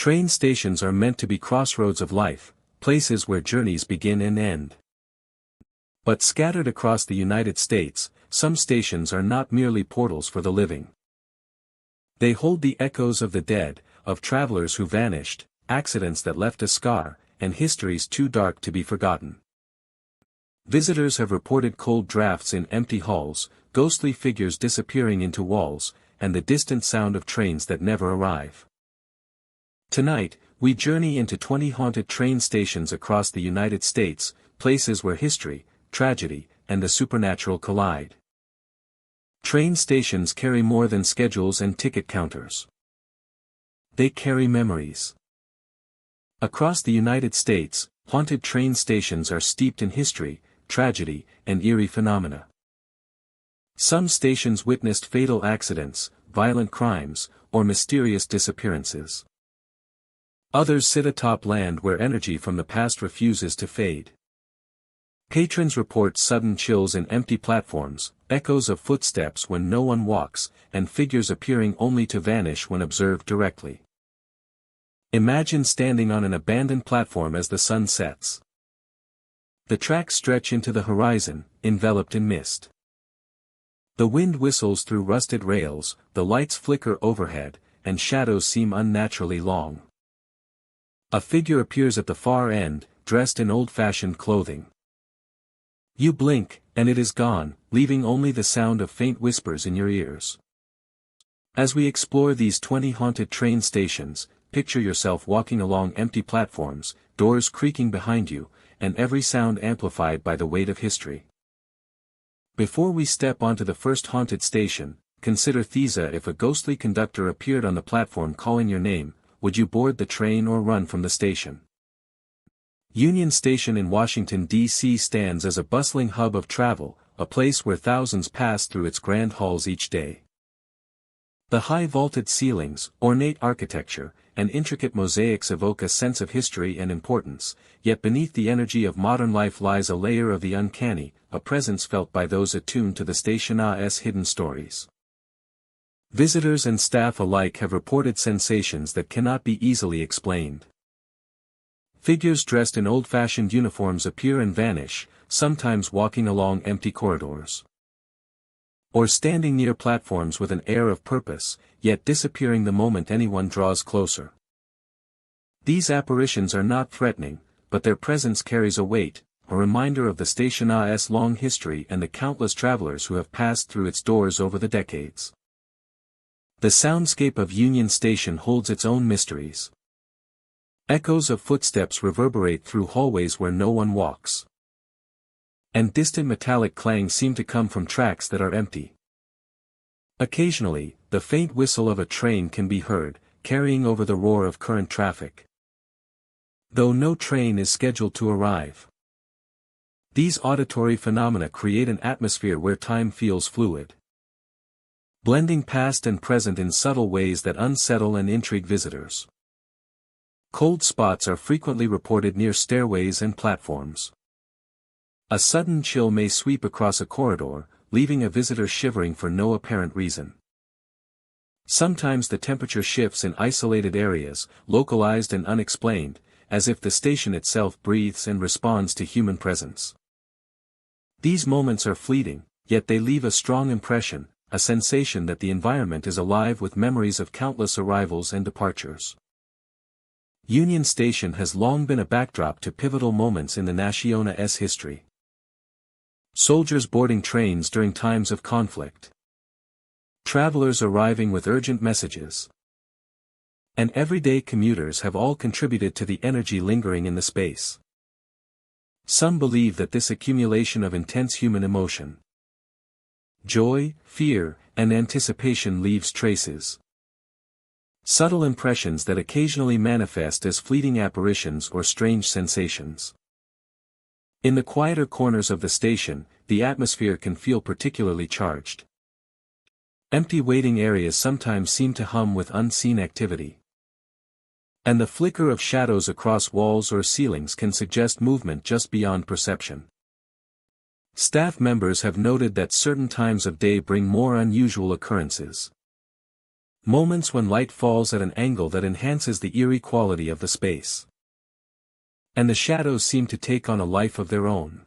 Train stations are meant to be crossroads of life, places where journeys begin and end. But scattered across the United States, some stations are not merely portals for the living. They hold the echoes of the dead, of travelers who vanished, accidents that left a scar, and histories too dark to be forgotten. Visitors have reported cold drafts in empty halls, ghostly figures disappearing into walls, and the distant sound of trains that never arrive. Tonight, we journey into 20 haunted train stations across the United States, places where history, tragedy, and the supernatural collide. Train stations carry more than schedules and ticket counters. They carry memories. Across the United States, haunted train stations are steeped in history, tragedy, and eerie phenomena. Some stations witnessed fatal accidents, violent crimes, or mysterious disappearances. Others sit atop land where energy from the past refuses to fade. Patrons report sudden chills in empty platforms, echoes of footsteps when no one walks, and figures appearing only to vanish when observed directly. Imagine standing on an abandoned platform as the sun sets. The tracks stretch into the horizon, enveloped in mist. The wind whistles through rusted rails, the lights flicker overhead, and shadows seem unnaturally long. A figure appears at the far end, dressed in old-fashioned clothing. You blink, and it is gone, leaving only the sound of faint whispers in your ears. As we explore these 20 haunted train stations, picture yourself walking along empty platforms, doors creaking behind you, and every sound amplified by the weight of history. Before we step onto the first haunted station, consider Thesa. If a ghostly conductor appeared on the platform calling your name, would you board the train or run from the station? Union Station in Washington, D.C. stands as a bustling hub of travel, a place where thousands pass through its grand halls each day. The high vaulted ceilings, ornate architecture, and intricate mosaics evoke a sense of history and importance, yet beneath the energy of modern life lies a layer of the uncanny, a presence felt by those attuned to the station's hidden stories. Visitors and staff alike have reported sensations that cannot be easily explained. Figures dressed in old-fashioned uniforms appear and vanish, sometimes walking along empty corridors. Or standing near platforms with an air of purpose, yet disappearing the moment anyone draws closer. These apparitions are not threatening, but their presence carries a weight, a reminder of the station's long history and the countless travelers who have passed through its doors over the decades. The soundscape of Union Station holds its own mysteries. Echoes of footsteps reverberate through hallways where no one walks. And distant metallic clangs seem to come from tracks that are empty. Occasionally, the faint whistle of a train can be heard, carrying over the roar of current traffic. Though no train is scheduled to arrive. These auditory phenomena create an atmosphere where time feels fluid. Blending past and present in subtle ways that unsettle and intrigue visitors. Cold spots are frequently reported near stairways and platforms. A sudden chill may sweep across a corridor, leaving a visitor shivering for no apparent reason. Sometimes the temperature shifts in isolated areas, localized and unexplained, as if the station itself breathes and responds to human presence. These moments are fleeting, yet they leave a strong impression, a sensation that the environment is alive with memories of countless arrivals and departures. Union Station has long been a backdrop to pivotal moments in the nation's history. Soldiers boarding trains during times of conflict. Travelers arriving with urgent messages. And everyday commuters have all contributed to the energy lingering in the space. Some believe that this accumulation of intense human emotion, joy, fear, and anticipation leaves traces. Subtle impressions that occasionally manifest as fleeting apparitions or strange sensations. In the quieter corners of the station, the atmosphere can feel particularly charged. Empty waiting areas sometimes seem to hum with unseen activity. And the flicker of shadows across walls or ceilings can suggest movement just beyond perception. Staff members have noted that certain times of day bring more unusual occurrences. Moments when light falls at an angle that enhances the eerie quality of the space. And the shadows seem to take on a life of their own.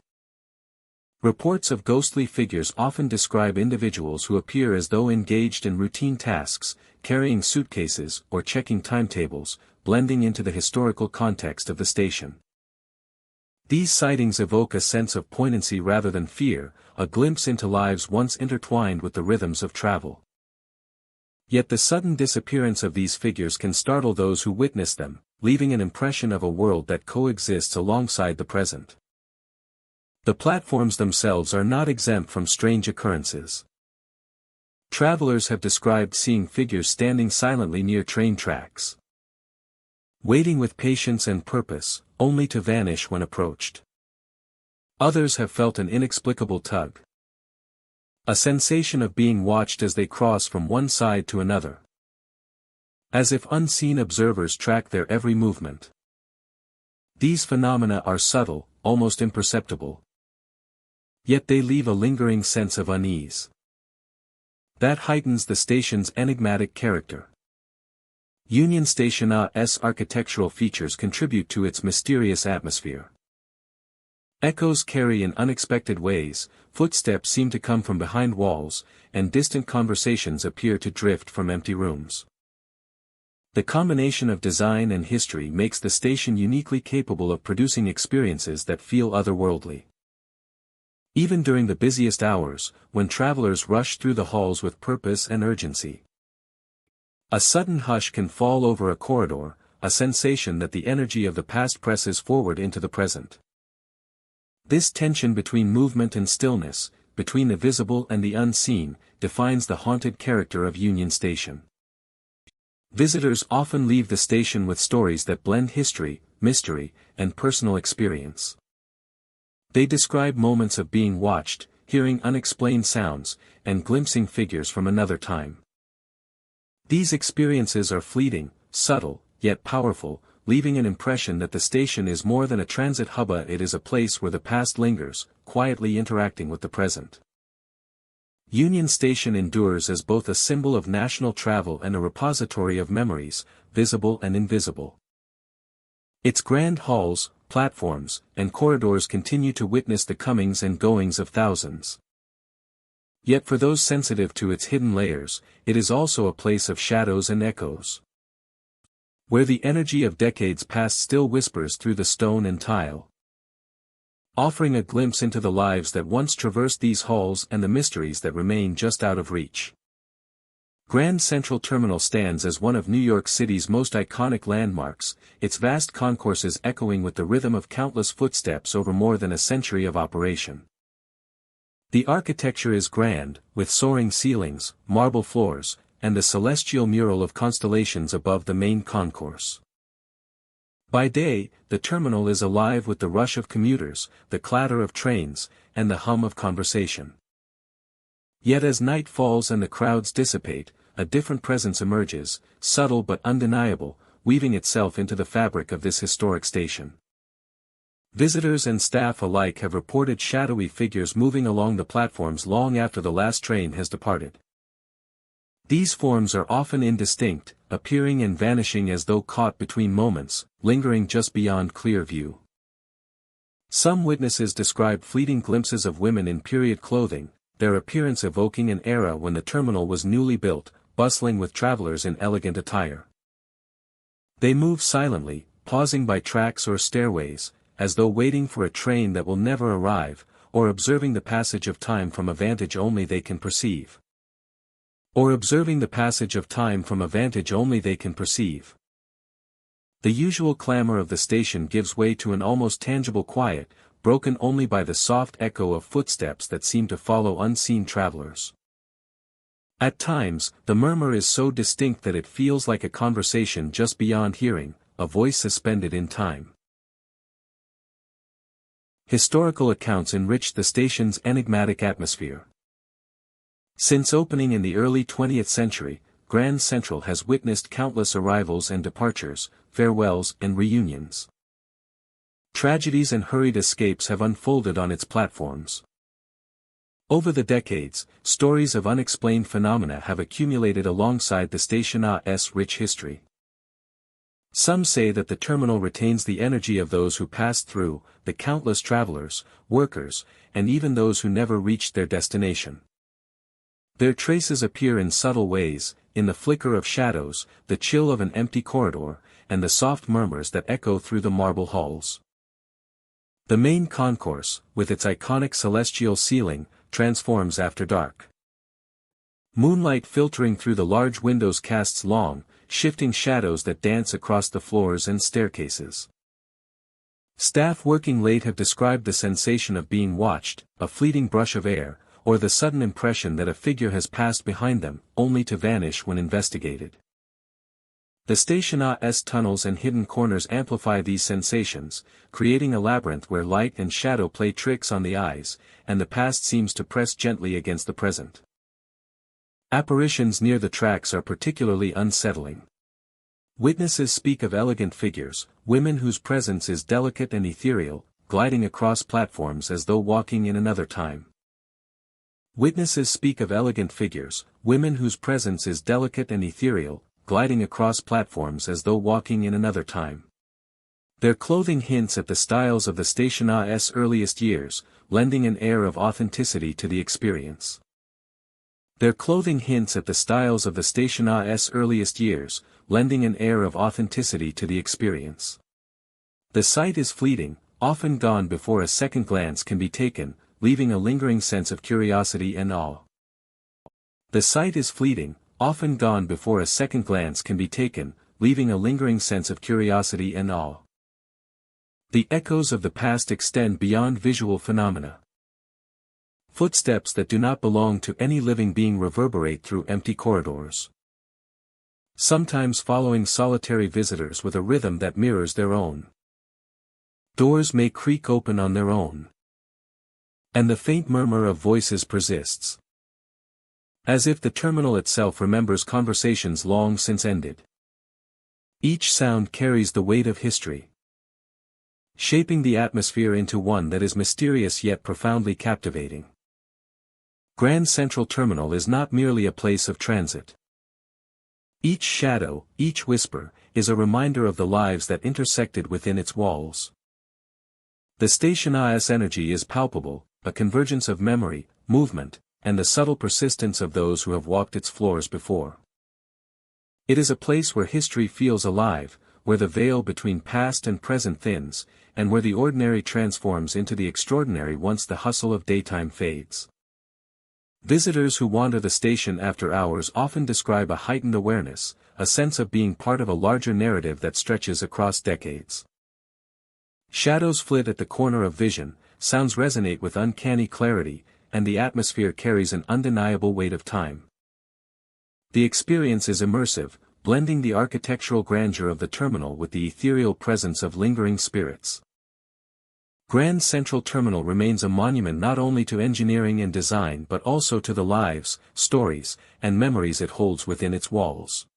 Reports of ghostly figures often describe individuals who appear as though engaged in routine tasks, carrying suitcases or checking timetables, blending into the historical context of the station. These sightings evoke a sense of poignancy rather than fear, a glimpse into lives once intertwined with the rhythms of travel. Yet the sudden disappearance of these figures can startle those who witness them, leaving an impression of a world that coexists alongside the present. The platforms themselves are not exempt from strange occurrences. Travelers have described seeing figures standing silently near train tracks, waiting with patience and purpose, only to vanish when approached. Others have felt an inexplicable tug, a sensation of being watched as they cross from one side to another, as if unseen observers track their every movement. These phenomena are subtle, almost imperceptible. Yet they leave a lingering sense of unease that heightens the station's enigmatic character. Union Station's architectural features contribute to its mysterious atmosphere. Echoes carry in unexpected ways, footsteps seem to come from behind walls, and distant conversations appear to drift from empty rooms. The combination of design and history makes the station uniquely capable of producing experiences that feel otherworldly. Even during the busiest hours, when travelers rush through the halls with purpose and urgency, a sudden hush can fall over a corridor, a sensation that the energy of the past presses forward into the present. This tension between movement and stillness, between the visible and the unseen, defines the haunted character of Union Station. Visitors often leave the station with stories that blend history, mystery, and personal experience. They describe moments of being watched, hearing unexplained sounds, and glimpsing figures from another time. These experiences are fleeting, subtle, yet powerful, leaving an impression that the station is more than a transit hub. It is a place where the past lingers, quietly interacting with the present. Union Station endures as both a symbol of national travel and a repository of memories, visible and invisible. Its grand halls, platforms, and corridors continue to witness the comings and goings of thousands. Yet for those sensitive to its hidden layers, it is also a place of shadows and echoes, where the energy of decades past still whispers through the stone and tile, offering a glimpse into the lives that once traversed these halls and the mysteries that remain just out of reach. Grand Central Terminal stands as one of New York City's most iconic landmarks, its vast concourses echoing with the rhythm of countless footsteps over more than a century of operation. The architecture is grand, with soaring ceilings, marble floors, and the celestial mural of constellations above the main concourse. By day, the terminal is alive with the rush of commuters, the clatter of trains, and the hum of conversation. Yet as night falls and the crowds dissipate, a different presence emerges, subtle but undeniable, weaving itself into the fabric of this historic station. Visitors and staff alike have reported shadowy figures moving along the platforms long after the last train has departed. These forms are often indistinct, appearing and vanishing as though caught between moments, lingering just beyond clear view. Some witnesses describe fleeting glimpses of women in period clothing, their appearance evoking an era when the terminal was newly built, bustling with travelers in elegant attire. They move silently, pausing by tracks or stairways, as though waiting for a train that will never arrive, or observing the passage of time from a vantage only they can perceive. The usual clamor of the station gives way to an almost tangible quiet, broken only by the soft echo of footsteps that seem to follow unseen travelers. At times, the murmur is so distinct that it feels like a conversation just beyond hearing, a voice suspended in time. Historical accounts enrich the station's enigmatic atmosphere. Since opening in the early 20th century, Grand Central has witnessed countless arrivals and departures, farewells and reunions. Tragedies and hurried escapes have unfolded on its platforms. Over the decades, stories of unexplained phenomena have accumulated alongside the station's rich history. Some say that the terminal retains the energy of those who passed through, the countless travelers, workers, and even those who never reached their destination. Their traces appear in subtle ways, in the flicker of shadows, the chill of an empty corridor, and the soft murmurs that echo through the marble halls. The main concourse, with its iconic celestial ceiling, transforms after dark. Moonlight filtering through the large windows casts long, shifting shadows that dance across the floors and staircases. Staff working late have described the sensation of being watched, a fleeting brush of air, or the sudden impression that a figure has passed behind them, only to vanish when investigated. The station's tunnels and hidden corners amplify these sensations, creating a labyrinth where light and shadow play tricks on the eyes, and the past seems to press gently against the present. Apparitions near the tracks are particularly unsettling. Witnesses speak of elegant figures, women whose presence is delicate and ethereal, gliding across platforms as though walking in another time. Witnesses speak of elegant figures, women whose presence is delicate and ethereal, gliding across platforms as though walking in another time. Their clothing hints at the styles of the station's earliest years, lending an air of authenticity to the experience. Their clothing hints at the styles of the station's earliest years, lending an air of authenticity to the experience. The sight is fleeting, often gone before a second glance can be taken, leaving a lingering sense of curiosity and awe. The sight is fleeting, often gone before a second glance can be taken, leaving a lingering sense of curiosity and awe. The echoes of the past extend beyond visual phenomena. Footsteps that do not belong to any living being reverberate through empty corridors, sometimes following solitary visitors with a rhythm that mirrors their own. Doors may creak open on their own, and the faint murmur of voices persists, as if the terminal itself remembers conversations long since ended. Each sound carries the weight of history, shaping the atmosphere into one that is mysterious yet profoundly captivating. Grand Central Terminal is not merely a place of transit. Each shadow, each whisper, is a reminder of the lives that intersected within its walls. The station's energy is palpable, a convergence of memory, movement, and the subtle persistence of those who have walked its floors before. It is a place where history feels alive, where the veil between past and present thins, and where the ordinary transforms into the extraordinary once the hustle of daytime fades. Visitors who wander the station after hours often describe a heightened awareness, a sense of being part of a larger narrative that stretches across decades. Shadows flit at the corner of vision, sounds resonate with uncanny clarity, and the atmosphere carries an undeniable weight of time. The experience is immersive, blending the architectural grandeur of the terminal with the ethereal presence of lingering spirits. Grand Central Terminal remains a monument not only to engineering and design but also to the lives, stories, and memories it holds within its walls.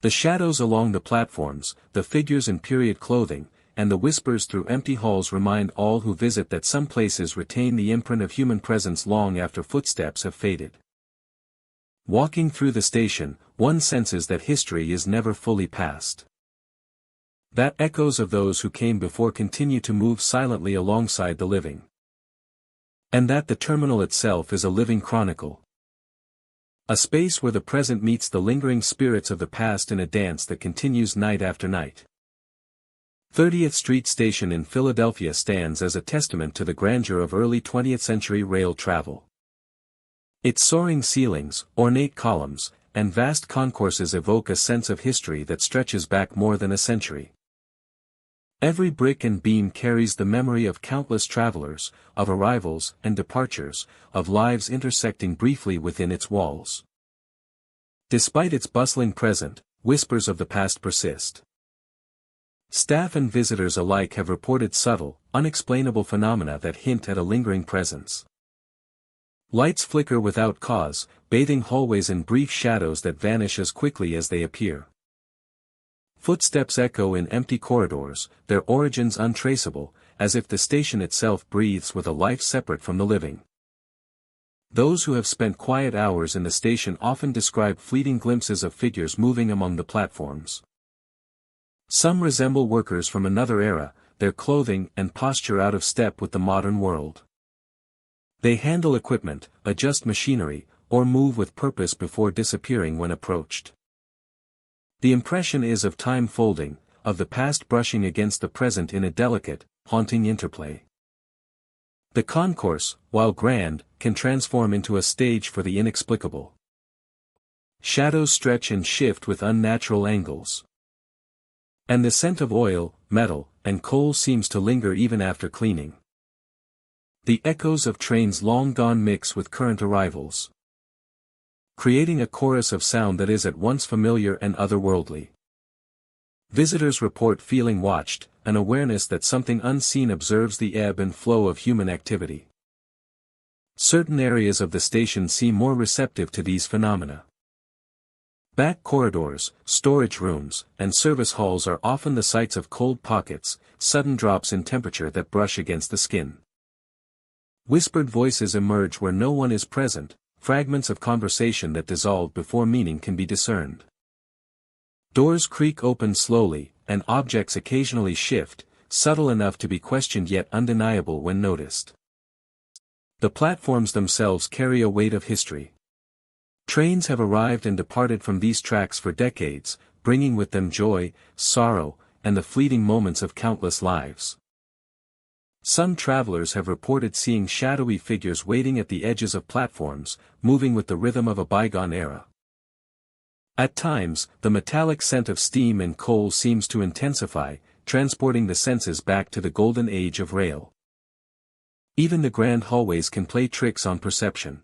The shadows along the platforms, the figures in period clothing, and the whispers through empty halls remind all who visit that some places retain the imprint of human presence long after footsteps have faded. Walking through the station, one senses that history is never fully past. That echoes of those who came before continue to move silently alongside the living. And that the terminal itself is a living chronicle. A space where the present meets the lingering spirits of the past in a dance that continues night after night. 30th Street Station in Philadelphia stands as a testament to the grandeur of early 20th century rail travel. Its soaring ceilings, ornate columns, and vast concourses evoke a sense of history that stretches back more than a century. Every brick and beam carries the memory of countless travelers, of arrivals and departures, of lives intersecting briefly within its walls. Despite its bustling present, whispers of the past persist. Staff and visitors alike have reported subtle, unexplainable phenomena that hint at a lingering presence. Lights flicker without cause, bathing hallways in brief shadows that vanish as quickly as they appear. Footsteps echo in empty corridors, their origins untraceable, as if the station itself breathes with a life separate from the living. Those who have spent quiet hours in the station often describe fleeting glimpses of figures moving among the platforms. Some resemble workers from another era, their clothing and posture out of step with the modern world. They handle equipment, adjust machinery, or move with purpose before disappearing when approached. The impression is of time folding, of the past brushing against the present in a delicate, haunting interplay. The concourse, while grand, can transform into a stage for the inexplicable. Shadows stretch and shift with unnatural angles. And the scent of oil, metal, and coal seems to linger even after cleaning. The echoes of trains long gone mix with current arrivals, creating a chorus of sound that is at once familiar and otherworldly. Visitors report feeling watched, an awareness that something unseen observes the ebb and flow of human activity. Certain areas of the station seem more receptive to these phenomena. Back corridors, storage rooms, and service halls are often the sites of cold pockets, sudden drops in temperature that brush against the skin. Whispered voices emerge where no one is present, fragments of conversation that dissolve before meaning can be discerned. Doors creak open slowly, and objects occasionally shift, subtle enough to be questioned yet undeniable when noticed. The platforms themselves carry a weight of history. Trains have arrived and departed from these tracks for decades, bringing with them joy, sorrow, and the fleeting moments of countless lives. Some travelers have reported seeing shadowy figures waiting at the edges of platforms, moving with the rhythm of a bygone era. At times, the metallic scent of steam and coal seems to intensify, transporting the senses back to the golden age of rail. Even the grand hallways can play tricks on perception.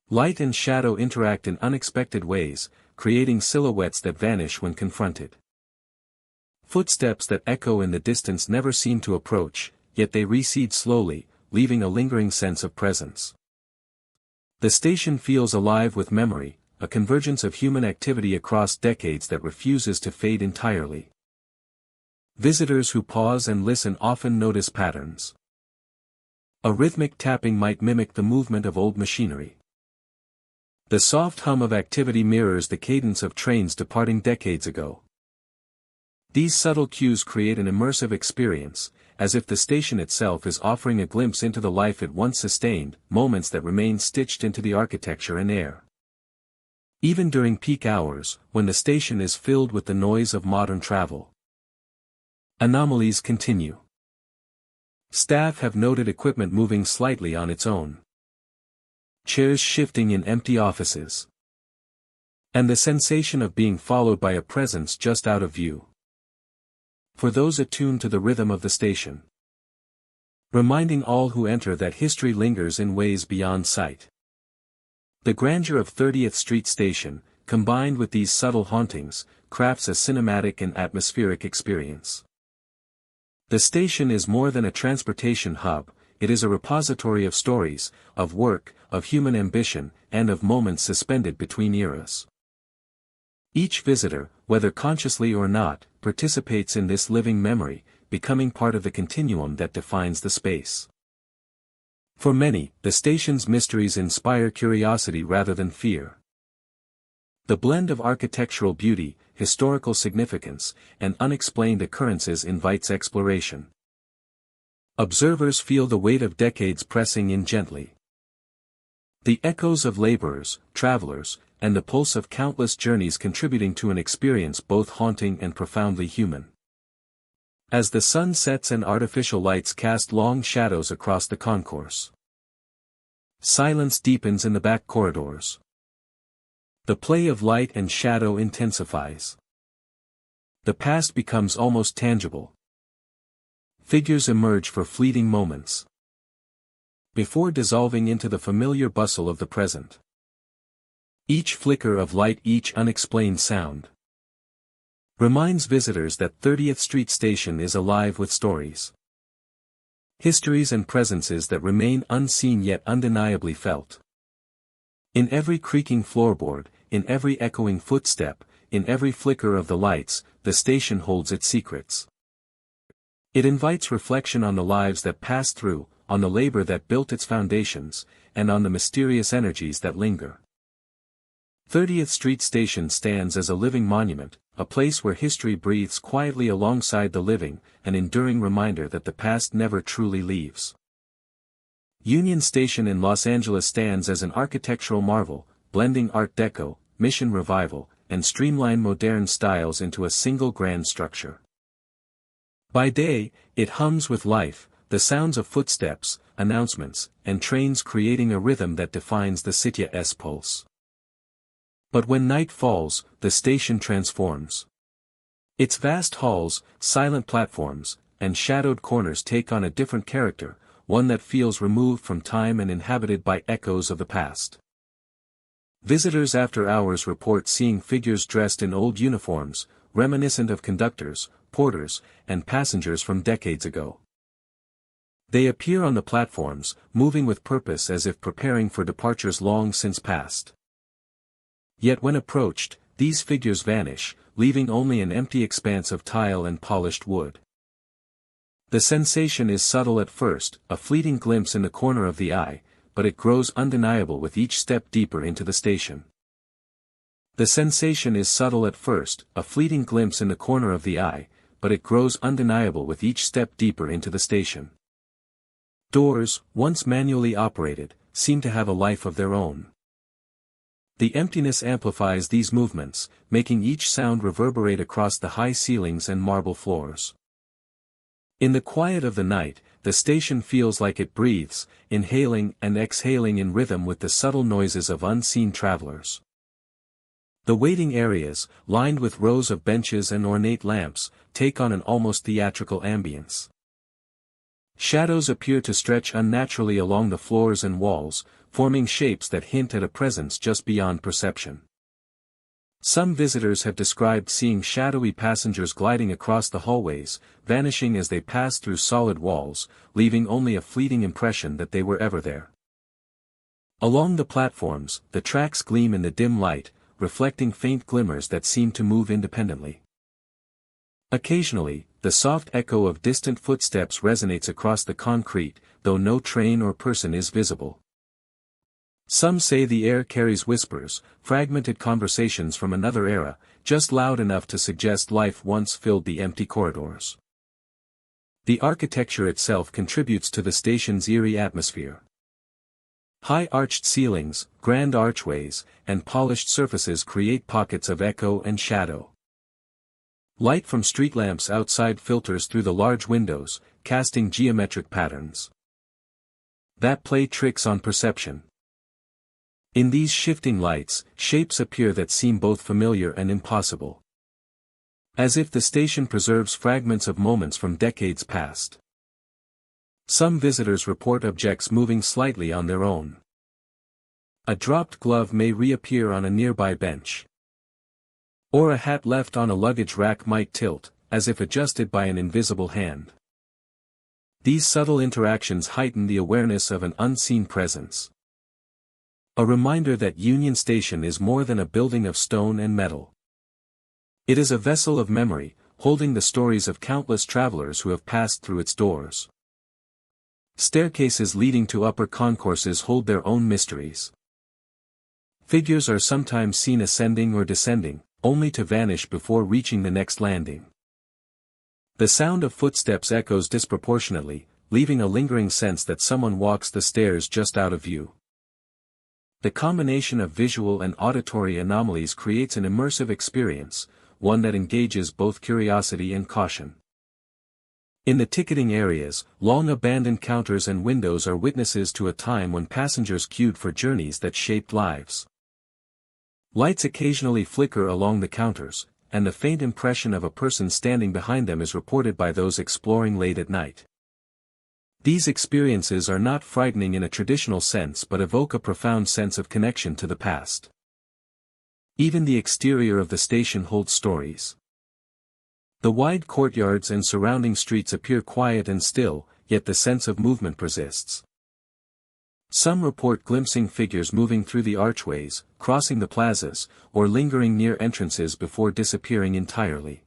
Light and shadow interact in unexpected ways, creating silhouettes that vanish when confronted. Footsteps that echo in the distance never seem to approach, yet they recede slowly, leaving a lingering sense of presence. The station feels alive with memory, a convergence of human activity across decades that refuses to fade entirely. Visitors who pause and listen often notice patterns. A rhythmic tapping might mimic the movement of old machinery. The soft hum of activity mirrors the cadence of trains departing decades ago. These subtle cues create an immersive experience, as if the station itself is offering a glimpse into the life it once sustained, moments that remain stitched into the architecture and air. Even during peak hours, when the station is filled with the noise of modern travel, anomalies continue. Staff have noted equipment moving slightly on its own. Chairs shifting in empty offices. And the sensation of being followed by a presence just out of view. For those attuned to the rhythm of the station. Reminding all who enter that history lingers in ways beyond sight. The grandeur of 30th Street Station, combined with these subtle hauntings, crafts a cinematic and atmospheric experience. The station is more than a transportation hub, it is a repository of stories, of work, of human ambition, and of moments suspended between eras. Each visitor, whether consciously or not, participates in this living memory, becoming part of the continuum that defines the space. For many, the station's mysteries inspire curiosity rather than fear. The blend of architectural beauty, historical significance, and unexplained occurrences invites exploration. Observers feel the weight of decades pressing in gently. The echoes of laborers, travelers, and the pulse of countless journeys contributing to an experience both haunting and profoundly human. As the sun sets and artificial lights cast long shadows across the concourse, silence deepens in the back corridors. The play of light and shadow intensifies. The past becomes almost tangible. Figures emerge for fleeting moments, before dissolving into the familiar bustle of the present. Each flicker of light, each unexplained sound, reminds visitors that 30th Street Station is alive with stories. Histories and presences that remain unseen yet undeniably felt. In every creaking floorboard, in every echoing footstep, in every flicker of the lights, the station holds its secrets. It invites reflection on the lives that passed through, on the labor that built its foundations, and on the mysterious energies that linger. 30th Street Station stands as a living monument, a place where history breathes quietly alongside the living, an enduring reminder that the past never truly leaves. Union Station in Los Angeles stands as an architectural marvel, blending Art Deco, Mission Revival, and streamlined modern styles into a single grand structure. By day, it hums with life, the sounds of footsteps, announcements, and trains creating a rhythm that defines the city's pulse. But when night falls, the station transforms. Its vast halls, silent platforms, and shadowed corners take on a different character, one that feels removed from time and inhabited by echoes of the past. Visitors after hours report seeing figures dressed in old uniforms, reminiscent of conductors, porters, and passengers from decades ago. They appear on the platforms, moving with purpose as if preparing for departures long since past. Yet when approached, these figures vanish, leaving only an empty expanse of tile and polished wood. The sensation is subtle at first, a fleeting glimpse in the corner of the eye, but it grows undeniable with each step deeper into the station. The sensation is subtle at first, a fleeting glimpse in the corner of the eye, but it grows undeniable with each step deeper into the station. Doors, once manually operated, seem to have a life of their own. The emptiness amplifies these movements, making each sound reverberate across the high ceilings and marble floors. In the quiet of the night, the station feels like it breathes, inhaling and exhaling in rhythm with the subtle noises of unseen travelers. The waiting areas, lined with rows of benches and ornate lamps, take on an almost theatrical ambience. Shadows appear to stretch unnaturally along the floors and walls, forming shapes that hint at a presence just beyond perception. Some visitors have described seeing shadowy passengers gliding across the hallways, vanishing as they pass through solid walls, leaving only a fleeting impression that they were ever there. Along the platforms, the tracks gleam in the dim light, reflecting faint glimmers that seem to move independently. Occasionally, the soft echo of distant footsteps resonates across the concrete, though no train or person is visible. Some say the air carries whispers, fragmented conversations from another era, just loud enough to suggest life once filled the empty corridors. The architecture itself contributes to the station's eerie atmosphere. High arched ceilings, grand archways, and polished surfaces create pockets of echo and shadow. Light from street lamps outside filters through the large windows, casting geometric patterns that play tricks on perception. In these shifting lights, shapes appear that seem both familiar and impossible. As if the station preserves fragments of moments from decades past. Some visitors report objects moving slightly on their own. A dropped glove may reappear on a nearby bench. Or a hat left on a luggage rack might tilt, as if adjusted by an invisible hand. These subtle interactions heighten the awareness of an unseen presence. A reminder that Union Station is more than a building of stone and metal. It is a vessel of memory, holding the stories of countless travelers who have passed through its doors. Staircases leading to upper concourses hold their own mysteries. Figures are sometimes seen ascending or descending, only to vanish before reaching the next landing. The sound of footsteps echoes disproportionately, leaving a lingering sense that someone walks the stairs just out of view. The combination of visual and auditory anomalies creates an immersive experience, one that engages both curiosity and caution. In the ticketing areas, long abandoned counters and windows are witnesses to a time when passengers queued for journeys that shaped lives. Lights occasionally flicker along the counters, and the faint impression of a person standing behind them is reported by those exploring late at night. These experiences are not frightening in a traditional sense but evoke a profound sense of connection to the past. Even the exterior of the station holds stories. The wide courtyards and surrounding streets appear quiet and still, yet the sense of movement persists. Some report glimpsing figures moving through the archways, crossing the plazas, or lingering near entrances before disappearing entirely.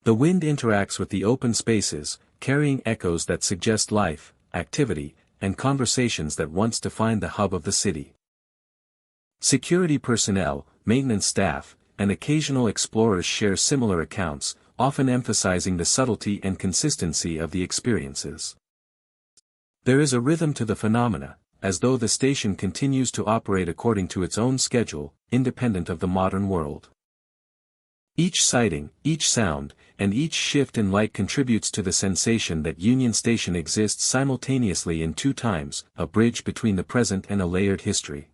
The wind interacts with the open spaces, carrying echoes that suggest life, activity, and conversations that once defined the hub of the city. Security personnel, maintenance staff, and occasional explorers share similar accounts, often emphasizing the subtlety and consistency of the experiences. There is a rhythm to the phenomena, as though the station continues to operate according to its own schedule, independent of the modern world. Each sighting, each sound, and each shift in light contributes to the sensation that Union Station exists simultaneously in two times, a bridge between the present and a layered history.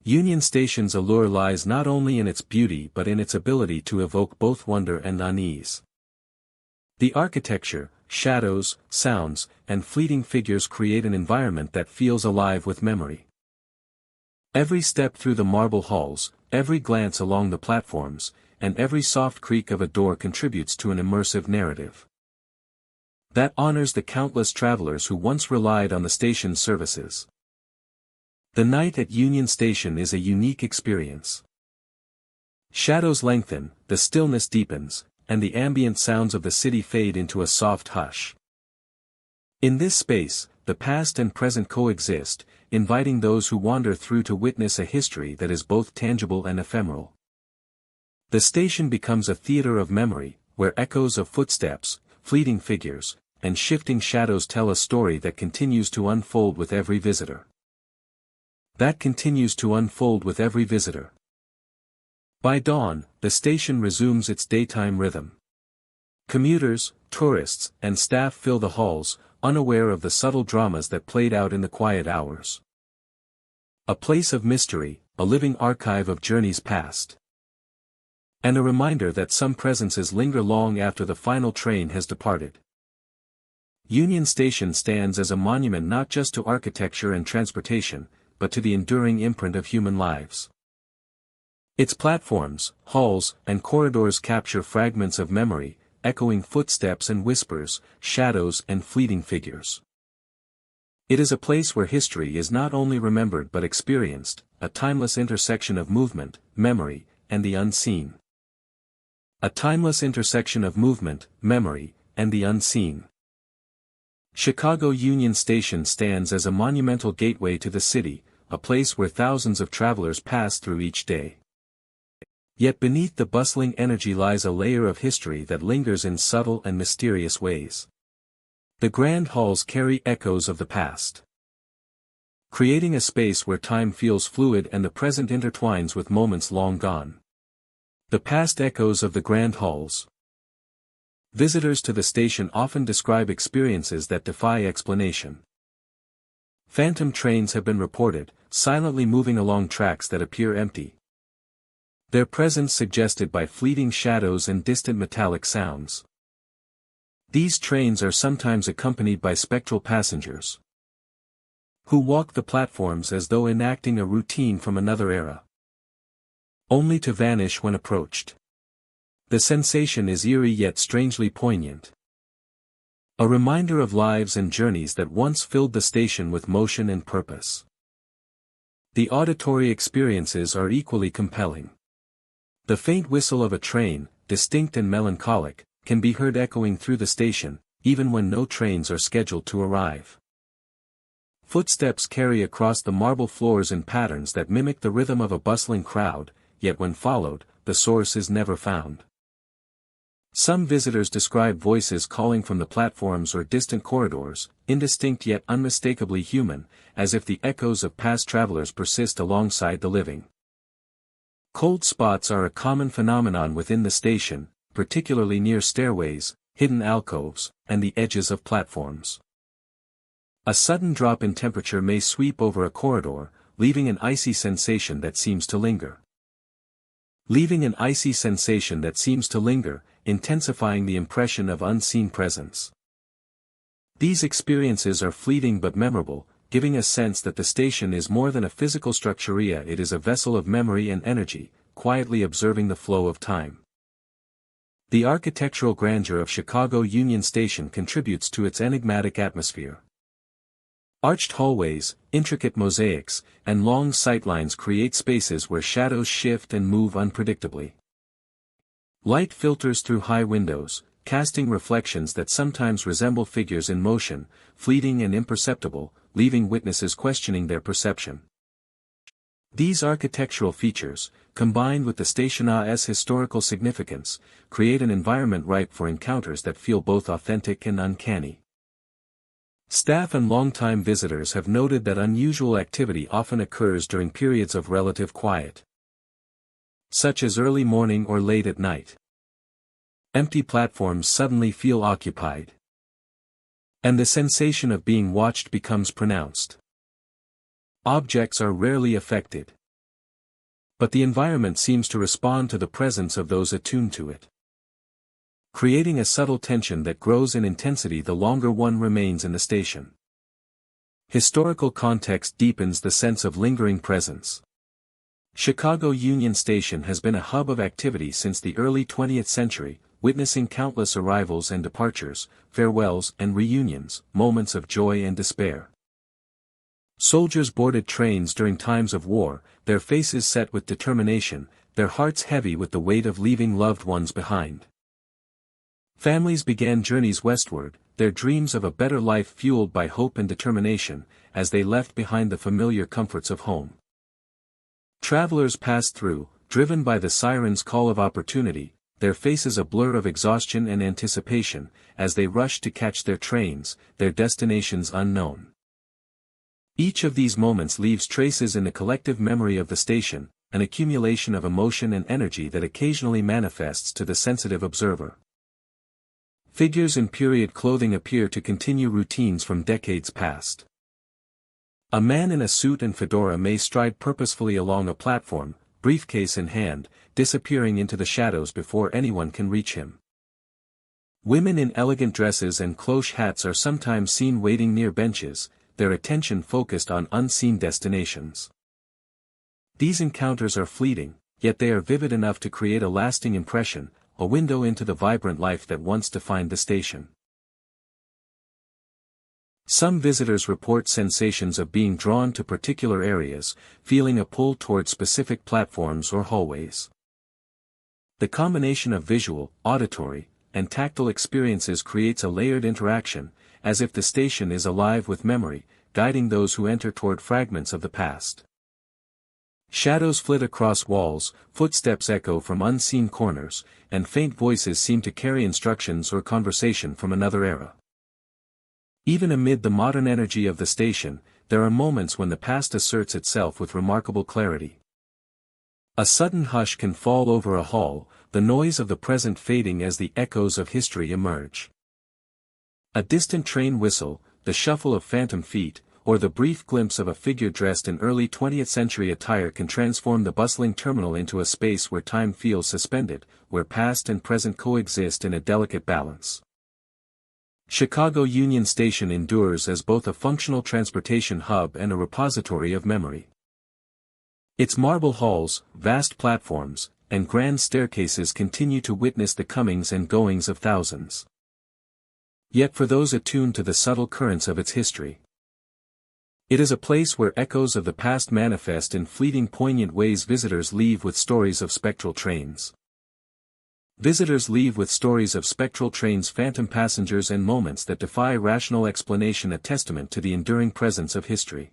Union Station's allure lies not only in its beauty but in its ability to evoke both wonder and unease. The architecture, shadows, sounds, and fleeting figures create an environment that feels alive with memory. Every step through the marble halls, every glance along the platforms, and every soft creak of a door contributes to an immersive narrative that honors the countless travelers who once relied on the station's services. The night at Union Station is a unique experience. Shadows lengthen, the stillness deepens, and the ambient sounds of the city fade into a soft hush. In this space, the past and present coexist, inviting those who wander through to witness a history that is both tangible and ephemeral. The station becomes a theater of memory, where echoes of footsteps, fleeting figures, and shifting shadows tell a story that continues to unfold with every visitor. By dawn, the station resumes its daytime rhythm. Commuters, tourists, and staff fill the halls, unaware of the subtle dramas that played out in the quiet hours. A place of mystery, a living archive of journeys past. And a reminder that some presences linger long after the final train has departed. Union Station stands as a monument not just to architecture and transportation, but to the enduring imprint of human lives. Its platforms, halls, and corridors capture fragments of memory, echoing footsteps and whispers, shadows and fleeting figures. It is a place where history is not only remembered but experienced, a timeless intersection of movement, memory, and the unseen. Chicago Union Station stands as a monumental gateway to the city, a place where thousands of travelers pass through each day. Yet beneath the bustling energy lies a layer of history that lingers in subtle and mysterious ways. The grand halls carry echoes of the past, creating a space where time feels fluid and the present intertwines with moments long gone. The past echoes of the grand halls. Visitors to the station often describe experiences that defy explanation. Phantom trains have been reported, silently moving along tracks that appear empty. Their presence suggested by fleeting shadows and distant metallic sounds. These trains are sometimes accompanied by spectral passengers, who walk the platforms as though enacting a routine from another era, only to vanish when approached. The sensation is eerie yet strangely poignant. A reminder of lives and journeys that once filled the station with motion and purpose. The auditory experiences are equally compelling. The faint whistle of a train, distinct and melancholic, can be heard echoing through the station, even when no trains are scheduled to arrive. Footsteps carry across the marble floors in patterns that mimic the rhythm of a bustling crowd, yet when followed, the source is never found. Some visitors describe voices calling from the platforms or distant corridors, indistinct yet unmistakably human, as if the echoes of past travelers persist alongside the living. Cold spots are a common phenomenon within the station, particularly near stairways, hidden alcoves, and the edges of platforms. A sudden drop in temperature may sweep over a corridor, leaving an icy sensation that seems to linger. Intensifying the impression of unseen presence. These experiences are fleeting but memorable, giving a sense that the station is more than a physical structure, it is a vessel of memory and energy, quietly observing the flow of time. The architectural grandeur of Chicago Union Station contributes to its enigmatic atmosphere. Arched hallways, intricate mosaics, and long sightlines create spaces where shadows shift and move unpredictably. Light filters through high windows, casting reflections that sometimes resemble figures in motion, fleeting and imperceptible, leaving witnesses questioning their perception. These architectural features, combined with the station's historical significance, create an environment ripe for encounters that feel both authentic and uncanny. Staff and longtime visitors have noted that unusual activity often occurs during periods of relative quiet, such as early morning or late at night. Empty platforms suddenly feel occupied, and the sensation of being watched becomes pronounced. Objects are rarely affected, but the environment seems to respond to the presence of those attuned to it, creating a subtle tension that grows in intensity the longer one remains in the station. Historical context deepens the sense of lingering presence. Chicago Union Station has been a hub of activity since the early 20th century, witnessing countless arrivals and departures, farewells and reunions, moments of joy and despair. Soldiers boarded trains during times of war, their faces set with determination, their hearts heavy with the weight of leaving loved ones behind. Families began journeys westward, their dreams of a better life fueled by hope and determination, as they left behind the familiar comforts of home. Travelers passed through, driven by the siren's call of opportunity, their faces a blur of exhaustion and anticipation, as they rushed to catch their trains, their destinations unknown. Each of these moments leaves traces in the collective memory of the station, an accumulation of emotion and energy that occasionally manifests to the sensitive observer. Figures in period clothing appear to continue routines from decades past. A man in a suit and fedora may stride purposefully along a platform, briefcase in hand, disappearing into the shadows before anyone can reach him. Women in elegant dresses and cloche hats are sometimes seen waiting near benches, their attention focused on unseen destinations. These encounters are fleeting, yet they are vivid enough to create a lasting impression, a window into the vibrant life that once defined the station. Some visitors report sensations of being drawn to particular areas, feeling a pull toward specific platforms or hallways. The combination of visual, auditory, and tactile experiences creates a layered interaction, as if the station is alive with memory, guiding those who enter toward fragments of the past. Shadows flit across walls, footsteps echo from unseen corners, and faint voices seem to carry instructions or conversation from another era. Even amid the modern energy of the station, there are moments when the past asserts itself with remarkable clarity. A sudden hush can fall over a hall, the noise of the present fading as the echoes of history emerge. A distant train whistle, the shuffle of phantom feet, or the brief glimpse of a figure dressed in early 20th century attire can transform the bustling terminal into a space where time feels suspended, where past and present coexist in a delicate balance. Chicago Union Station endures as both a functional transportation hub and a repository of memory. Its marble halls, vast platforms, and grand staircases continue to witness the comings and goings of thousands. Yet for those attuned to the subtle currents of its history, it is a place where echoes of the past manifest in fleeting poignant ways. Visitors leave with stories of spectral trains. Phantom passengers and moments that defy rational explanation, a testament to the enduring presence of history.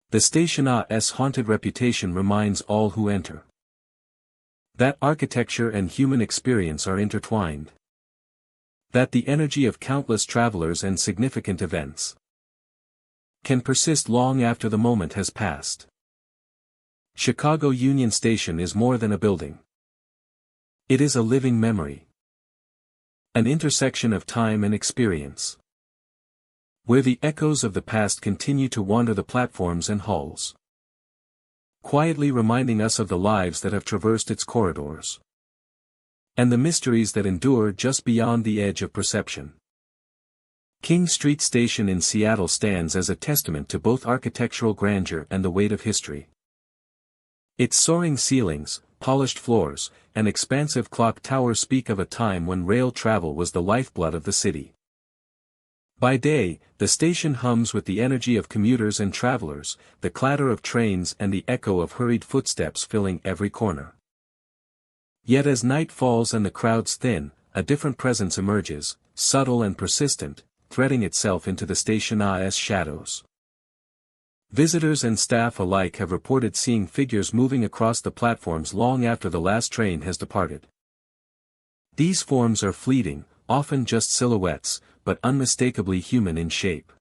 The station's haunted reputation reminds all who enter that architecture and human experience are intertwined, that the energy of countless travelers and significant events can persist long after the moment has passed. Chicago Union Station is more than a building. It is a living memory, an intersection of time and experience, where the echoes of the past continue to wander the platforms and halls, quietly reminding us of the lives that have traversed its corridors, and the mysteries that endure just beyond the edge of perception. King Street Station in Seattle stands as a testament to both architectural grandeur and the weight of history. Its soaring ceilings, polished floors, and expansive clock tower speak of a time when rail travel was the lifeblood of the city. By day, the station hums with the energy of commuters and travelers, the clatter of trains and the echo of hurried footsteps filling every corner. Yet as night falls and the crowds thin, a different presence emerges, subtle and persistent, threading itself into the station's shadows. Visitors and staff alike have reported seeing figures moving across the platforms long after the last train has departed. These forms are fleeting, often just silhouettes, but unmistakably human in shape.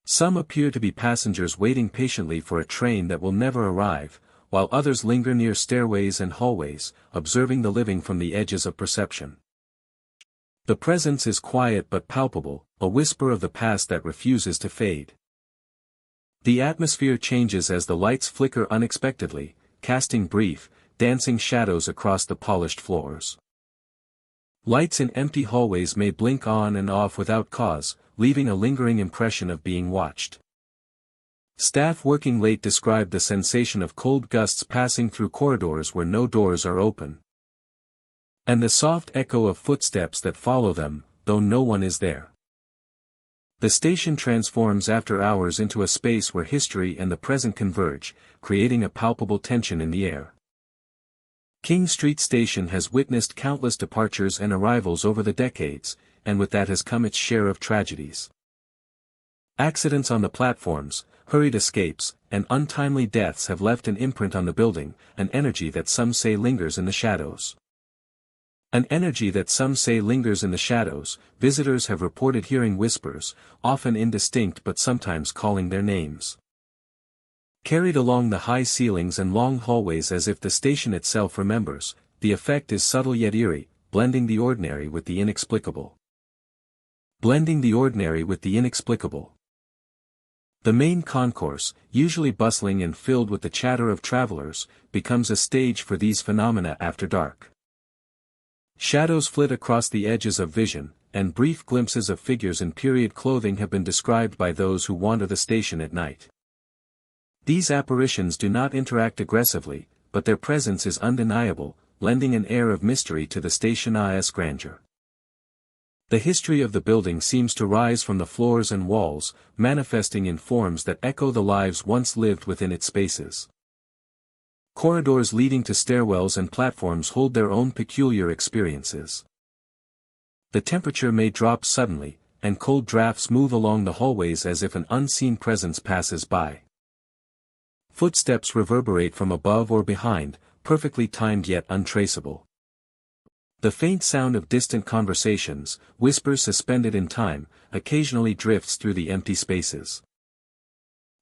Some appear to be passengers waiting patiently for a train that will never arrive, while others linger near stairways and hallways, observing the living from the edges of perception. The presence is quiet but palpable, a whisper of the past that refuses to fade. The atmosphere changes as the lights flicker unexpectedly, casting brief, dancing shadows across the polished floors. Lights in empty hallways may blink on and off without cause, leaving a lingering impression of being watched. Staff working late described the sensation of cold gusts passing through corridors where no doors are open. And the soft echo of footsteps that follow them, though no one is there. The station transforms after hours into a space where history and the present converge, creating a palpable tension in the air. King Street Station has witnessed countless departures and arrivals over the decades, and with that has come its share of tragedies. Accidents on the platforms, hurried escapes, and untimely deaths have left an imprint on the building, an energy that some say lingers in the shadows. Visitors have reported hearing whispers, often indistinct but sometimes calling their names. Carried along the high ceilings and long hallways as if the station itself remembers, the effect is subtle yet eerie, blending the ordinary with the inexplicable. The main concourse, usually bustling and filled with the chatter of travelers, becomes a stage for these phenomena after dark. Shadows flit across the edges of vision, and brief glimpses of figures in period clothing have been described by those who wander the station at night. These apparitions do not interact aggressively, but their presence is undeniable, lending an air of mystery to the station's grandeur. The history of the building seems to rise from the floors and walls, manifesting in forms that echo the lives once lived within its spaces. Corridors leading to stairwells and platforms hold their own peculiar experiences. The temperature may drop suddenly, and cold drafts move along the hallways as if an unseen presence passes by. Footsteps reverberate from above or behind, perfectly timed yet untraceable. The faint sound of distant conversations, whispers suspended in time, occasionally drifts through the empty spaces.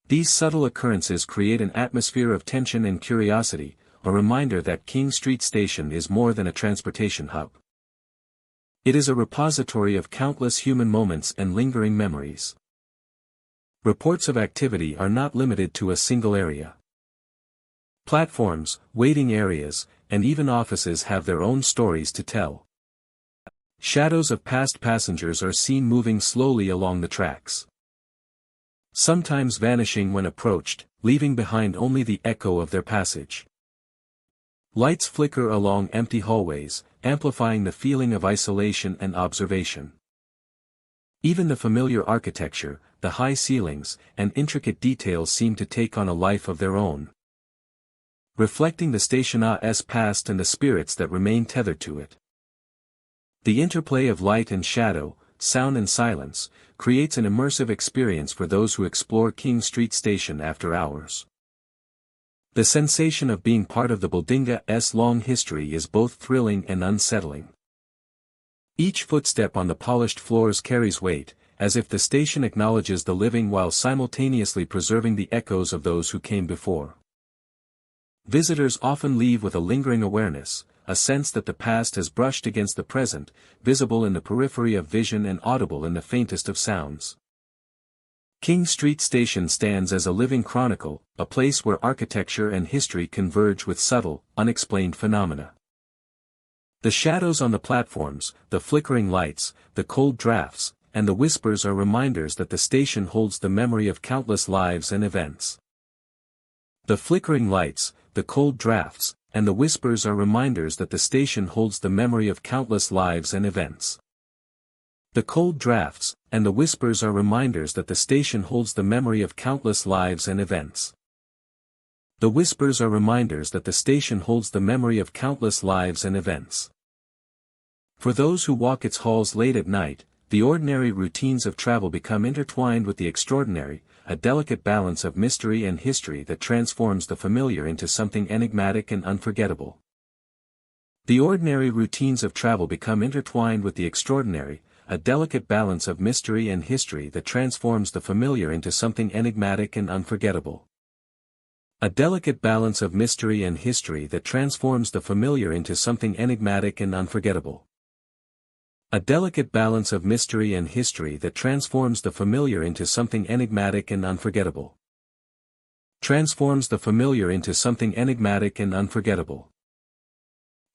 These subtle occurrences create an atmosphere of tension and curiosity, a reminder that King Street Station is more than a transportation hub. It is a repository of countless human moments and lingering memories. Reports of activity are not limited to a single area. Platforms, waiting areas, and even offices have their own stories to tell. Shadows of past passengers are seen moving slowly along the tracks. Sometimes vanishing when approached, leaving behind only the echo of their passage. Lights flicker along empty hallways, amplifying the feeling of isolation and observation. Even the familiar architecture, the high ceilings, and intricate details seem to take on a life of their own, reflecting the station's past and the spirits that remain tethered to it. The interplay of light and shadow, sound and silence, creates an immersive experience for those who explore King Street Station after hours. The sensation of being part of the building's long history is both thrilling and unsettling. Each footstep on the polished floors carries weight, as if the station acknowledges the living while simultaneously preserving the echoes of those who came before. Visitors often leave with a lingering awareness, a sense that the past has brushed against the present, visible in the periphery of vision and audible in the faintest of sounds. King Street Station stands as a living chronicle, a place where architecture and history converge with subtle, unexplained phenomena. The shadows on the platforms, the flickering lights, the cold drafts, and the whispers are reminders that the station holds the memory of countless lives and events. The flickering lights, the cold drafts, and the whispers are reminders that the station holds the memory of countless lives and events. The cold drafts, and the whispers are reminders that the station holds the memory of countless lives and events. The whispers are reminders that the station holds the memory of countless lives and events. For those who walk its halls late at night, the ordinary routines of travel become intertwined with the extraordinary, a delicate balance of mystery and history that transforms the familiar into something enigmatic and unforgettable. The ordinary routines of travel become intertwined with the extraordinary, a delicate balance of mystery and history that transforms the familiar into something enigmatic and unforgettable. A delicate balance of mystery and history that transforms the familiar into something enigmatic and unforgettable. A delicate balance of mystery and history that transforms the familiar into something enigmatic and unforgettable. Transforms the familiar into something enigmatic and unforgettable.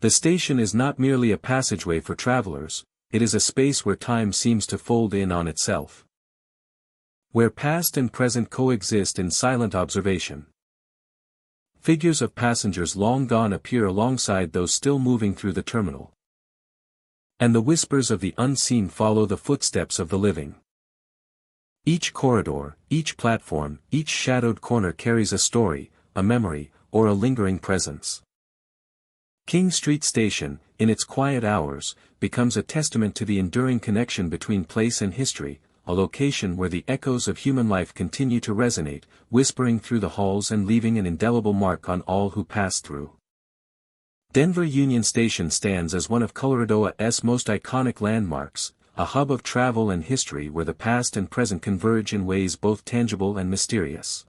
The station is not merely a passageway for travelers, it is a space where time seems to fold in on itself. Where past and present coexist in silent observation. Figures of passengers long gone appear alongside those still moving through the terminal. And the whispers of the unseen follow the footsteps of the living. Each corridor, each platform, each shadowed corner carries a story, a memory, or a lingering presence. King Street Station, in its quiet hours, becomes a testament to the enduring connection between place and history, a location where the echoes of human life continue to resonate, whispering through the halls and leaving an indelible mark on all who pass through. Denver Union Station stands as one of Colorado's most iconic landmarks, a hub of travel and history where the past and present converge in ways both tangible and mysterious.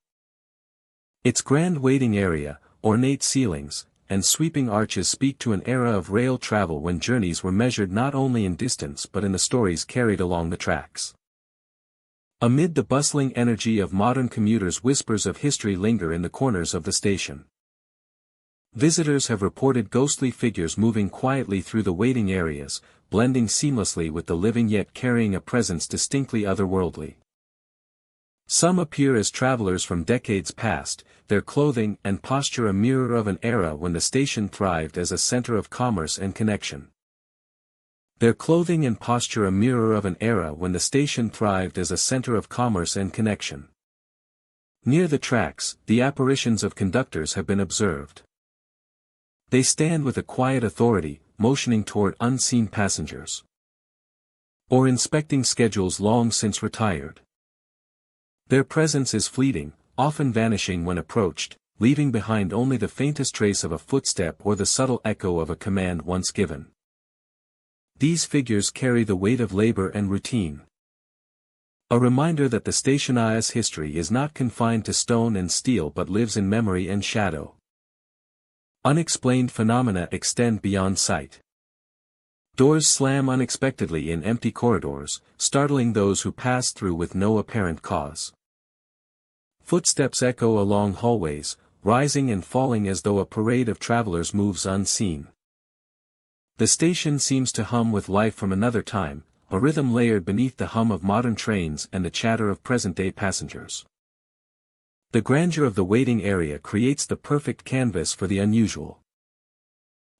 Its grand waiting area, ornate ceilings, and sweeping arches speak to an era of rail travel when journeys were measured not only in distance but in the stories carried along the tracks. Amid the bustling energy of modern commuters, whispers of history linger in the corners of the station. Visitors have reported ghostly figures moving quietly through the waiting areas, blending seamlessly with the living yet carrying a presence distinctly otherworldly. Some appear as travelers from decades past, their clothing and posture a mirror of an era when the station thrived as a center of commerce and connection. Their clothing and posture a mirror of an era when the station thrived as a center of commerce and connection. Near the tracks, the apparitions of conductors have been observed. They stand with a quiet authority, motioning toward unseen passengers. Or inspecting schedules long since retired. Their presence is fleeting, often vanishing when approached, leaving behind only the faintest trace of a footstep or the subtle echo of a command once given. These figures carry the weight of labor and routine. A reminder that the station's history is not confined to stone and steel but lives in memory and shadow. Unexplained phenomena extend beyond sight. Doors slam unexpectedly in empty corridors, startling those who pass through with no apparent cause. Footsteps echo along hallways, rising and falling as though a parade of travelers moves unseen. The station seems to hum with life from another time, a rhythm layered beneath the hum of modern trains and the chatter of present-day passengers. The grandeur of the waiting area creates the perfect canvas for the unusual.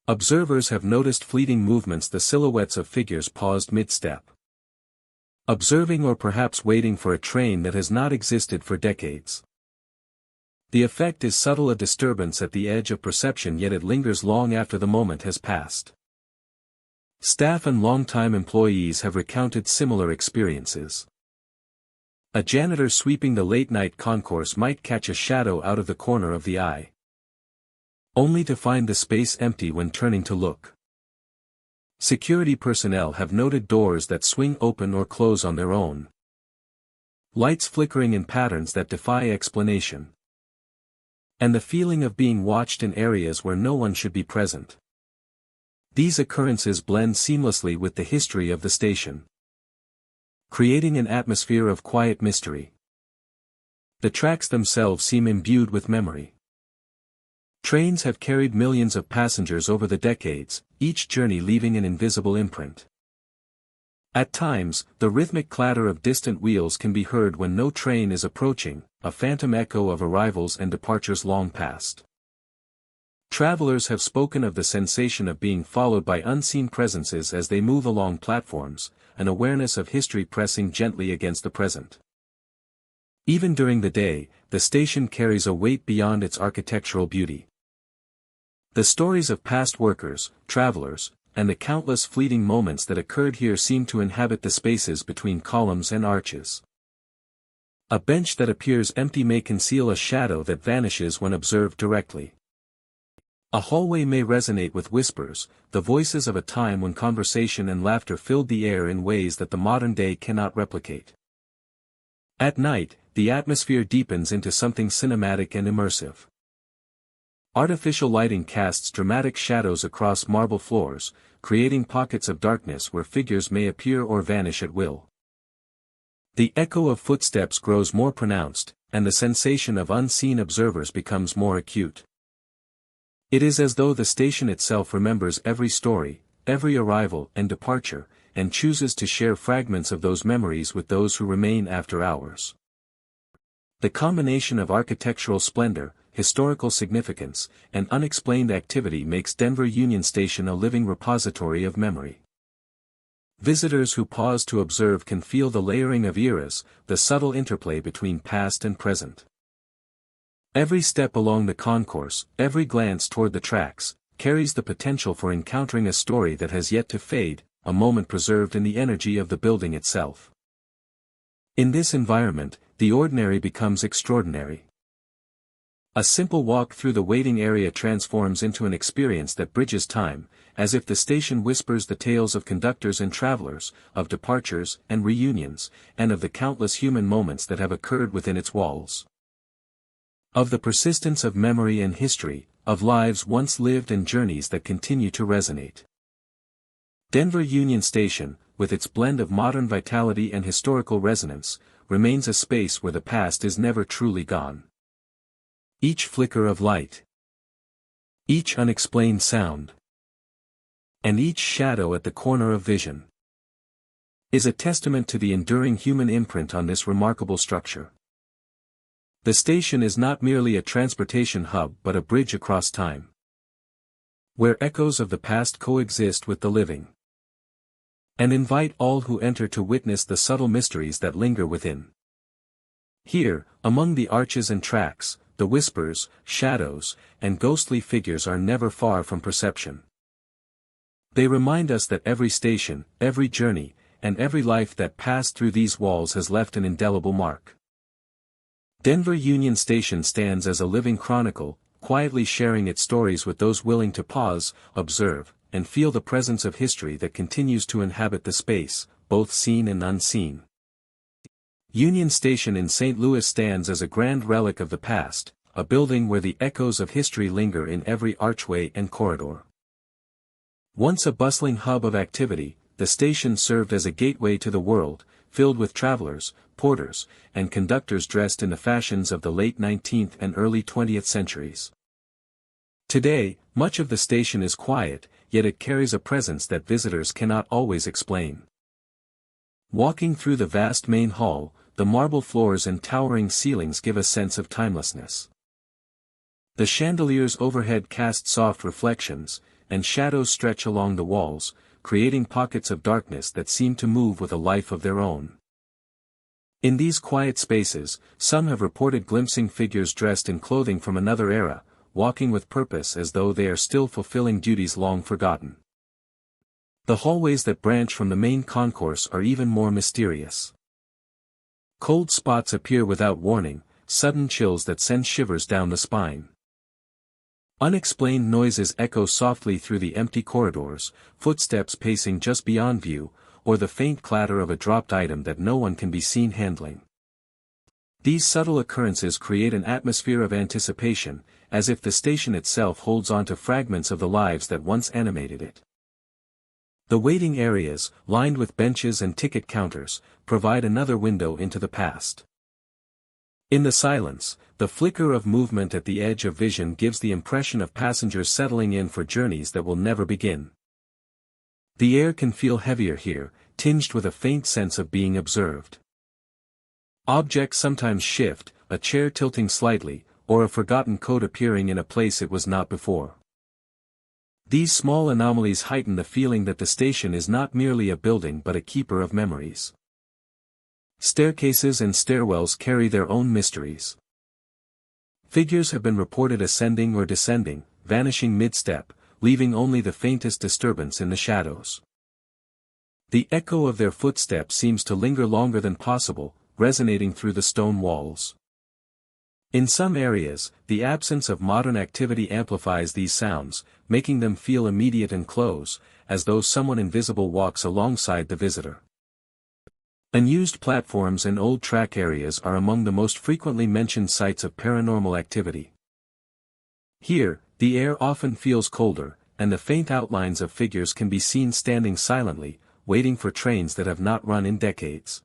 Observers have noticed fleeting movements, the silhouettes of figures paused mid-step. Observing or perhaps waiting for a train that has not existed for decades. The effect is subtle, a disturbance at the edge of perception, yet it lingers long after the moment has passed. Staff and longtime employees have recounted similar experiences. A janitor sweeping the late-night concourse might catch a shadow out of the corner of the eye, only to find the space empty when turning to look. Security personnel have noted doors that swing open or close on their own. Lights flickering in patterns that defy explanation. And the feeling of being watched in areas where no one should be present. These occurrences blend seamlessly with the history of the station, creating an atmosphere of quiet mystery. The tracks themselves seem imbued with memory. Trains have carried millions of passengers over the decades, each journey leaving an invisible imprint. At times, the rhythmic clatter of distant wheels can be heard when no train is approaching, a phantom echo of arrivals and departures long past. Travelers have spoken of the sensation of being followed by unseen presences as they move along platforms, an awareness of history pressing gently against the present. Even during the day, the station carries a weight beyond its architectural beauty. The stories of past workers, travelers, and the countless fleeting moments that occurred here seem to inhabit the spaces between columns and arches. A bench that appears empty may conceal a shadow that vanishes when observed directly. A hallway may resonate with whispers, the voices of a time when conversation and laughter filled the air in ways that the modern day cannot replicate. At night, the atmosphere deepens into something cinematic and immersive. Artificial lighting casts dramatic shadows across marble floors, creating pockets of darkness where figures may appear or vanish at will. The echo of footsteps grows more pronounced, and the sensation of unseen observers becomes more acute. It is as though the station itself remembers every story, every arrival and departure, and chooses to share fragments of those memories with those who remain after hours. The combination of architectural splendor, historical significance, and unexplained activity makes Denver Union Station a living repository of memory. Visitors who pause to observe can feel the layering of eras, the subtle interplay between past and present. Every step along the concourse, every glance toward the tracks, carries the potential for encountering a story that has yet to fade, a moment preserved in the energy of the building itself. In this environment, the ordinary becomes extraordinary. A simple walk through the waiting area transforms into an experience that bridges time, as if the station whispers the tales of conductors and travelers, of departures and reunions, and of the countless human moments that have occurred within its walls. Of the persistence of memory and history, of lives once lived and journeys that continue to resonate. Denver Union Station, with its blend of modern vitality and historical resonance, remains a space where the past is never truly gone. Each flicker of light, each unexplained sound, and each shadow at the corner of vision is a testament to the enduring human imprint on this remarkable structure. The station is not merely a transportation hub but a bridge across time, where echoes of the past coexist with the living, and invite all who enter to witness the subtle mysteries that linger within. Here, among the arches and tracks, the whispers, shadows, and ghostly figures are never far from perception. They remind us that every station, every journey, and every life that passed through these walls has left an indelible mark. Denver Union Station stands as a living chronicle, quietly sharing its stories with those willing to pause, observe, and feel the presence of history that continues to inhabit the space, both seen and unseen. Union Station in St. Louis stands as a grand relic of the past, a building where the echoes of history linger in every archway and corridor. Once a bustling hub of activity, the station served as a gateway to the world, filled with travelers, porters, and conductors dressed in the fashions of the late 19th and early 20th centuries. Today, much of the station is quiet, yet it carries a presence that visitors cannot always explain. Walking through the vast main hall, the marble floors and towering ceilings give a sense of timelessness. The chandeliers overhead cast soft reflections, and shadows stretch along the walls, creating pockets of darkness that seem to move with a life of their own. In these quiet spaces, some have reported glimpsing figures dressed in clothing from another era, walking with purpose as though they are still fulfilling duties long forgotten. The hallways that branch from the main concourse are even more mysterious. Cold spots appear without warning, sudden chills that send shivers down the spine. Unexplained noises echo softly through the empty corridors, footsteps pacing just beyond view, or the faint clatter of a dropped item that no one can be seen handling. These subtle occurrences create an atmosphere of anticipation, as if the station itself holds on to fragments of the lives that once animated it. The waiting areas, lined with benches and ticket counters, provide another window into the past. In the silence, the flicker of movement at the edge of vision gives the impression of passengers settling in for journeys that will never begin. The air can feel heavier here, tinged with a faint sense of being observed. Objects sometimes shift, a chair tilting slightly, or a forgotten coat appearing in a place it was not before. These small anomalies heighten the feeling that the station is not merely a building but a keeper of memories. Staircases and stairwells carry their own mysteries. Figures have been reported ascending or descending, vanishing mid-step, leaving only the faintest disturbance in the shadows. The echo of their footsteps seems to linger longer than possible, resonating through the stone walls. In some areas, the absence of modern activity amplifies these sounds, making them feel immediate and close, as though someone invisible walks alongside the visitor. Unused platforms and old track areas are among the most frequently mentioned sites of paranormal activity. Here, the air often feels colder, and the faint outlines of figures can be seen standing silently, waiting for trains that have not run in decades.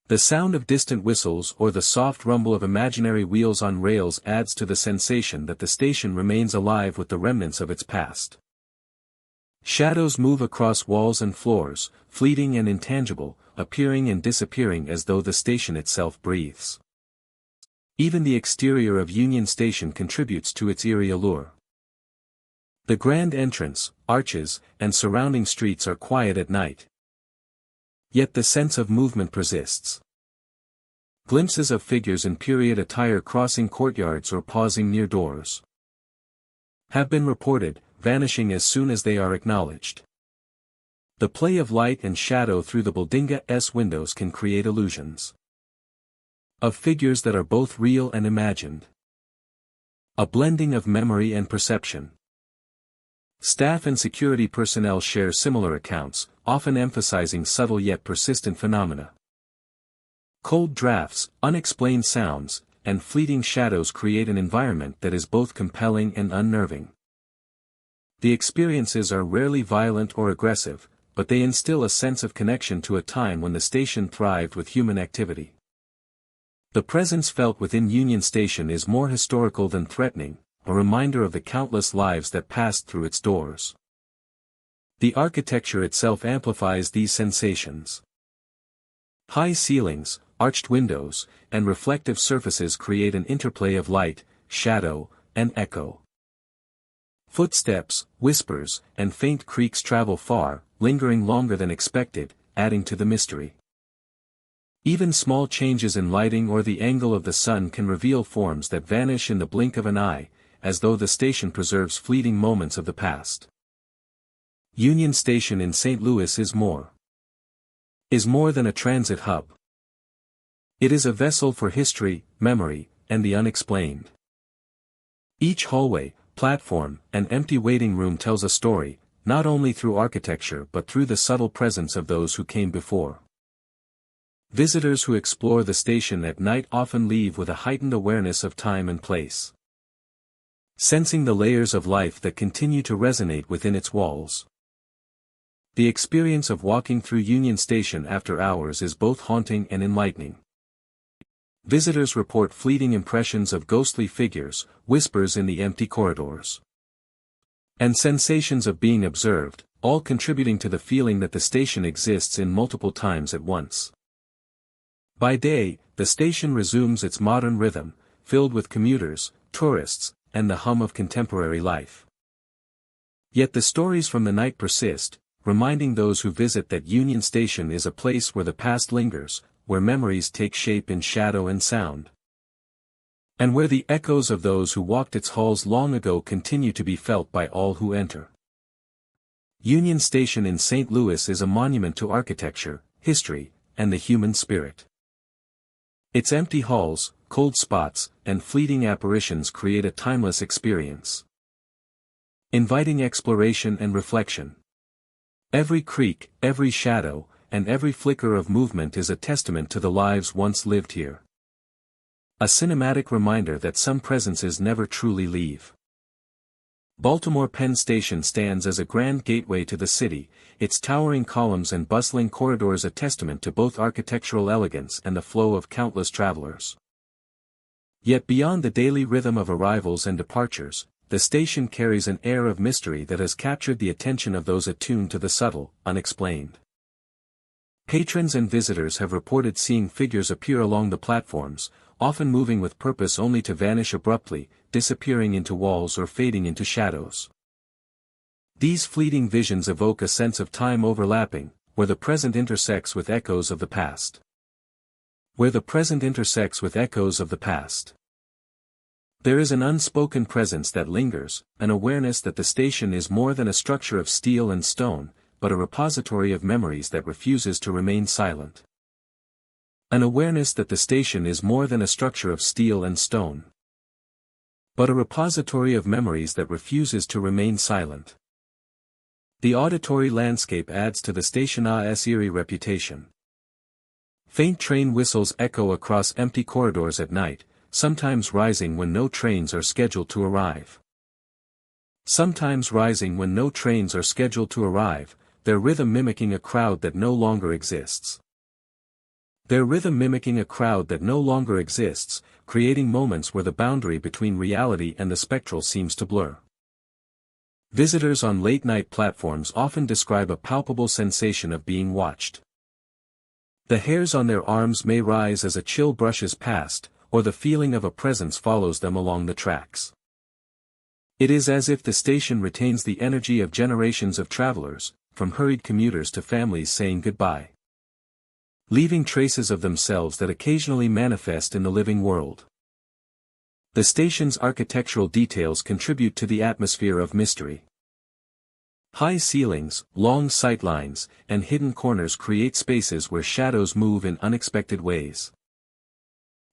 The sound of distant whistles or the soft rumble of imaginary wheels on rails adds to the sensation that the station remains alive with the remnants of its past. Shadows move across walls and floors, fleeting and intangible, appearing and disappearing as though the station itself breathes. Even the exterior of Union Station contributes to its eerie allure. The grand entrance, arches, and surrounding streets are quiet at night. Yet the sense of movement persists. Glimpses of figures in period attire crossing courtyards or pausing near doors have been reported, vanishing as soon as they are acknowledged. The play of light and shadow through the building's windows can create illusions of figures that are both real and imagined. A blending of memory and perception. Staff and security personnel share similar accounts, often emphasizing subtle yet persistent phenomena. Cold drafts, unexplained sounds, and fleeting shadows create an environment that is both compelling and unnerving. The experiences are rarely violent or aggressive, but they instill a sense of connection to a time when the station thrived with human activity. The presence felt within Union Station is more historical than threatening, a reminder of the countless lives that passed through its doors. The architecture itself amplifies these sensations. High ceilings, arched windows, and reflective surfaces create an interplay of light, shadow, and echo. Footsteps, whispers, and faint creaks travel far, lingering longer than expected, adding to the mystery. Even small changes in lighting or the angle of the sun can reveal forms that vanish in the blink of an eye, as though the station preserves fleeting moments of the past. Union Station in St. Louis is more than a transit hub. It is a vessel for history, memory, and the unexplained. Each hallway, platform, and empty waiting room tells a story, not only through architecture but through the subtle presence of those who came before. Visitors who explore the station at night often leave with a heightened awareness of time and place, sensing the layers of life that continue to resonate within its walls. The experience of walking through Union Station after hours is both haunting and enlightening. Visitors report fleeting impressions of ghostly figures, whispers in the empty corridors, and sensations of being observed, all contributing to the feeling that the station exists in multiple times at once. By day, the station resumes its modern rhythm, filled with commuters, tourists, and the hum of contemporary life. Yet the stories from the night persist, reminding those who visit that Union Station is a place where the past lingers, where memories take shape in shadow and sound, and where the echoes of those who walked its halls long ago continue to be felt by all who enter. Union Station in St. Louis is a monument to architecture, history, and the human spirit. Its empty halls, cold spots, and fleeting apparitions create a timeless experience, inviting exploration and reflection. Every creak, every shadow, and every flicker of movement is a testament to the lives once lived here. A cinematic reminder that some presences never truly leave. Baltimore Penn Station stands as a grand gateway to the city, its towering columns and bustling corridors a testament to both architectural elegance and the flow of countless travelers. Yet beyond the daily rhythm of arrivals and departures, the station carries an air of mystery that has captured the attention of those attuned to the subtle, unexplained. Patrons and visitors have reported seeing figures appear along the platforms, often moving with purpose only to vanish abruptly, disappearing into walls or fading into shadows. These fleeting visions evoke a sense of time overlapping, where the present intersects with echoes of the past. There is an unspoken presence that lingers, an awareness that the station is more than a structure of steel and stone, but a repository of memories that refuses to remain silent. An awareness that the station is more than a structure of steel and stone, but a repository of memories that refuses to remain silent. The auditory landscape adds to the station's eerie reputation. Faint train whistles echo across empty corridors at night, sometimes rising when no trains are scheduled to arrive. Their rhythm mimicking a crowd that no longer exists. Creating moments where the boundary between reality and the spectral seems to blur. Visitors on late-night platforms often describe a palpable sensation of being watched. The hairs on their arms may rise as a chill brushes past, or the feeling of a presence follows them along the tracks. It is as if the station retains the energy of generations of travelers, from hurried commuters to families saying goodbye, leaving traces of themselves that occasionally manifest in the living world. The station's architectural details contribute to the atmosphere of mystery. High ceilings, long sightlines, and hidden corners create spaces where shadows move in unexpected ways.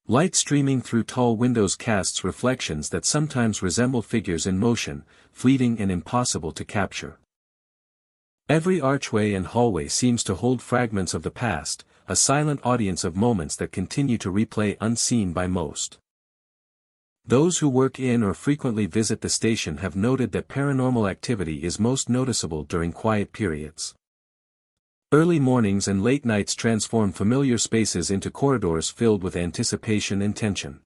Light streaming through tall windows casts reflections that sometimes resemble figures in motion, fleeting and impossible to capture. Every archway and hallway seems to hold fragments of the past, a silent audience of moments that continue to replay unseen by most. Those who work in or frequently visit the station have noted that paranormal activity is most noticeable during quiet periods. Early mornings and late nights transform familiar spaces into corridors filled with anticipation and tension.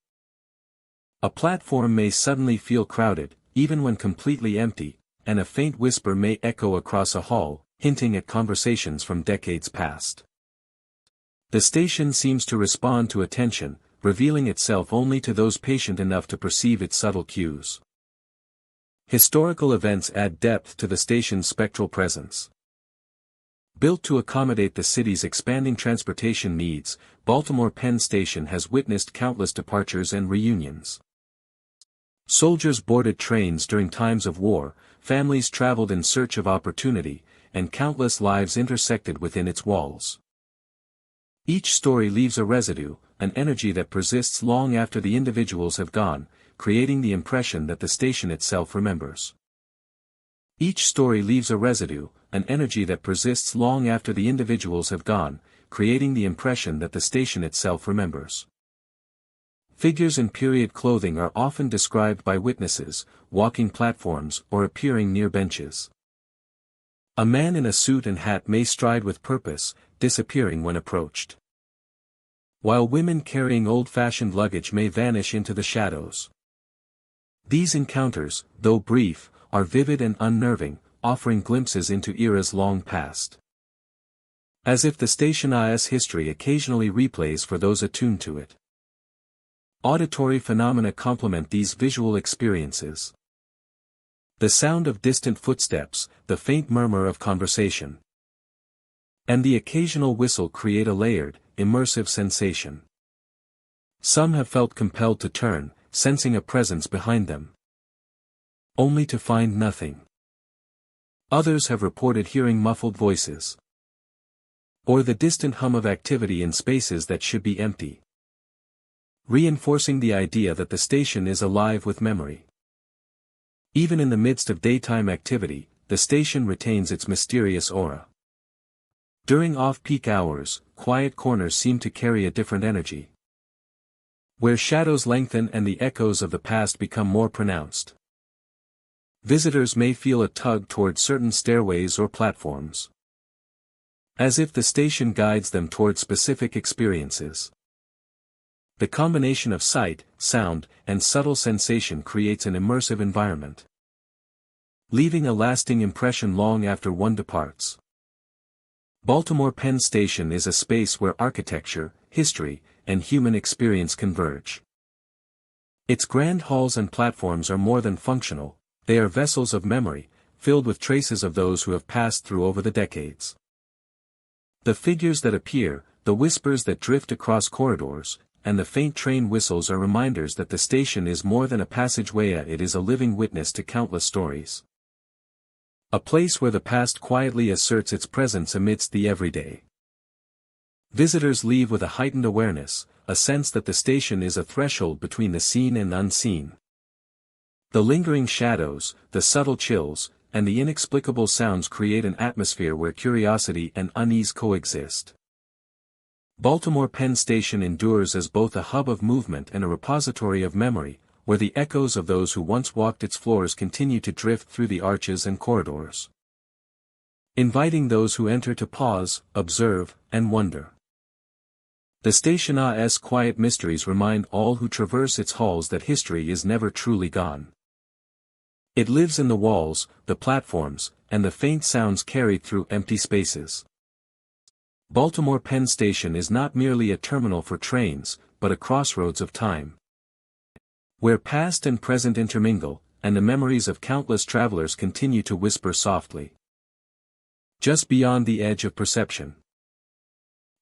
A platform may suddenly feel crowded, even when completely empty, and a faint whisper may echo across a hall, hinting at conversations from decades past. The station seems to respond to attention, revealing itself only to those patient enough to perceive its subtle cues. Historical events add depth to the station's spectral presence. Built to accommodate the city's expanding transportation needs, Baltimore Penn Station has witnessed countless departures and reunions. Soldiers boarded trains during times of war, families traveled in search of opportunity, and countless lives intersected within its walls. Each story leaves a residue, an energy that persists long after the individuals have gone, creating the impression that the station itself remembers. Each story leaves a residue, an energy that persists long after the individuals have gone, creating the impression that the station itself remembers. Figures in period clothing are often described by witnesses, walking platforms or appearing near benches. A man in a suit and hat may stride with purpose, disappearing when approached, while women carrying old-fashioned luggage may vanish into the shadows. These encounters, though brief, are vivid and unnerving, offering glimpses into eras long past. As if the station's history occasionally replays for those attuned to it. Auditory phenomena complement these visual experiences. The sound of distant footsteps, the faint murmur of conversation, and the occasional whistle create a layered, immersive sensation. Some have felt compelled to turn, sensing a presence behind them, only to find nothing. Others have reported hearing muffled voices, or the distant hum of activity in spaces that should be empty, reinforcing the idea that the station is alive with memory. Even in the midst of daytime activity, the station retains its mysterious aura. During off-peak hours, quiet corners seem to carry a different energy, where shadows lengthen and the echoes of the past become more pronounced. Visitors may feel a tug toward certain stairways or platforms, as if the station guides them toward specific experiences. The combination of sight, sound, and subtle sensation creates an immersive environment, leaving a lasting impression long after one departs. Baltimore Penn Station is a space where architecture, history, and human experience converge. Its grand halls and platforms are more than functional, they are vessels of memory, filled with traces of those who have passed through over the decades. The figures that appear, the whispers that drift across corridors, and the faint train whistles are reminders that the station is more than a passageway, it is a living witness to countless stories. A place where the past quietly asserts its presence amidst the everyday. Visitors leave with a heightened awareness, a sense that the station is a threshold between the seen and unseen. The lingering shadows, the subtle chills, and the inexplicable sounds create an atmosphere where curiosity and unease coexist. Baltimore Penn Station endures as both a hub of movement and a repository of memory, where the echoes of those who once walked its floors continue to drift through the arches and corridors, inviting those who enter to pause, observe, and wonder. The station's quiet mysteries remind all who traverse its halls that history is never truly gone. It lives in the walls, the platforms, and the faint sounds carried through empty spaces. Baltimore Penn Station is not merely a terminal for trains, but a crossroads of time, where past and present intermingle, and the memories of countless travelers continue to whisper softly. Just beyond the edge of perception,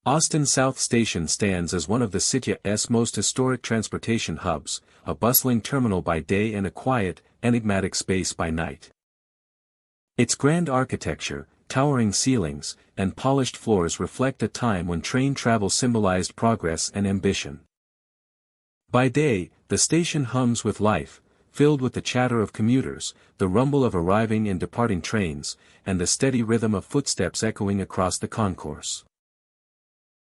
Austin South Station stands as one of the city's most historic transportation hubs, a bustling terminal by day and a quiet, enigmatic space by night. Its grand architecture, towering ceilings, and polished floors reflect a time when train travel symbolized progress and ambition. By day, the station hums with life, filled with the chatter of commuters, the rumble of arriving and departing trains, and the steady rhythm of footsteps echoing across the concourse.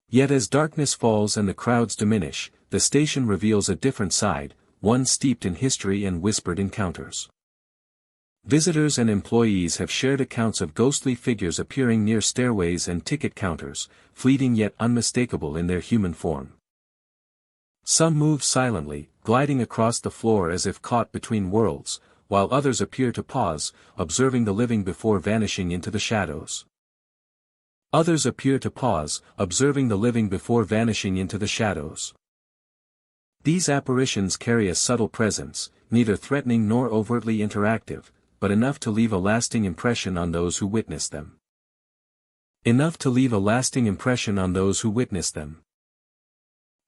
Yet as darkness falls and the crowds diminish, the station reveals a different side, one steeped in history and whispered encounters. Visitors and employees have shared accounts of ghostly figures appearing near stairways and ticket counters, fleeting yet unmistakable in their human form. Some move silently, gliding across the floor as if caught between worlds, while others appear to pause, observing the living before vanishing into the shadows. Others appear to pause, observing the living before vanishing into the shadows. These apparitions carry a subtle presence, neither threatening nor overtly interactive, but enough to leave a lasting impression on those who witness them. Enough to leave a lasting impression on those who witness them.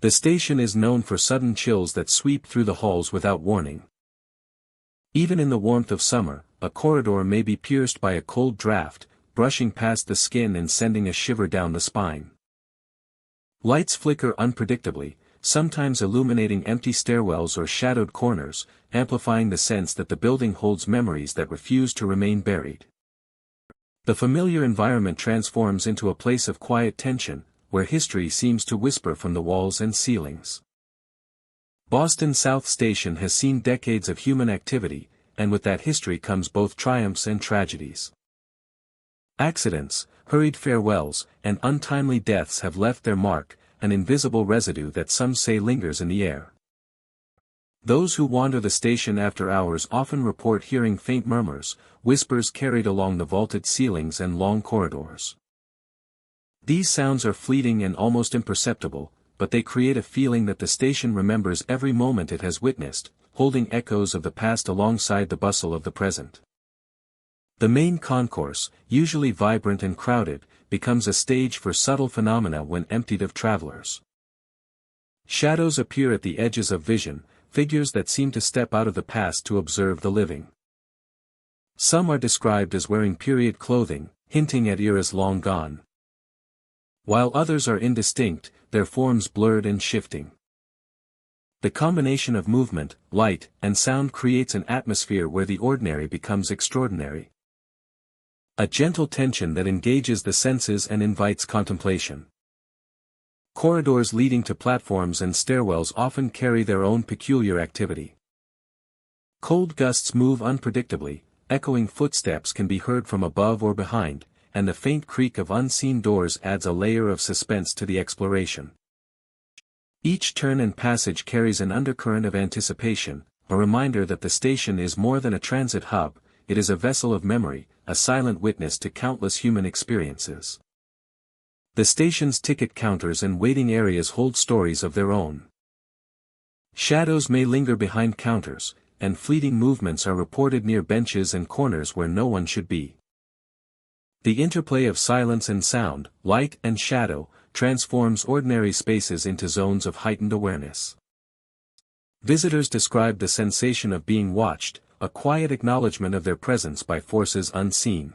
The station is known for sudden chills that sweep through the halls without warning. Even in the warmth of summer, a corridor may be pierced by a cold draft, brushing past the skin and sending a shiver down the spine. Lights flicker unpredictably, sometimes illuminating empty stairwells or shadowed corners, amplifying the sense that the building holds memories that refuse to remain buried. The familiar environment transforms into a place of quiet tension, where history seems to whisper from the walls and ceilings. Boston South Station has seen decades of human activity, and with that history comes both triumphs and tragedies. Accidents, hurried farewells, and untimely deaths have left their mark, an invisible residue that some say lingers in the air. Those who wander the station after hours often report hearing faint murmurs, whispers carried along the vaulted ceilings and long corridors. These sounds are fleeting and almost imperceptible, but they create a feeling that the station remembers every moment it has witnessed, holding echoes of the past alongside the bustle of the present. The main concourse, usually vibrant and crowded, becomes a stage for subtle phenomena when emptied of travelers. Shadows appear at the edges of vision, figures that seem to step out of the past to observe the living. Some are described as wearing period clothing, hinting at eras long gone. While others are indistinct, their forms blurred and shifting. The combination of movement, light, and sound creates an atmosphere where the ordinary becomes extraordinary. A gentle tension that engages the senses and invites contemplation. Corridors leading to platforms and stairwells often carry their own peculiar activity. Cold gusts move unpredictably, echoing footsteps can be heard from above or behind, and the faint creak of unseen doors adds a layer of suspense to the exploration. Each turn and passage carries an undercurrent of anticipation, a reminder that the station is more than a transit hub, it is a vessel of memory, a silent witness to countless human experiences. The station's ticket counters and waiting areas hold stories of their own. Shadows may linger behind counters, and fleeting movements are reported near benches and corners where no one should be. The interplay of silence and sound, light and shadow, transforms ordinary spaces into zones of heightened awareness. Visitors describe the sensation of being watched, a quiet acknowledgement of their presence by forces unseen.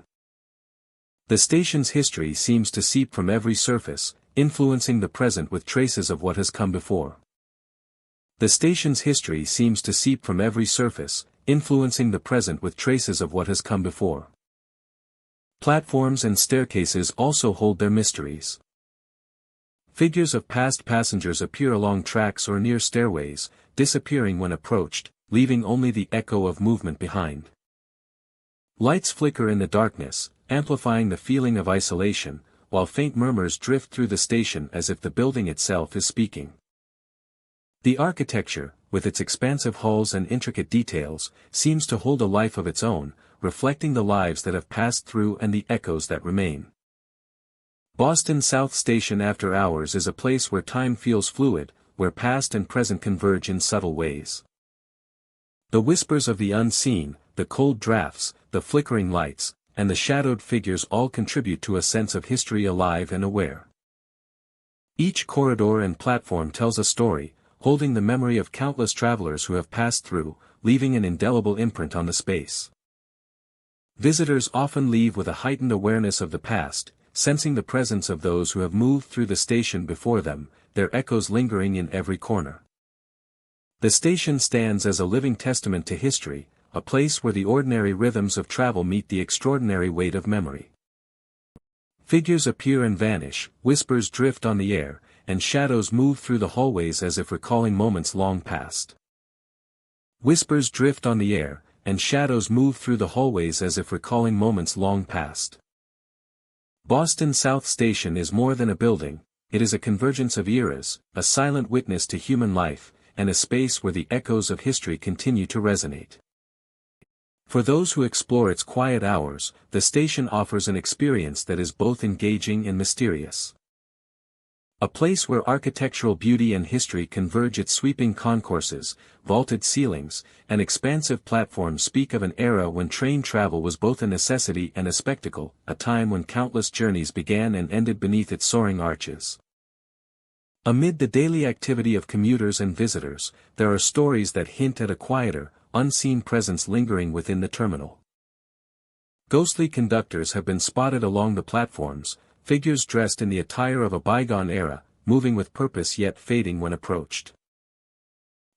The station's history seems to seep from every surface, influencing the present with traces of what has come before. The station's history seems to seep from every surface, influencing the present with traces of what has come before. Platforms and staircases also hold their mysteries. Figures of past passengers appear along tracks or near stairways, disappearing when approached, leaving only the echo of movement behind. Lights flicker in the darkness, amplifying the feeling of isolation, while faint murmurs drift through the station as if the building itself is speaking. The architecture, with its expansive halls and intricate details, seems to hold a life of its own, reflecting the lives that have passed through and the echoes that remain. Boston South Station after hours is a place where time feels fluid, where past and present converge in subtle ways. The whispers of the unseen, the cold drafts, the flickering lights, and the shadowed figures all contribute to a sense of history alive and aware. Each corridor and platform tells a story, holding the memory of countless travelers who have passed through, leaving an indelible imprint on the space. Visitors often leave with a heightened awareness of the past, sensing the presence of those who have moved through the station before them, their echoes lingering in every corner. The station stands as a living testament to history, a place where the ordinary rhythms of travel meet the extraordinary weight of memory. Figures appear and vanish, whispers drift on the air, and shadows move through the hallways as if recalling moments long past. Whispers drift on the air, and shadows move through the hallways as if recalling moments long past. Boston South Station is more than a building, it is a convergence of eras, a silent witness to human life, and a space where the echoes of history continue to resonate. For those who explore its quiet hours, the station offers an experience that is both engaging and mysterious. A place where architectural beauty and history converge, its sweeping concourses, vaulted ceilings, and expansive platforms speak of an era when train travel was both a necessity and a spectacle, a time when countless journeys began and ended beneath its soaring arches. Amid the daily activity of commuters and visitors, there are stories that hint at a quieter, unseen presence lingering within the terminal. Ghostly conductors have been spotted along the platforms, figures dressed in the attire of a bygone era, moving with purpose yet fading when approached.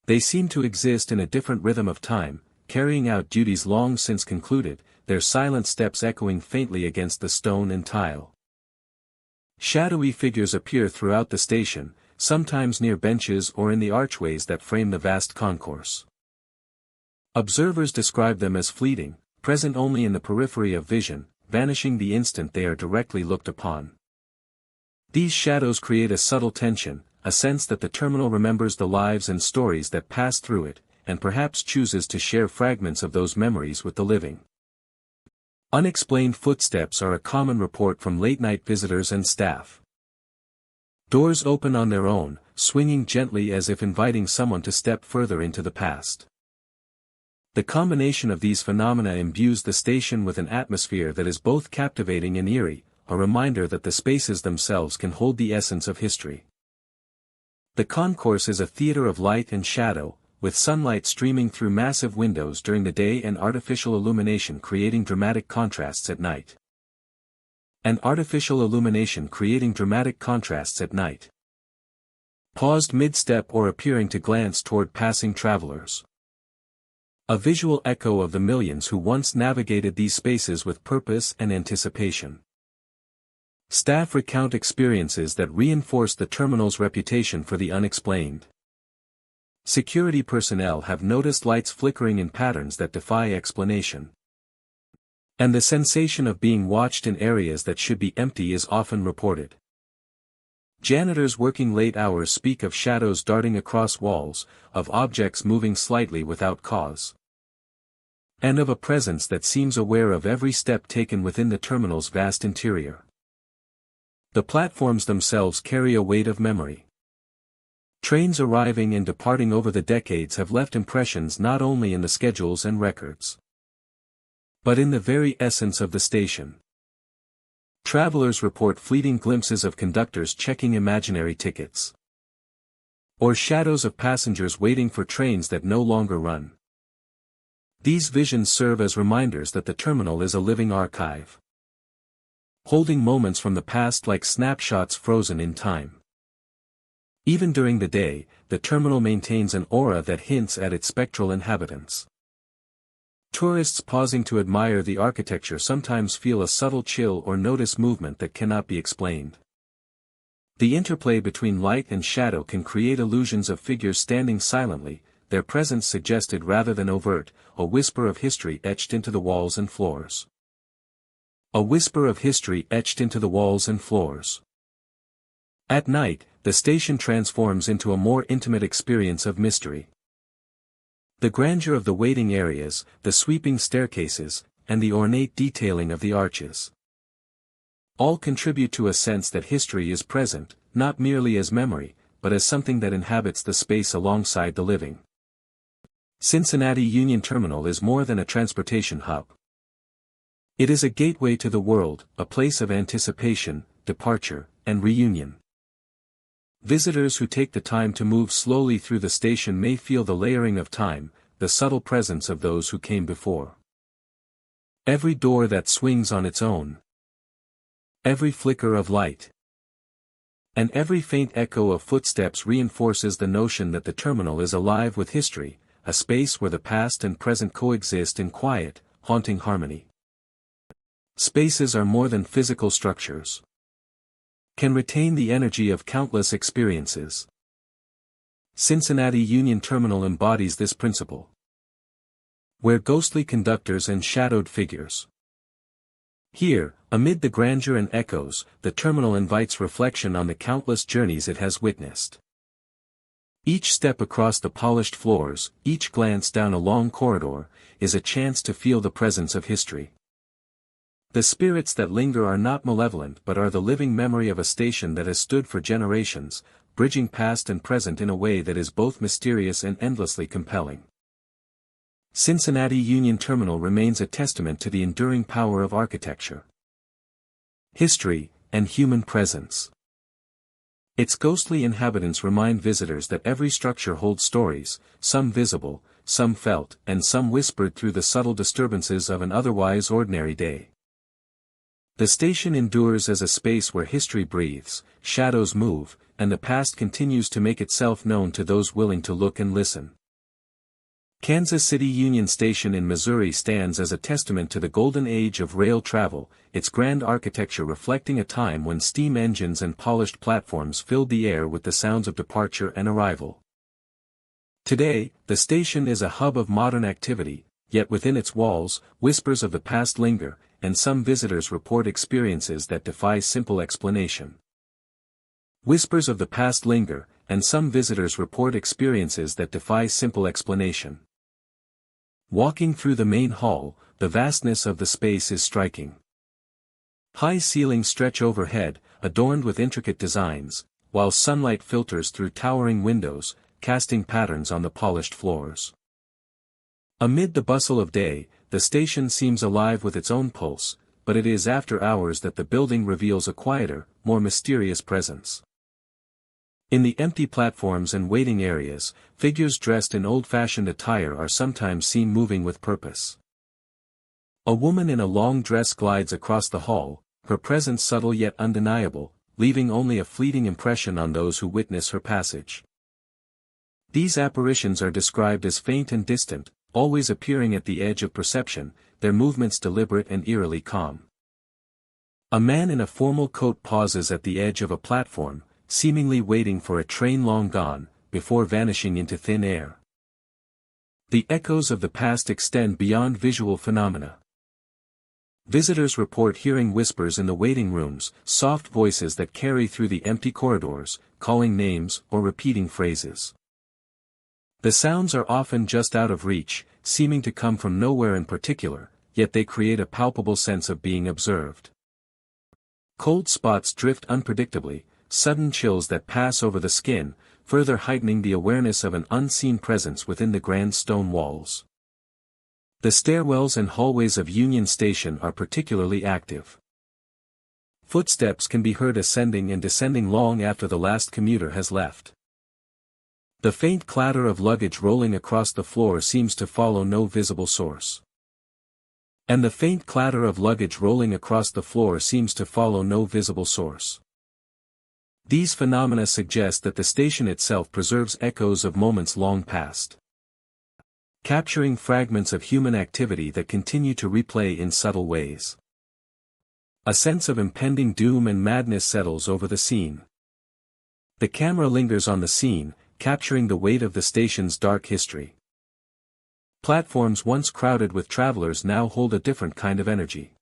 They seem to exist in a different rhythm of time, carrying out duties long since concluded, their silent steps echoing faintly against the stone and tile. Shadowy figures appear throughout the station, sometimes near benches or in the archways that frame the vast concourse. Observers describe them as fleeting, present only in the periphery of vision, vanishing the instant they are directly looked upon. These shadows create a subtle tension, a sense that the terminal remembers the lives and stories that passed through it, and perhaps chooses to share fragments of those memories with the living. Unexplained footsteps are a common report from late-night visitors and staff. Doors open on their own, swinging gently as if inviting someone to step further into the past. The combination of these phenomena imbues the station with an atmosphere that is both captivating and eerie, a reminder that the spaces themselves can hold the essence of history. The concourse is a theater of light and shadow, with sunlight streaming through massive windows during the day and artificial illumination creating dramatic contrasts at night. Paused mid-step or appearing to glance toward passing travelers. A visual echo of the millions who once navigated these spaces with purpose and anticipation. Staff recount experiences that reinforce the terminal's reputation for the unexplained. Security personnel have noticed lights flickering in patterns that defy explanation. And the sensation of being watched in areas that should be empty is often reported. Janitors working late hours speak of shadows darting across walls, of objects moving slightly without cause, and of a presence that seems aware of every step taken within the terminal's vast interior. The platforms themselves carry a weight of memory. Trains arriving and departing over the decades have left impressions not only in the schedules and records, but in the very essence of the station. Travelers report fleeting glimpses of conductors checking imaginary tickets, or shadows of passengers waiting for trains that no longer run. These visions serve as reminders that the terminal is a living archive, holding moments from the past like snapshots frozen in time. Even during the day, the terminal maintains an aura that hints at its spectral inhabitants. Tourists pausing to admire the architecture sometimes feel a subtle chill or notice movement that cannot be explained. The interplay between light and shadow can create illusions of figures standing silently, their presence suggested rather than overt, a whisper of history etched into the walls and floors. A whisper of history etched into the walls and floors. At night, the station transforms into a more intimate experience of mystery. The grandeur of the waiting areas, the sweeping staircases, and the ornate detailing of the arches, all contribute to a sense that history is present, not merely as memory, but as something that inhabits the space alongside the living. Cincinnati Union Terminal is more than a transportation hub. It is a gateway to the world, a place of anticipation, departure, and reunion. Visitors who take the time to move slowly through the station may feel the layering of time, the subtle presence of those who came before. Every door that swings on its own, every flicker of light, and every faint echo of footsteps reinforces the notion that the terminal is alive with history, a space where the past and present coexist in quiet, haunting harmony. Spaces are more than physical structures, can retain the energy of countless experiences. Cincinnati Union Terminal embodies this principle, where ghostly conductors and shadowed figures. Here, amid the grandeur and echoes, the terminal invites reflection on the countless journeys it has witnessed. Each step across the polished floors, each glance down a long corridor, is a chance to feel the presence of history. The spirits that linger are not malevolent but are the living memory of a station that has stood for generations, bridging past and present in a way that is both mysterious and endlessly compelling. Cincinnati Union Terminal remains a testament to the enduring power of architecture, history, and human presence. Its ghostly inhabitants remind visitors that every structure holds stories, some visible, some felt, and some whispered through the subtle disturbances of an otherwise ordinary day. The station endures as a space where history breathes, shadows move, and the past continues to make itself known to those willing to look and listen. Kansas City Union Station in Missouri stands as a testament to the golden age of rail travel, its grand architecture reflecting a time when steam engines and polished platforms filled the air with the sounds of departure and arrival. Today, the station is a hub of modern activity, yet within its walls, whispers of the past linger, and some visitors report experiences that defy simple explanation. Whispers of the past linger, and some visitors report experiences that defy simple explanation. Walking through the main hall, the vastness of the space is striking. High ceilings stretch overhead, adorned with intricate designs, while sunlight filters through towering windows, casting patterns on the polished floors. Amid the bustle of day, the station seems alive with its own pulse, but it is after hours that the building reveals a quieter, more mysterious presence. In the empty platforms and waiting areas, figures dressed in old-fashioned attire are sometimes seen moving with purpose. A woman in a long dress glides across the hall, her presence subtle yet undeniable, leaving only a fleeting impression on those who witness her passage. These apparitions are described as faint and distant, always appearing at the edge of perception, their movements deliberate and eerily calm. A man in a formal coat pauses at the edge of a platform, seemingly waiting for a train long gone, before vanishing into thin air. The echoes of the past extend beyond visual phenomena. Visitors report hearing whispers in the waiting rooms, soft voices that carry through the empty corridors, calling names or repeating phrases. The sounds are often just out of reach, seeming to come from nowhere in particular, yet they create a palpable sense of being observed. Cold spots drift unpredictably, sudden chills that pass over the skin, further heightening the awareness of an unseen presence within the grand stone walls. The stairwells and hallways of Union Station are particularly active. Footsteps can be heard ascending and descending long after the last commuter has left. The faint clatter of luggage rolling across the floor seems to follow no visible source. And the faint clatter of luggage rolling across the floor seems to follow no visible source. These phenomena suggest that the station itself preserves echoes of moments long past, capturing fragments of human activity that continue to replay in subtle ways. A sense of impending doom and madness settles over the scene. The camera lingers on the scene, capturing the weight of the station's dark history. Platforms once crowded with travelers now hold a different kind of energy.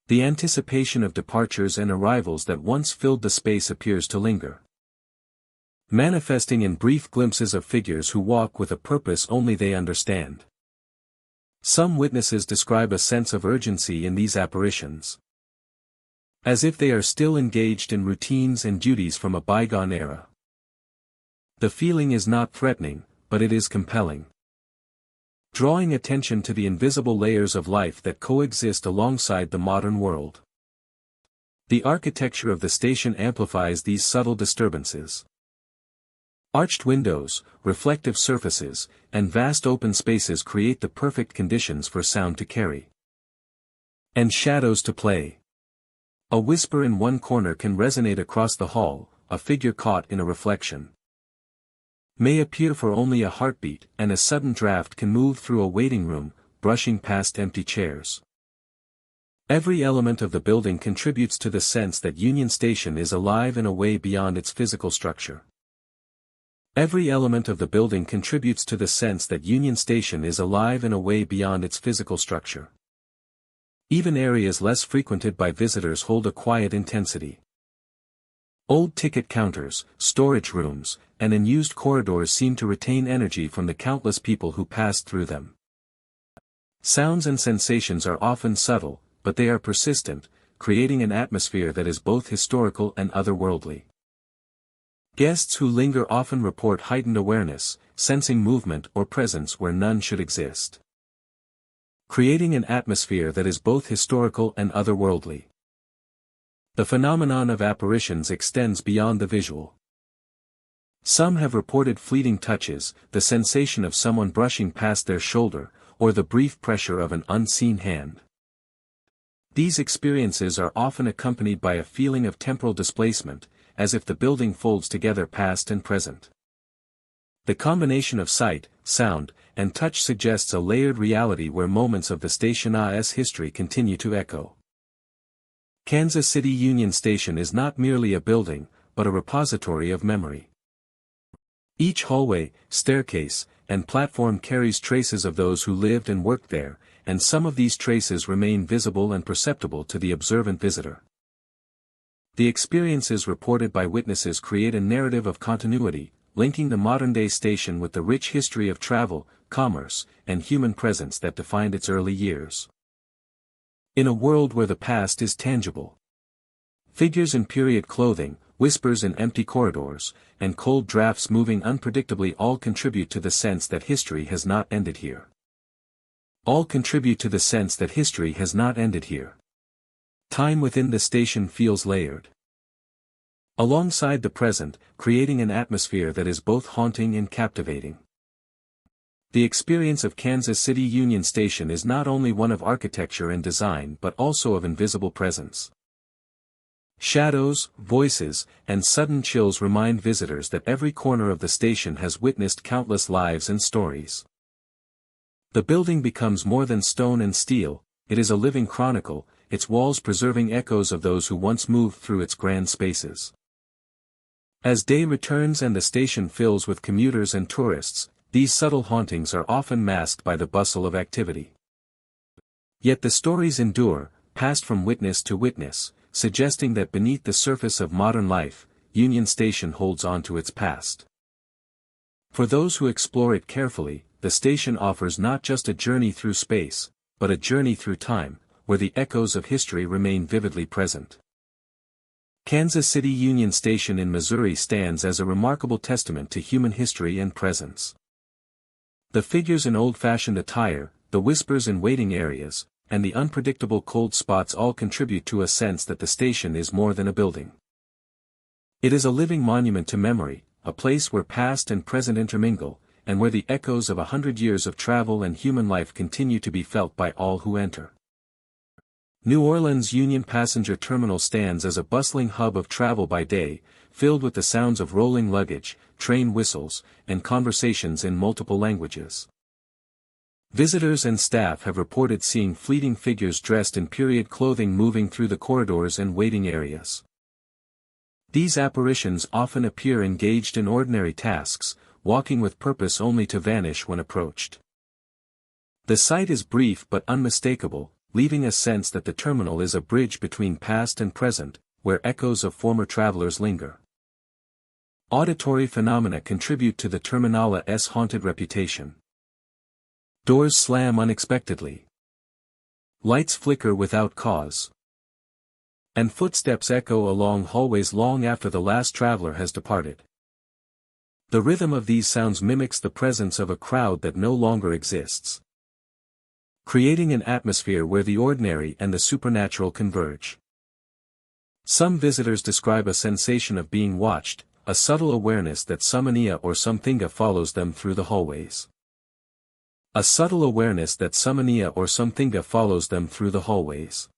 The anticipation of departures and arrivals that once filled the space appears to linger, manifesting in brief glimpses of figures who walk with a purpose only they understand. Some witnesses describe a sense of urgency in these apparitions, as if they are still engaged in routines and duties from a bygone era. The feeling is not threatening, but it is compelling, drawing attention to the invisible layers of life that coexist alongside the modern world. The architecture of the station amplifies these subtle disturbances. Arched windows, reflective surfaces, and vast open spaces create the perfect conditions for sound to carry, and shadows to play. A whisper in one corner can resonate across the hall, a figure caught in a reflection may appear for only a heartbeat, and a sudden draft can move through a waiting room, brushing past empty chairs. Every element of the building contributes to the sense that Union Station is alive in a way beyond its physical structure. Every element of the building contributes to the sense that Union Station is alive in a way beyond its physical structure. Even areas less frequented by visitors hold a quiet intensity. Old ticket counters, storage rooms, and unused corridors seem to retain energy from the countless people who passed through them. Sounds and sensations are often subtle, but they are persistent, creating an atmosphere that is both historical and otherworldly. Guests who linger often report heightened awareness, sensing movement or presence where none should exist, creating an atmosphere that is both historical and otherworldly. The phenomenon of apparitions extends beyond the visual. Some have reported fleeting touches, the sensation of someone brushing past their shoulder, or the brief pressure of an unseen hand. These experiences are often accompanied by a feeling of temporal displacement, as if the building folds together past and present. The combination of sight, sound, and touch suggests a layered reality where moments of the station's history continue to echo. Kansas City Union Station is not merely a building, but a repository of memory. Each hallway, staircase, and platform carries traces of those who lived and worked there, and some of these traces remain visible and perceptible to the observant visitor. The experiences reported by witnesses create a narrative of continuity, linking the modern-day station with the rich history of travel, commerce, and human presence that defined its early years. In a world where the past is tangible, figures in period clothing, whispers in empty corridors, and cold drafts moving unpredictably all contribute to the sense that history has not ended here. Time within the station feels layered, alongside the present, creating an atmosphere that is both haunting and captivating. The experience of Kansas City Union Station is not only one of architecture and design but also of invisible presence. Shadows, voices, and sudden chills remind visitors that every corner of the station has witnessed countless lives and stories. The building becomes more than stone and steel, it is a living chronicle, its walls preserving echoes of those who once moved through its grand spaces. As day returns and the station fills with commuters and tourists, these subtle hauntings are often masked by the bustle of activity. Yet the stories endure, passed from witness to witness, suggesting that beneath the surface of modern life, Union Station holds on to its past. For those who explore it carefully, the station offers not just a journey through space, but a journey through time, where the echoes of history remain vividly present. Kansas City Union Station in Missouri stands as a remarkable testament to human history and presence. The figures in old-fashioned attire, the whispers in waiting areas, and the unpredictable cold spots all contribute to a sense that the station is more than a building. It is a living monument to memory, a place where past and present intermingle, and where the echoes of 100 years of travel and human life continue to be felt by all who enter. New Orleans Union Passenger Terminal stands as a bustling hub of travel by day, filled with the sounds of rolling luggage, train whistles, and conversations in multiple languages. Visitors and staff have reported seeing fleeting figures dressed in period clothing moving through the corridors and waiting areas. These apparitions often appear engaged in ordinary tasks, walking with purpose only to vanish when approached. The sight is brief but unmistakable, leaving a sense that the terminal is a bridge between past and present, where echoes of former travelers linger. Auditory phenomena contribute to the terminal's haunted reputation. Doors slam unexpectedly. Lights flicker without cause. And footsteps echo along hallways long after the last traveler has departed. The rhythm of these sounds mimics the presence of a crowd that no longer exists, creating an atmosphere where the ordinary and the supernatural converge. Some visitors describe a sensation of being watched, a subtle awareness that something or something follows them through the hallways. A subtle awareness that something or something follows them through the hallways.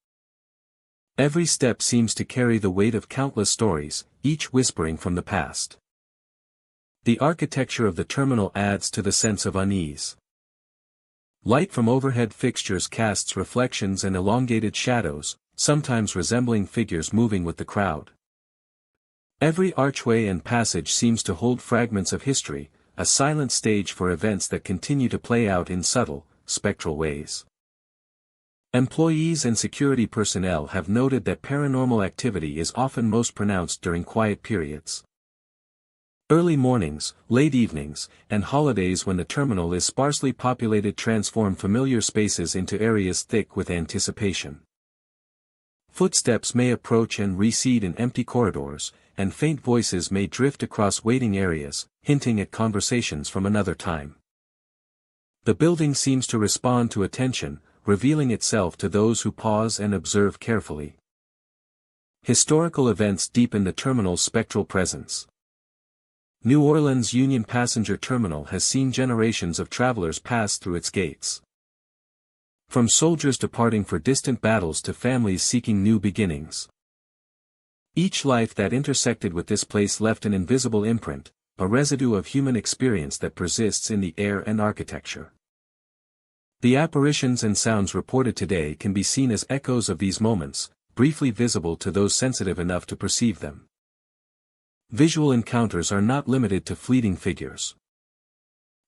Every step seems to carry the weight of countless stories, each whispering from the past. The architecture of the terminal adds to the sense of unease. Light from overhead fixtures casts reflections and elongated shadows, sometimes resembling figures moving with the crowd. Every archway and passage seems to hold fragments of history, a silent stage for events that continue to play out in subtle, spectral ways. Employees and security personnel have noted that paranormal activity is often most pronounced during quiet periods. Early mornings, late evenings, and holidays when the terminal is sparsely populated transform familiar spaces into areas thick with anticipation. Footsteps may approach and recede in empty corridors, and faint voices may drift across waiting areas, hinting at conversations from another time. The building seems to respond to attention, revealing itself to those who pause and observe carefully. Historical events deepen the terminal's spectral presence. New Orleans Union Passenger Terminal has seen generations of travelers pass through its gates. From soldiers departing for distant battles to families seeking new beginnings. Each life that intersected with this place left an invisible imprint, a residue of human experience that persists in the air and architecture. The apparitions and sounds reported today can be seen as echoes of these moments, briefly visible to those sensitive enough to perceive them. Visual encounters are not limited to fleeting figures.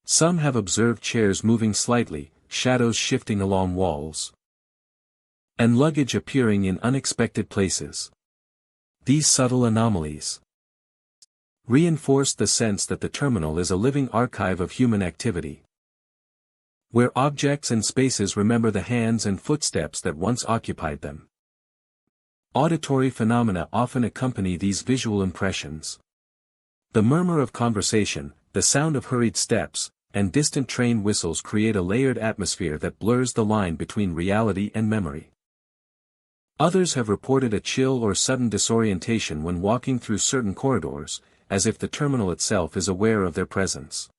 Some have observed chairs moving slightly, shadows shifting along walls, and luggage appearing in unexpected places. These subtle anomalies reinforce the sense that the terminal is a living archive of human activity, where objects and spaces remember the hands and footsteps that once occupied them. Auditory phenomena often accompany these visual impressions. The murmur of conversation, the sound of hurried steps, and distant train whistles create a layered atmosphere that blurs the line between reality and memory. Others have reported a chill or sudden disorientation when walking through certain corridors, as if the terminal itself is aware of their presence.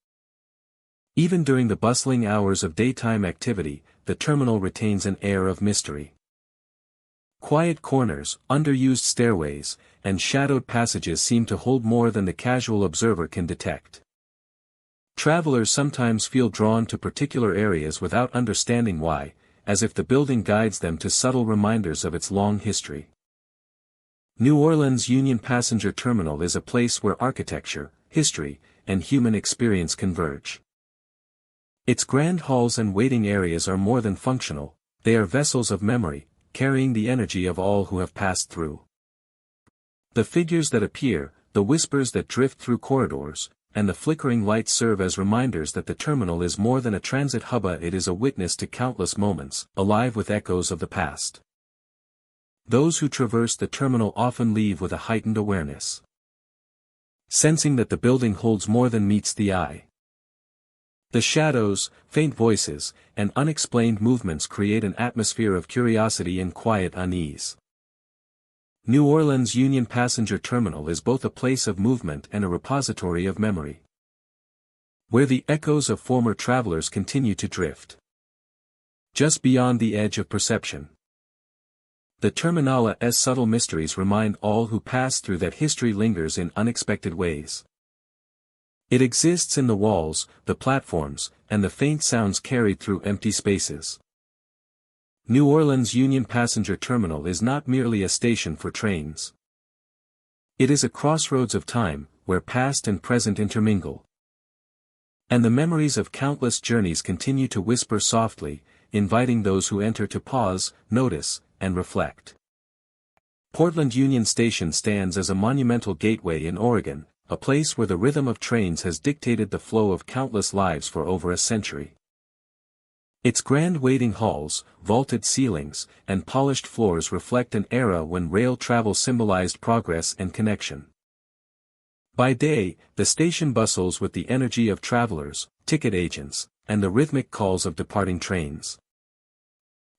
Even during the bustling hours of daytime activity, the terminal retains an air of mystery. Quiet corners, underused stairways, and shadowed passages seem to hold more than the casual observer can detect. Travelers sometimes feel drawn to particular areas without understanding why, as if the building guides them to subtle reminders of its long history. New Orleans Union Passenger Terminal is a place where architecture, history, and human experience converge. Its grand halls and waiting areas are more than functional, they are vessels of memory, carrying the energy of all who have passed through. The figures that appear, the whispers that drift through corridors, and the flickering lights serve as reminders that the terminal is more than a transit hub, it is a witness to countless moments, alive with echoes of the past. Those who traverse the terminal often leave with a heightened awareness, sensing that the building holds more than meets the eye. The shadows, faint voices, and unexplained movements create an atmosphere of curiosity and quiet unease. New Orleans Union Passenger Terminal is both a place of movement and a repository of memory, where the echoes of former travelers continue to drift just beyond the edge of perception. The Terminala's subtle mysteries remind all who pass through that history lingers in unexpected ways. It exists in the walls, the platforms, and the faint sounds carried through empty spaces. New Orleans Union Passenger Terminal is not merely a station for trains. It is a crossroads of time, where past and present intermingle. And the memories of countless journeys continue to whisper softly, inviting those who enter to pause, notice, and reflect. Portland Union Station stands as a monumental gateway in Oregon, a place where the rhythm of trains has dictated the flow of countless lives for over a century. Its grand waiting halls, vaulted ceilings, and polished floors reflect an era when rail travel symbolized progress and connection. By day, the station bustles with the energy of travelers, ticket agents, and the rhythmic calls of departing trains.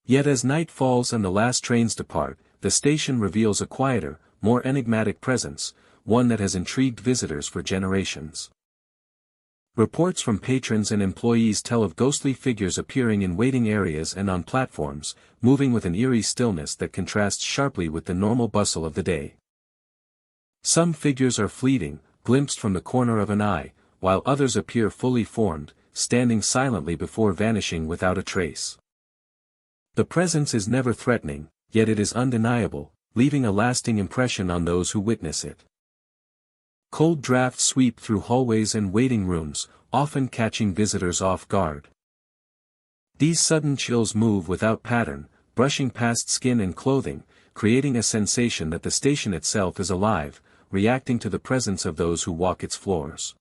Yet as night falls and the last trains depart, the station reveals a quieter, more enigmatic presence, one that has intrigued visitors for generations. Reports from patrons and employees tell of ghostly figures appearing in waiting areas and on platforms, moving with an eerie stillness that contrasts sharply with the normal bustle of the day. Some figures are fleeting, glimpsed from the corner of an eye, while others appear fully formed, standing silently before vanishing without a trace. The presence is never threatening, yet it is undeniable, leaving a lasting impression on those who witness it. Cold drafts sweep through hallways and waiting rooms, often catching visitors off guard. These sudden chills move without pattern, brushing past skin and clothing, creating a sensation that the station itself is alive, reacting to the presence of those who walk its floors.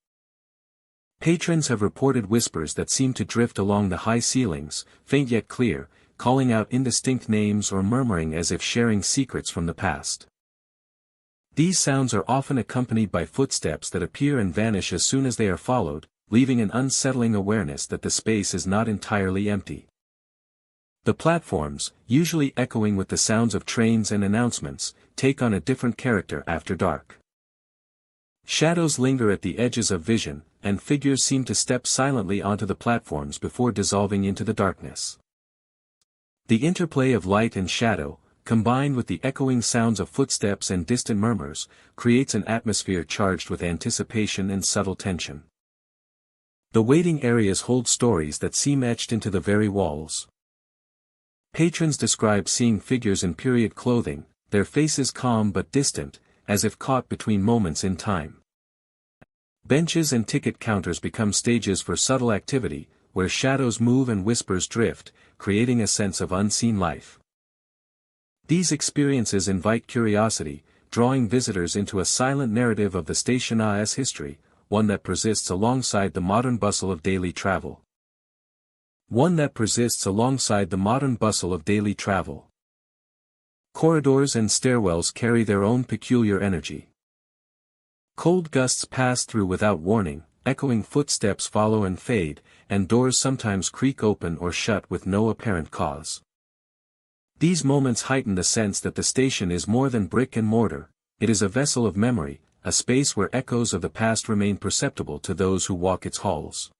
Patrons have reported whispers that seem to drift along the high ceilings, faint yet clear, calling out indistinct names or murmuring as if sharing secrets from the past. These sounds are often accompanied by footsteps that appear and vanish as soon as they are followed, leaving an unsettling awareness that the space is not entirely empty. The platforms, usually echoing with the sounds of trains and announcements, take on a different character after dark. Shadows linger at the edges of vision, and figures seem to step silently onto the platforms before dissolving into the darkness. The interplay of light and shadow, combined with the echoing sounds of footsteps and distant murmurs, creates an atmosphere charged with anticipation and subtle tension. The waiting areas hold stories that seem etched into the very walls. Patrons describe seeing figures in period clothing, their faces calm but distant, as if caught between moments in time. Benches and ticket counters become stages for subtle activity, where shadows move and whispers drift, creating a sense of unseen life. These experiences invite curiosity, drawing visitors into a silent narrative of the station's history, one that persists alongside the modern bustle of daily travel. Corridors and stairwells carry their own peculiar energy. Cold gusts pass through without warning, echoing footsteps follow and fade, and doors sometimes creak open or shut with no apparent cause. These moments heighten the sense that the station is more than brick and mortar, it is a vessel of memory, a space where echoes of the past remain perceptible to those who walk its halls.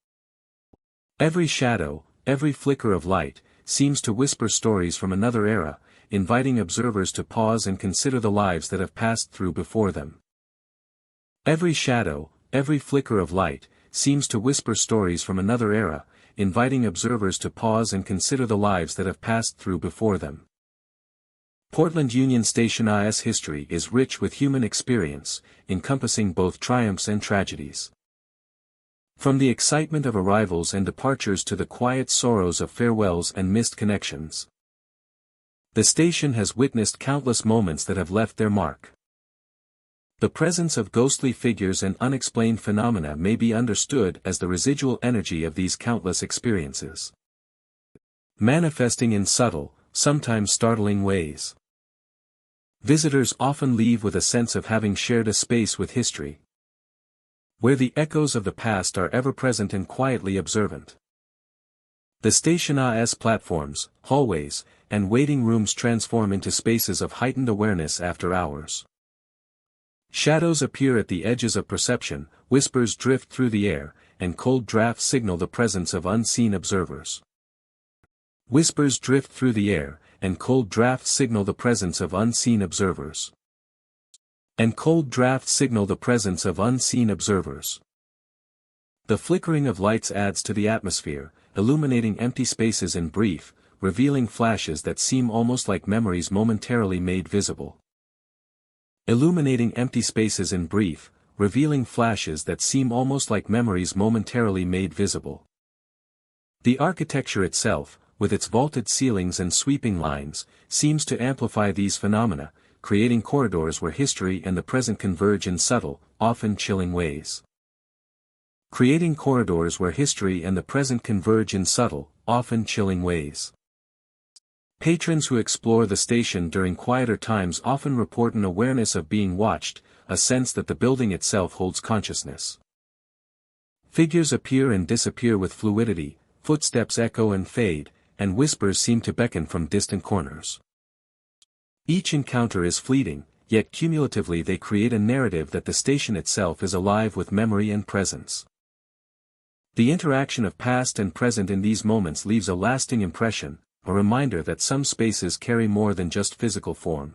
Every shadow, every flicker of light, seems to whisper stories from another era, inviting observers to pause and consider the lives that have passed through before them. Every shadow, every flicker of light, seems to whisper stories from another era, inviting observers to pause and consider the lives that have passed through before them. Portland Union Station's history is rich with human experience, encompassing both triumphs and tragedies. From the excitement of arrivals and departures to the quiet sorrows of farewells and missed connections, the station has witnessed countless moments that have left their mark. The presence of ghostly figures and unexplained phenomena may be understood as the residual energy of these countless experiences, manifesting in subtle, sometimes startling ways. Visitors often leave with a sense of having shared a space with history. where the echoes of the past are ever present and quietly observant. The station's platforms, hallways, and waiting rooms transform into spaces of heightened awareness after hours. Shadows appear at the edges of perception, whispers drift through the air, and cold drafts signal the presence of unseen observers. Whispers drift through the air, and cold drafts signal the presence of unseen observers. And cold drafts signal the presence of unseen observers. The flickering of lights adds to the atmosphere, illuminating empty spaces in brief, revealing flashes that seem almost like memories momentarily made visible. Illuminating empty spaces in brief, revealing flashes that seem almost like memories momentarily made visible. The architecture itself, with its vaulted ceilings and sweeping lines, seems to amplify these phenomena, creating corridors where history and the present converge in subtle, often chilling ways. Creating corridors where history and the present converge in subtle, often chilling ways. Patrons who explore the station during quieter times often report an awareness of being watched, a sense that the building itself holds consciousness. Figures appear and disappear with fluidity, footsteps echo and fade, and whispers seem to beckon from distant corners. Each encounter is fleeting, yet cumulatively they create a narrative that the station itself is alive with memory and presence. The interaction of past and present in these moments leaves a lasting impression, a reminder that some spaces carry more than just physical form.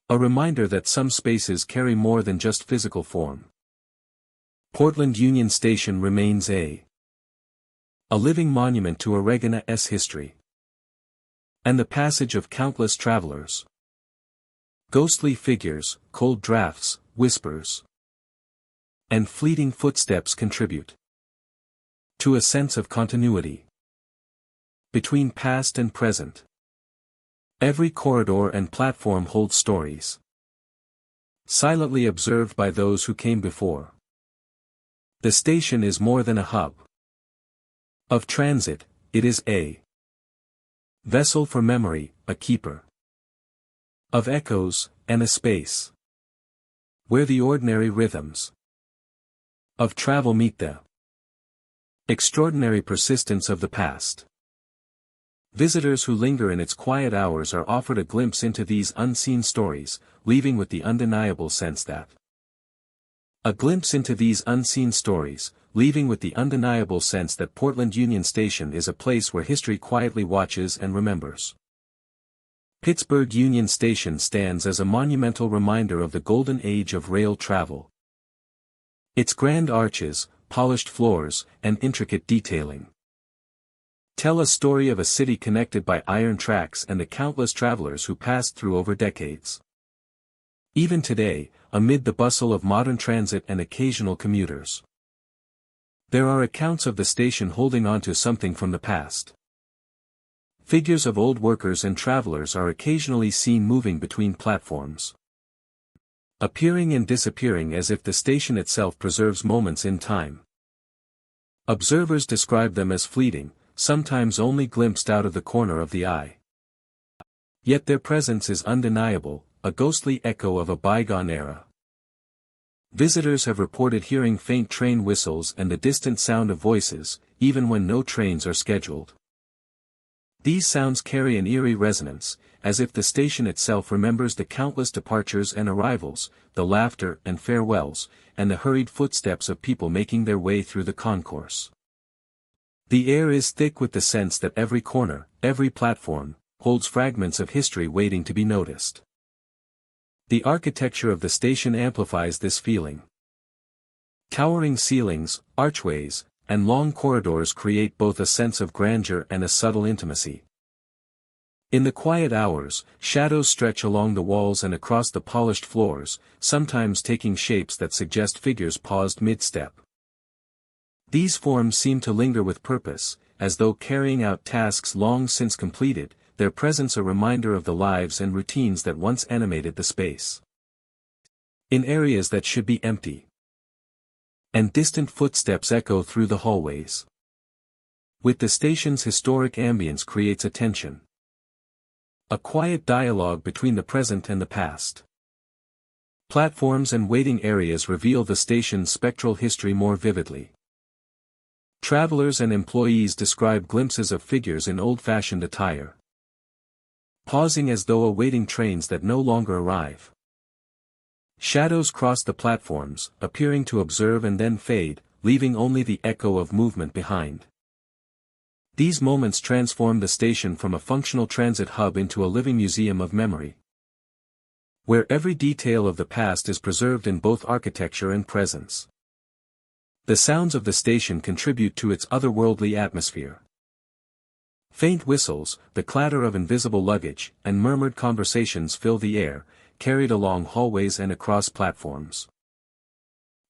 A reminder that some spaces carry more than just physical form. Portland Union Station remains a living monument to Oregon's history. And the passage of countless travelers. Ghostly figures, cold drafts, whispers, and fleeting footsteps contribute to a sense of continuity between past and present. Every corridor and platform holds stories, silently observed by those who came before. The station is more than a hub of transit, it is a vessel for memory, a keeper of echoes, and a space where the ordinary rhythms of travel meet the extraordinary persistence of the past. Visitors who linger in its quiet hours are offered a glimpse into these unseen stories, leaving with the undeniable sense that Portland Union Station is a place where history quietly watches and remembers. Pittsburgh Union Station stands as a monumental reminder of the golden age of rail travel. Its grand arches, polished floors, and intricate detailing tell a story of a city connected by iron tracks and the countless travelers who passed through over decades. Even today, amid the bustle of modern transit and occasional commuters, there are accounts of the station holding on to something from the past. Figures of old workers and travelers are occasionally seen moving between platforms, appearing and disappearing as if the station itself preserves moments in time. Observers describe them as fleeting, sometimes only glimpsed out of the corner of the eye. Yet their presence is undeniable, a ghostly echo of a bygone era. Visitors have reported hearing faint train whistles and the distant sound of voices, even when no trains are scheduled. These sounds carry an eerie resonance, as if the station itself remembers the countless departures and arrivals, the laughter and farewells, and the hurried footsteps of people making their way through the concourse. The air is thick with the sense that every corner, every platform, holds fragments of history waiting to be noticed. The architecture of the station amplifies this feeling. Towering ceilings, archways, and long corridors create both a sense of grandeur and a subtle intimacy. In the quiet hours, shadows stretch along the walls and across the polished floors, sometimes taking shapes that suggest figures paused mid-step. These forms seem to linger with purpose, as though carrying out tasks long since completed, their presence a reminder of the lives and routines that once animated the space. In areas that should be empty, and distant footsteps echo through the hallways. With the station's historic ambience creates a tension. A quiet dialogue between the present and the past. Platforms and waiting areas reveal the station's spectral history more vividly. Travelers and employees describe glimpses of figures in old-fashioned attire, pausing as though awaiting trains that no longer arrive. Shadows cross the platforms, appearing to observe and then fade, leaving only the echo of movement behind. These moments transform the station from a functional transit hub into a living museum of memory, where every detail of the past is preserved in both architecture and presence. The sounds of the station contribute to its otherworldly atmosphere. Faint whistles, the clatter of invisible luggage, and murmured conversations fill the air, carried along hallways and across platforms.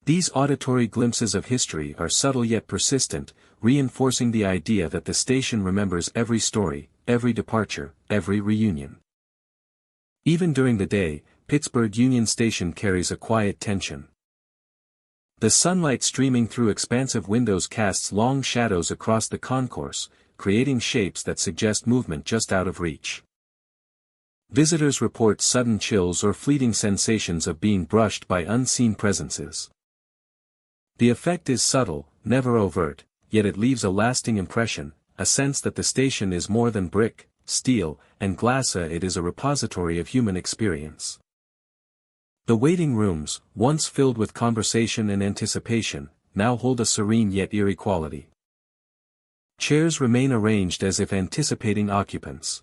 These auditory glimpses of history are subtle yet persistent, reinforcing the idea that the station remembers every story, every departure, every reunion. Even during the day, Pittsburgh Union Station carries a quiet tension. The sunlight streaming through expansive windows casts long shadows across the concourse, creating shapes that suggest movement just out of reach. Visitors report sudden chills or fleeting sensations of being brushed by unseen presences. The effect is subtle, never overt, yet it leaves a lasting impression, a sense that the station is more than brick, steel, and glass. It is a repository of human experience. The waiting rooms, once filled with conversation and anticipation, now hold a serene yet eerie quality. Chairs remain arranged as if anticipating occupants,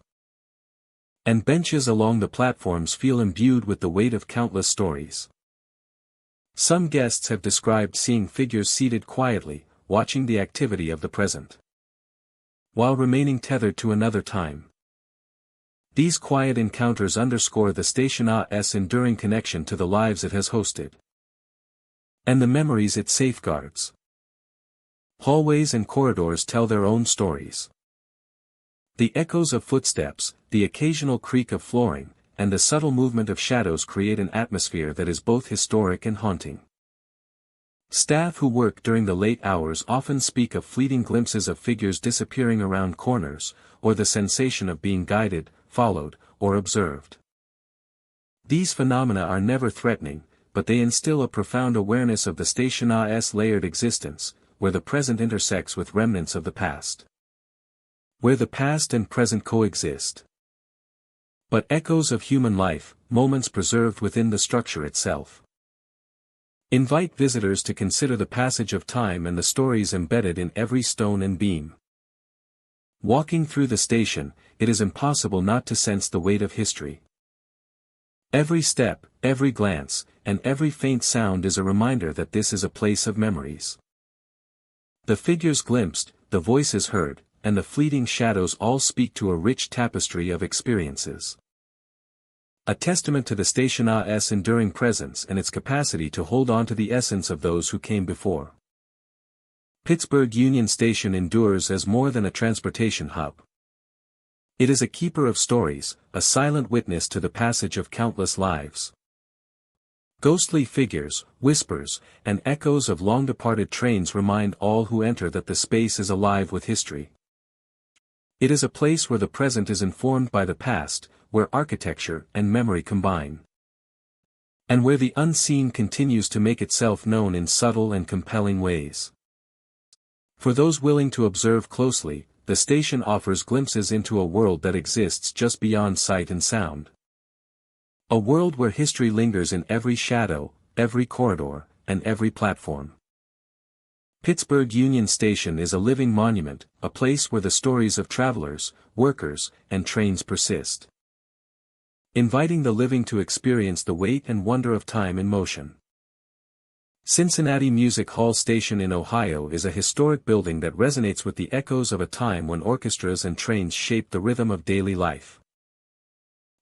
and benches along the platforms feel imbued with the weight of countless stories. Some guests have described seeing figures seated quietly, watching the activity of the present, while remaining tethered to another time. These quiet encounters underscore the station's enduring connection to the lives it has hosted, and the memories it safeguards. Hallways and corridors tell their own stories. The echoes of footsteps, the occasional creak of flooring, and the subtle movement of shadows create an atmosphere that is both historic and haunting. Staff who work during the late hours often speak of fleeting glimpses of figures disappearing around corners, or the sensation of being guided, followed, or observed. These phenomena are never threatening, but they instill a profound awareness of the station's layered existence, where the present intersects with remnants of the past, where the past and present coexist. But echoes of human life, moments preserved within the structure itself, invite visitors to consider the passage of time and the stories embedded in every stone and beam. Walking through the station, it is impossible not to sense the weight of history. Every step, every glance, and every faint sound is a reminder that this is a place of memories. The figures glimpsed, the voices heard, and the fleeting shadows all speak to a rich tapestry of experiences. A testament to the station's enduring presence and its capacity to hold on to the essence of those who came before. Pittsburgh Union Station endures as more than a transportation hub. It is a keeper of stories, a silent witness to the passage of countless lives. Ghostly figures, whispers, and echoes of long-departed trains remind all who enter that the space is alive with history. It is a place where the present is informed by the past, where architecture and memory combine, and where the unseen continues to make itself known in subtle and compelling ways. For those willing to observe closely, the station offers glimpses into a world that exists just beyond sight and sound. A world where history lingers in every shadow, every corridor, and every platform. Pittsburgh Union Station is a living monument, a place where the stories of travelers, workers, and trains persist, inviting the living to experience the weight and wonder of time in motion. Cincinnati Music Hall Station in Ohio is a historic building that resonates with the echoes of a time when orchestras and trains shaped the rhythm of daily life.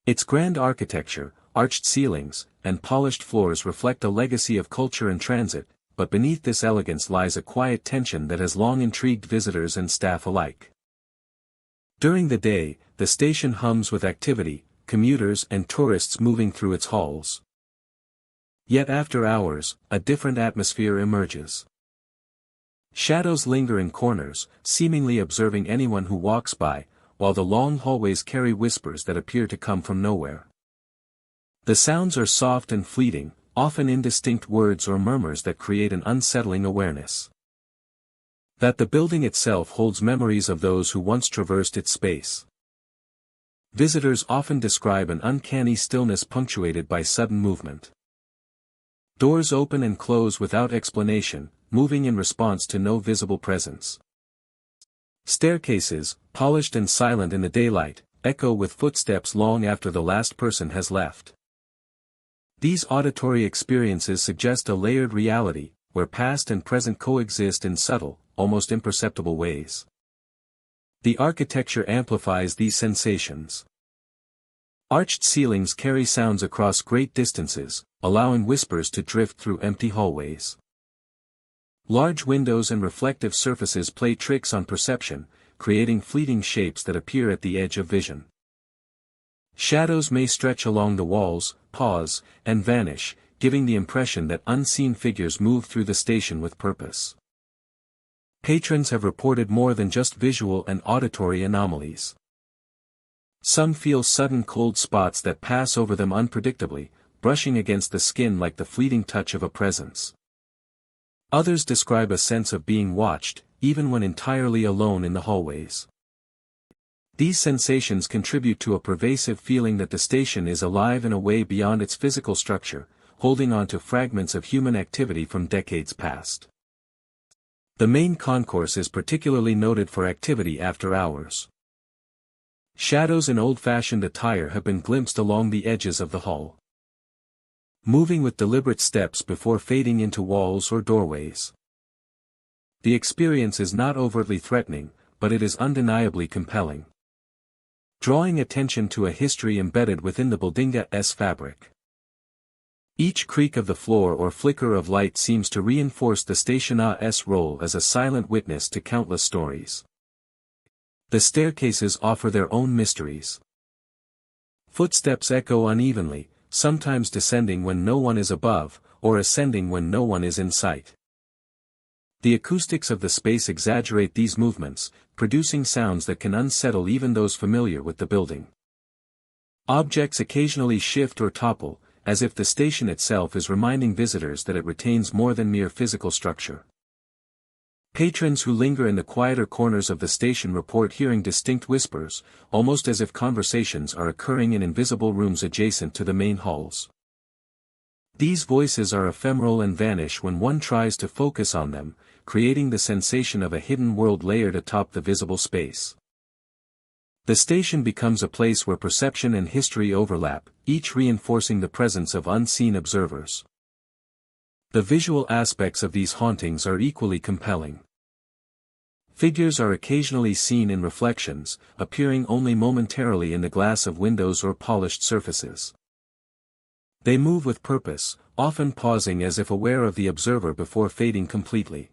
Its grand architecture, arched ceilings, and polished floors reflect a legacy of culture and transit, but beneath this elegance lies a quiet tension that has long intrigued visitors and staff alike. During the day, the station hums with activity, commuters and tourists moving through its halls. Yet after hours, a different atmosphere emerges. Shadows linger in corners, seemingly observing anyone who walks by, while the long hallways carry whispers that appear to come from nowhere. The sounds are soft and fleeting, often indistinct words or murmurs that create an unsettling awareness. That the building itself holds memories of those who once traversed its space. Visitors often describe an uncanny stillness punctuated by sudden movement. Doors open and close without explanation, moving in response to no visible presence. Staircases, polished and silent in the daylight, echo with footsteps long after the last person has left. These auditory experiences suggest a layered reality, where past and present coexist in subtle, almost imperceptible ways. The architecture amplifies these sensations. Arched ceilings carry sounds across great distances, allowing whispers to drift through empty hallways. Large windows and reflective surfaces play tricks on perception, creating fleeting shapes that appear at the edge of vision. Shadows may stretch along the walls, pause, and vanish, giving the impression that unseen figures move through the station with purpose. Patrons have reported more than just visual and auditory anomalies. Some feel sudden cold spots that pass over them unpredictably, brushing against the skin like the fleeting touch of a presence. Others describe a sense of being watched, even when entirely alone in the hallways. These sensations contribute to a pervasive feeling that the station is alive in a way beyond its physical structure, holding on to fragments of human activity from decades past. The main concourse is particularly noted for activity after hours. Shadows in old-fashioned attire have been glimpsed along the edges of the hall, moving with deliberate steps before fading into walls or doorways. The experience is not overtly threatening, but it is undeniably compelling, drawing attention to a history embedded within the building's fabric. Each creak of the floor or flicker of light seems to reinforce the station's role as a silent witness to countless stories. The staircases offer their own mysteries. Footsteps echo unevenly, sometimes descending when no one is above, or ascending when no one is in sight. The acoustics of the space exaggerate these movements, producing sounds that can unsettle even those familiar with the building. Objects occasionally shift or topple, as if the station itself is reminding visitors that it retains more than mere physical structure. Patrons who linger in the quieter corners of the station report hearing distinct whispers, almost as if conversations are occurring in invisible rooms adjacent to the main halls. These voices are ephemeral and vanish when one tries to focus on them, creating the sensation of a hidden world layered atop the visible space. The station becomes a place where perception and history overlap, each reinforcing the presence of unseen observers. The visual aspects of these hauntings are equally compelling. Figures are occasionally seen in reflections, appearing only momentarily in the glass of windows or polished surfaces. They move with purpose, often pausing as if aware of the observer before fading completely.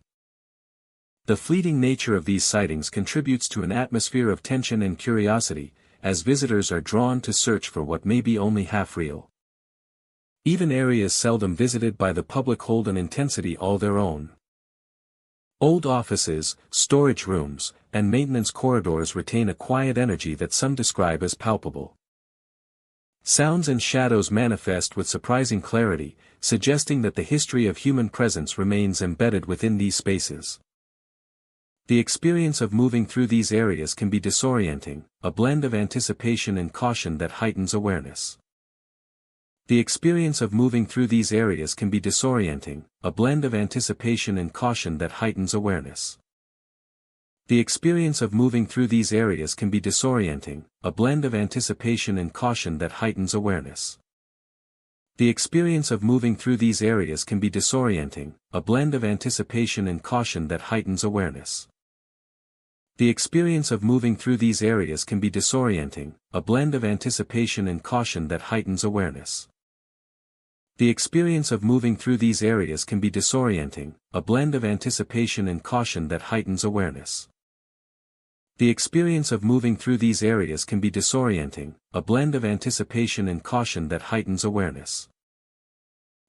The fleeting nature of these sightings contributes to an atmosphere of tension and curiosity, as visitors are drawn to search for what may be only half real. Even areas seldom visited by the public hold an intensity all their own. Old offices, storage rooms, and maintenance corridors retain a quiet energy that some describe as palpable. Sounds and shadows manifest with surprising clarity, suggesting that the history of human presence remains embedded within these spaces. The experience of moving through these areas can be disorienting, a blend of anticipation and caution that heightens awareness. The experience of moving through these areas can be disorienting, a blend of anticipation and caution that heightens awareness. The experience of moving through these areas can be disorienting, a blend of anticipation and caution that heightens awareness. The experience of moving through these areas can be disorienting, a blend of anticipation and caution that heightens awareness. The experience of moving through these areas can be disorienting, a blend of anticipation and caution that heightens awareness. The experience of moving through these areas can be disorienting, a blend of anticipation and caution that heightens awareness. The experience of moving through these areas can be disorienting, a blend of anticipation and caution that heightens awareness.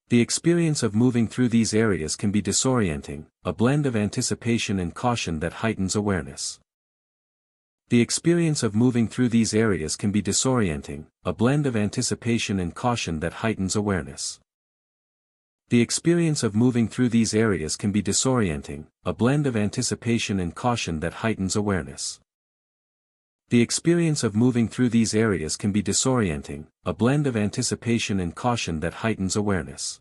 The experience of moving through these areas can be disorienting, a blend of anticipation and caution that heightens awareness. The experience of moving through these areas can be disorienting, a blend of anticipation and caution that heightens awareness. The experience of moving through these areas can be disorienting, a blend of anticipation and caution that heightens awareness. The experience of moving through these areas can be disorienting, a blend of anticipation and caution that heightens awareness.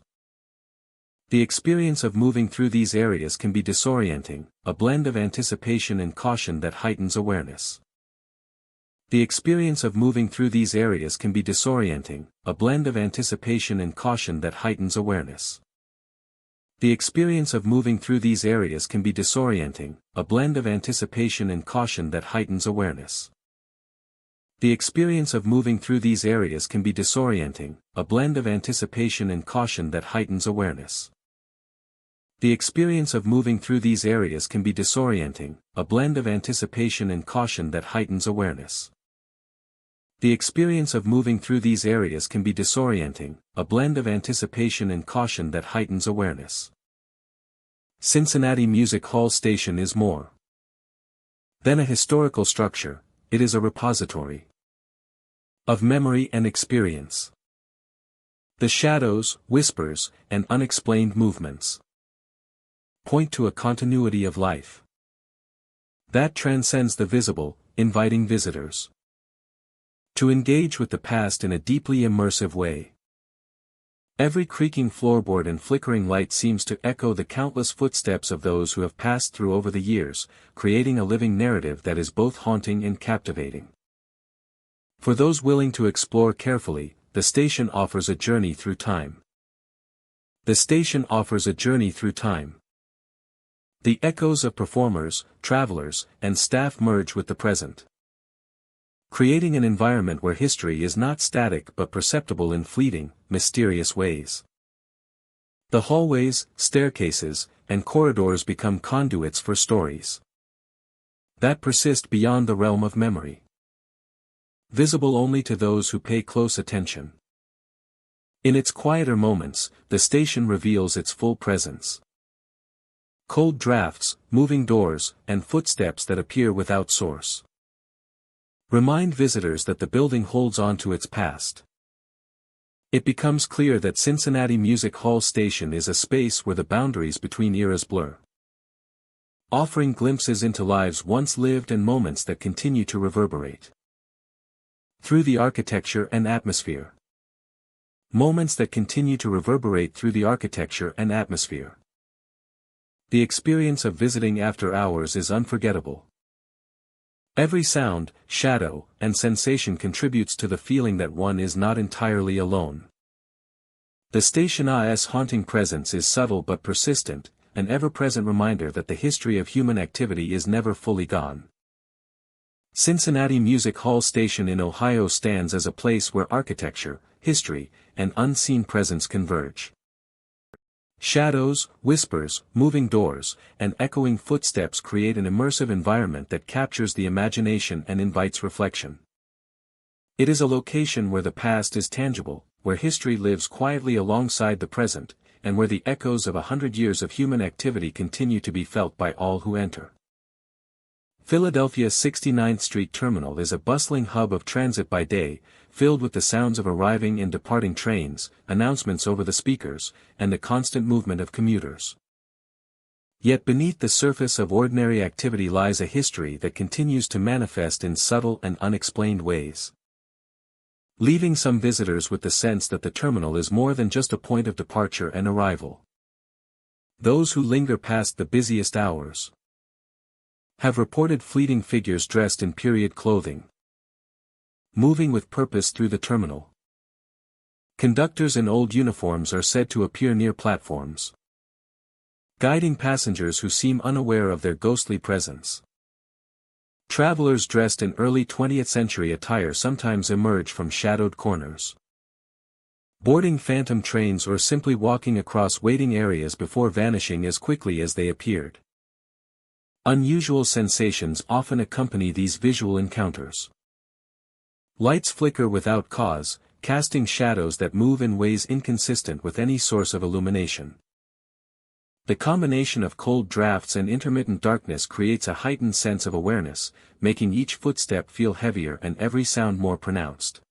The experience of moving through these areas can be disorienting, a blend of anticipation and caution that heightens awareness. The experience of moving through these areas can be disorienting, a blend of anticipation and caution that heightens awareness. The experience of moving through these areas can be disorienting, a blend of anticipation and caution that heightens awareness. The experience of moving through these areas can be disorienting, a blend of anticipation and caution that heightens awareness. The experience of moving through these areas can be disorienting, a blend of anticipation and caution that heightens awareness. The experience of moving through these areas can be disorienting, a blend of anticipation and caution that heightens awareness. Cincinnati Music Hall Station is more than a historical structure, it is a repository of memory and experience. The shadows, whispers, and unexplained movements point to a continuity of life that transcends the visible, inviting visitors to engage with the past in a deeply immersive way. Every creaking floorboard and flickering light seems to echo the countless footsteps of those who have passed through over the years, creating a living narrative that is both haunting and captivating. For those willing to explore carefully, the station offers a journey through time. The station offers a journey through time. The echoes of performers, travelers, and staff merge with the present, creating an environment where history is not static but perceptible in fleeting, mysterious ways. The hallways, staircases, and corridors become conduits for stories that persist beyond the realm of memory, visible only to those who pay close attention. In its quieter moments, the station reveals its full presence. Cold drafts, moving doors, and footsteps that appear without source remind visitors that the building holds on to its past. It becomes clear that Cincinnati Music Hall Station is a space where the boundaries between eras blur, offering glimpses into lives once lived and moments that continue to reverberate through the architecture and atmosphere. Moments that continue to reverberate through the architecture and atmosphere. The experience of visiting after hours is unforgettable. Every sound, shadow, and sensation contributes to the feeling that one is not entirely alone. The station's haunting presence is subtle but persistent, an ever-present reminder that the history of human activity is never fully gone. Cincinnati Music Hall Station in Ohio stands as a place where architecture, history, and unseen presence converge. Shadows, whispers, moving doors, and echoing footsteps create an immersive environment that captures the imagination and invites reflection. It is a location where the past is tangible, where history lives quietly alongside the present, and where the echoes of 100 years of human activity continue to be felt by all who enter. Philadelphia's 69th Street Terminal is a bustling hub of transit by day, filled with the sounds of arriving and departing trains, announcements over the speakers, and the constant movement of commuters. Yet beneath the surface of ordinary activity lies a history that continues to manifest in subtle and unexplained ways, leaving some visitors with the sense that the terminal is more than just a point of departure and arrival. Those who linger past the busiest hours have reported fleeting figures dressed in period clothing, moving with purpose through the terminal. Conductors in old uniforms are said to appear near platforms, guiding passengers who seem unaware of their ghostly presence. Travelers dressed in early 20th century attire sometimes emerge from shadowed corners, boarding phantom trains or simply walking across waiting areas before vanishing as quickly as they appeared. Unusual sensations often accompany these visual encounters. Lights flicker without cause, casting shadows that move in ways inconsistent with any source of illumination. The combination of cold drafts and intermittent darkness creates a heightened sense of awareness, making each footstep feel heavier and every sound more pronounced.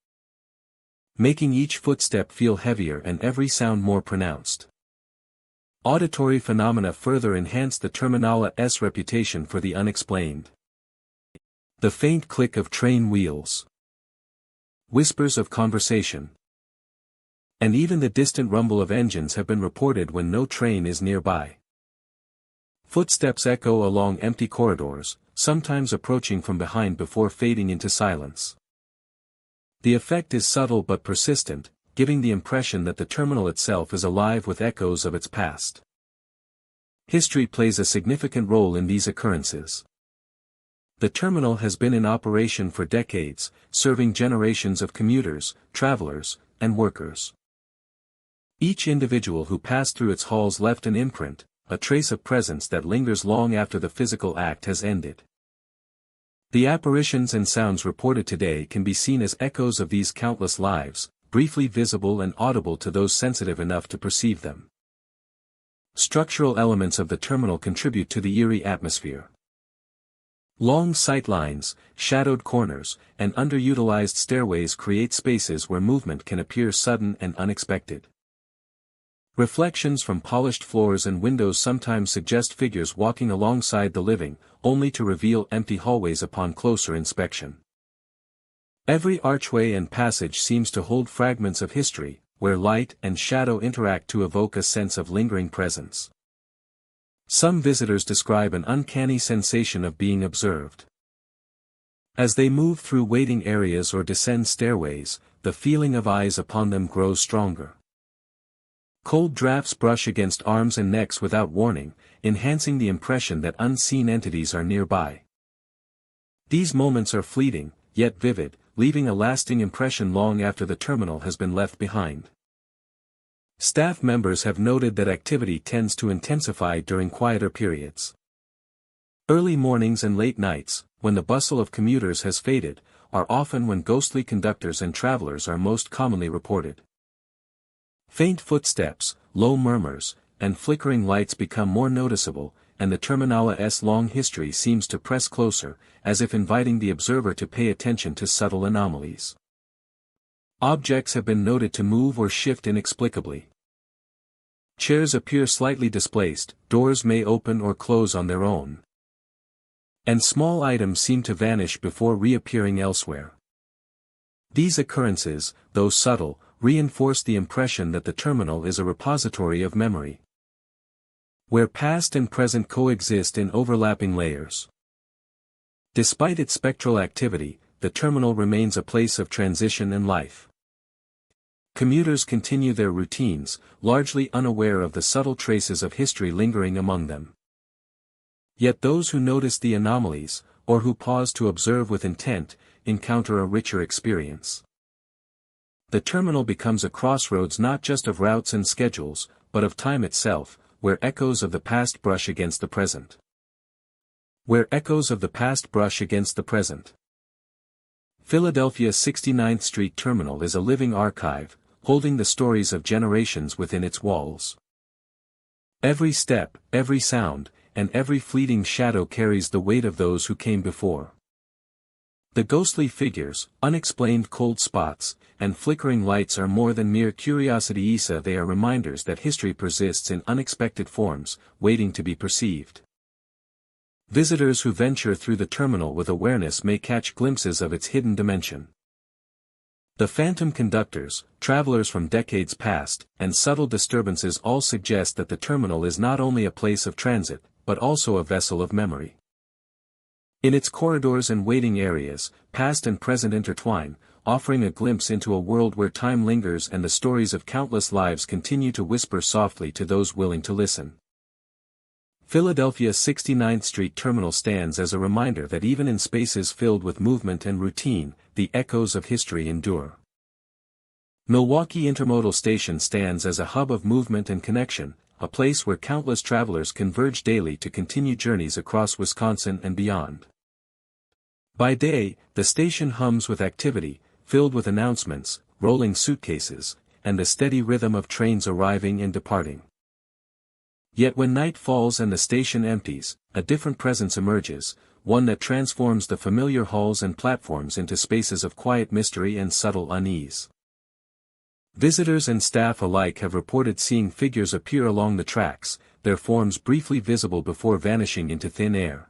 Making each footstep feel heavier and every sound more pronounced. Auditory phenomena further enhance the Terminal's reputation for the unexplained. The faint click of train wheels. Whispers of conversation. And even the distant rumble of engines have been reported when no train is nearby. Footsteps echo along empty corridors, sometimes approaching from behind before fading into silence. The effect is subtle but persistent, giving the impression that the terminal itself is alive with echoes of its past. History plays a significant role in these occurrences. The terminal has been in operation for decades, serving generations of commuters, travelers, and workers. Each individual who passed through its halls left an imprint, a trace of presence that lingers long after the physical act has ended. The apparitions and sounds reported today can be seen as echoes of these countless lives, briefly visible and audible to those sensitive enough to perceive them. Structural elements of the terminal contribute to the eerie atmosphere. Long sight lines, shadowed corners, and underutilized stairways create spaces where movement can appear sudden and unexpected. Reflections from polished floors and windows sometimes suggest figures walking alongside the living, only to reveal empty hallways upon closer inspection. Every archway and passage seems to hold fragments of history, where light and shadow interact to evoke a sense of lingering presence. Some visitors describe an uncanny sensation of being observed. As they move through waiting areas or descend stairways, the feeling of eyes upon them grows stronger. Cold drafts brush against arms and necks without warning, enhancing the impression that unseen entities are nearby. These moments are fleeting, yet vivid, leaving a lasting impression long after the terminal has been left behind. Staff members have noted that activity tends to intensify during quieter periods. Early mornings and late nights, when the bustle of commuters has faded, are often when ghostly conductors and travelers are most commonly reported. Faint footsteps, low murmurs, and flickering lights become more noticeable, and the terminal's long history seems to press closer, as if inviting the observer to pay attention to subtle anomalies. Objects have been noted to move or shift inexplicably. Chairs appear slightly displaced, doors may open or close on their own. And small items seem to vanish before reappearing elsewhere. These occurrences, though subtle, reinforce the impression that the terminal is a repository of memory, where past and present coexist in overlapping layers. Despite its spectral activity, the terminal remains a place of transition and life. Commuters continue their routines, largely unaware of the subtle traces of history lingering among them. Yet those who notice the anomalies, or who pause to observe with intent, encounter a richer experience. The terminal becomes a crossroads not just of routes and schedules, but of time itself, where echoes of the past brush against the present. Philadelphia's 69th Street Terminal is a living archive, holding the stories of generations within its walls. Every step, every sound, and every fleeting shadow carries the weight of those who came before. The ghostly figures, unexplained cold spots, and flickering lights are more than mere curiosity. They are reminders that history persists in unexpected forms, waiting to be perceived. Visitors who venture through the terminal with awareness may catch glimpses of its hidden dimension. The phantom conductors, travelers from decades past, and subtle disturbances all suggest that the terminal is not only a place of transit, but also a vessel of memory. In its corridors and waiting areas, past and present intertwine, offering a glimpse into a world where time lingers and the stories of countless lives continue to whisper softly to those willing to listen. Philadelphia's 69th Street Terminal stands as a reminder that even in spaces filled with movement and routine, the echoes of history endure. Milwaukee Intermodal Station stands as a hub of movement and connection, a place where countless travelers converge daily to continue journeys across Wisconsin and beyond. By day, the station hums with activity, filled with announcements, rolling suitcases, and the steady rhythm of trains arriving and departing. Yet when night falls and the station empties, a different presence emerges, one that transforms the familiar halls and platforms into spaces of quiet mystery and subtle unease. Visitors and staff alike have reported seeing figures appear along the tracks, their forms briefly visible before vanishing into thin air.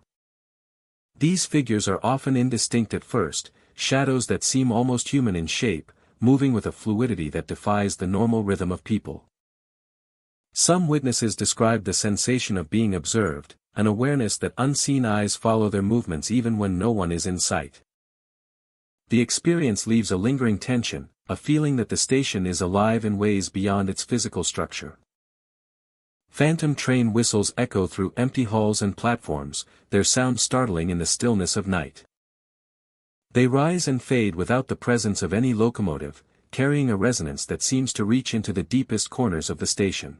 These figures are often indistinct at first, shadows that seem almost human in shape, moving with a fluidity that defies the normal rhythm of people. Some witnesses describe the sensation of being observed, an awareness that unseen eyes follow their movements even when no one is in sight. The experience leaves a lingering tension, a feeling that the station is alive in ways beyond its physical structure. Phantom train whistles echo through empty halls and platforms, their sound startling in the stillness of night. They rise and fade without the presence of any locomotive, carrying a resonance that seems to reach into the deepest corners of the station.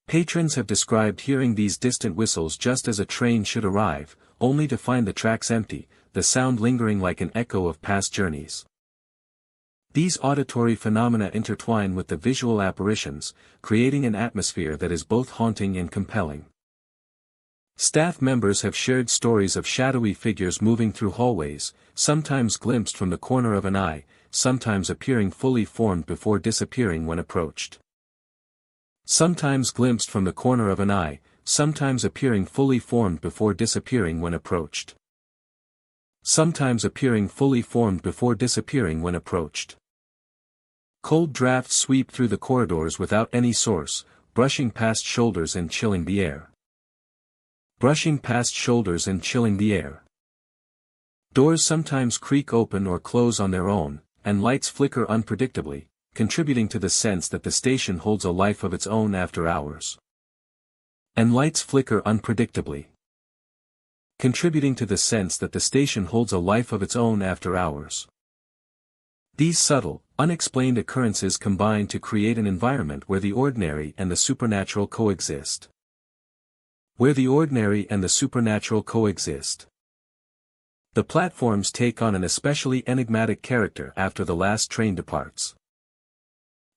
Patrons have described hearing these distant whistles just as a train should arrive, only to find the tracks empty, the sound lingering like an echo of past journeys. These auditory phenomena intertwine with the visual apparitions, creating an atmosphere that is both haunting and compelling. Staff members have shared stories of shadowy figures moving through hallways, sometimes glimpsed from the corner of an eye, sometimes appearing fully formed before disappearing when approached. Sometimes glimpsed from the corner of an eye, sometimes appearing fully formed before disappearing when approached. Sometimes appearing fully formed before disappearing when approached. Cold drafts sweep through the corridors without any source, brushing past shoulders and chilling the air. Brushing past shoulders and chilling the air. Doors sometimes creak open or close on their own, and lights flicker unpredictably, contributing to the sense that the station holds a life of its own after hours. And lights flicker unpredictably. Contributing to the sense that the station holds a life of its own after hours. These subtle, unexplained occurrences combine to create an environment where the ordinary and the supernatural coexist. Where the ordinary and the supernatural coexist. The platforms take on an especially enigmatic character after the last train departs.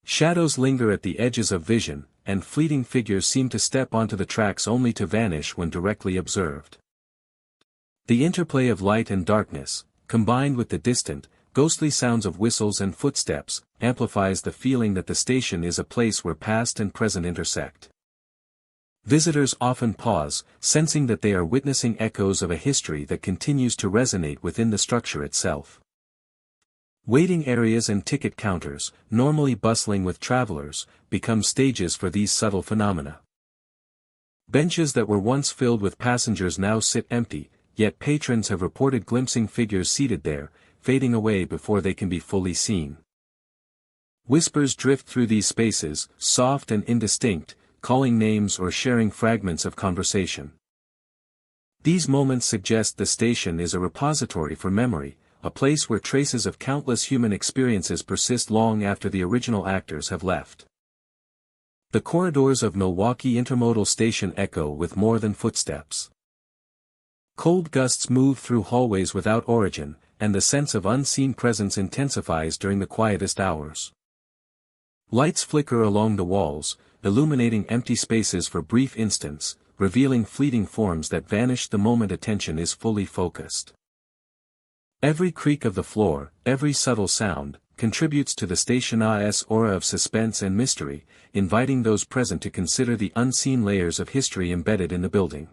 Shadows linger at the edges of vision, and fleeting figures seem to step onto the tracks only to vanish when directly observed. The interplay of light and darkness, combined with the distant, ghostly sounds of whistles and footsteps, amplifies the feeling that the station is a place where past and present intersect. Visitors often pause, sensing that they are witnessing echoes of a history that continues to resonate within the structure itself. Waiting areas and ticket counters, normally bustling with travelers, become stages for these subtle phenomena. Benches that were once filled with passengers now sit empty, yet patrons have reported glimpsing figures seated there, fading away before they can be fully seen. Whispers drift through these spaces, soft and indistinct, calling names or sharing fragments of conversation. These moments suggest the station is a repository for memory, a place where traces of countless human experiences persist long after the original actors have left. The corridors of Milwaukee Intermodal Station echo with more than footsteps. Cold gusts move through hallways without origin, and the sense of unseen presence intensifies during the quietest hours. Lights flicker along the walls, illuminating empty spaces for brief instants, revealing fleeting forms that vanish the moment attention is fully focused. Every creak of the floor, every subtle sound, contributes to the station's aura of suspense and mystery, inviting those present to consider the unseen layers of history embedded in the building.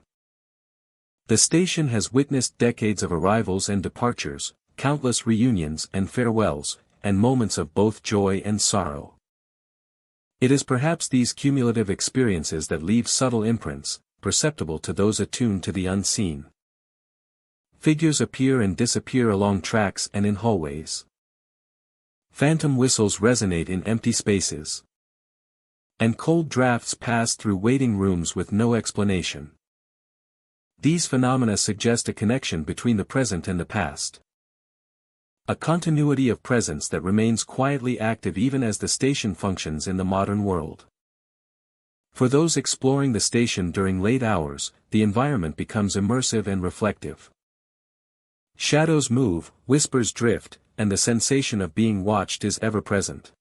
The station has witnessed decades of arrivals and departures, countless reunions and farewells, and moments of both joy and sorrow. It is perhaps these cumulative experiences that leave subtle imprints, perceptible to those attuned to the unseen. Figures appear and disappear along tracks and in hallways. Phantom whistles resonate in empty spaces. And cold drafts pass through waiting rooms with no explanation. These phenomena suggest a connection between the present and the past. A continuity of presence that remains quietly active even as the station functions in the modern world. For those exploring the station during late hours, the environment becomes immersive and reflective. Shadows move, whispers drift, and the sensation of being watched is ever present.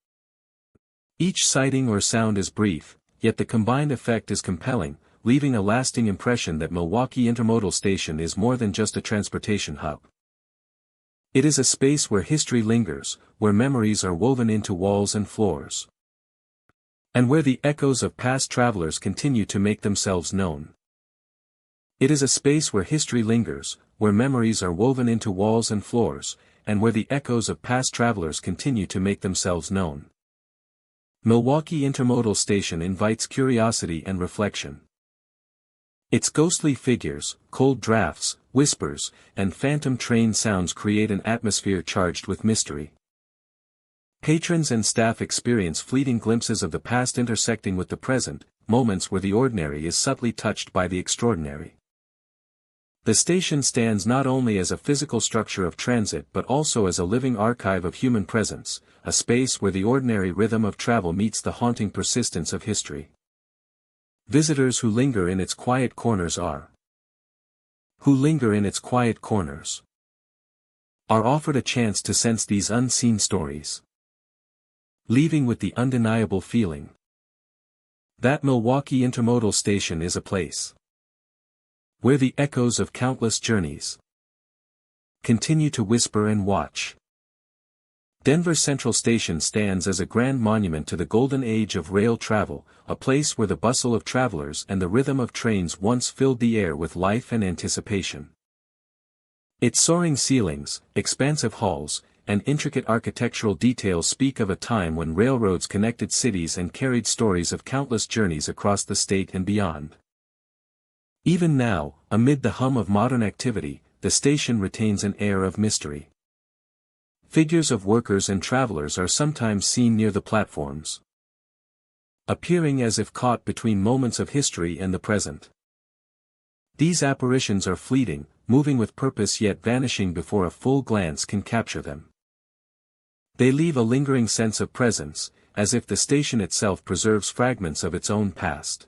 Each sighting or sound is brief, yet the combined effect is compelling, leaving a lasting impression that Milwaukee Intermodal Station is more than just a transportation hub. It is a space where history lingers, where memories are woven into walls and floors, and where the echoes of past travelers continue to make themselves known. It is a space where history lingers, where memories are woven into walls and floors, and where the echoes of past travelers continue to make themselves known. Milwaukee Intermodal Station invites curiosity and reflection. Its ghostly figures, cold drafts, whispers, and phantom train sounds create an atmosphere charged with mystery. Patrons and staff experience fleeting glimpses of the past intersecting with the present, moments where the ordinary is subtly touched by the extraordinary. The station stands not only as a physical structure of transit but also as a living archive of human presence, a space where the ordinary rhythm of travel meets the haunting persistence of history. Visitors who linger in its quiet corners are offered a chance to sense these unseen stories, leaving with the undeniable feeling that Milwaukee Intermodal Station is a place where the echoes of countless journeys continue to whisper and watch. Denver Central Station stands as a grand monument to the golden age of rail travel, a place where the bustle of travelers and the rhythm of trains once filled the air with life and anticipation. Its soaring ceilings, expansive halls, and intricate architectural details speak of a time when railroads connected cities and carried stories of countless journeys across the state and beyond. Even now, amid the hum of modern activity, the station retains an air of mystery. Figures of workers and travelers are sometimes seen near the platforms, appearing as if caught between moments of history and the present. These apparitions are fleeting, moving with purpose yet vanishing before a full glance can capture them. They leave a lingering sense of presence, as if the station itself preserves fragments of its own past.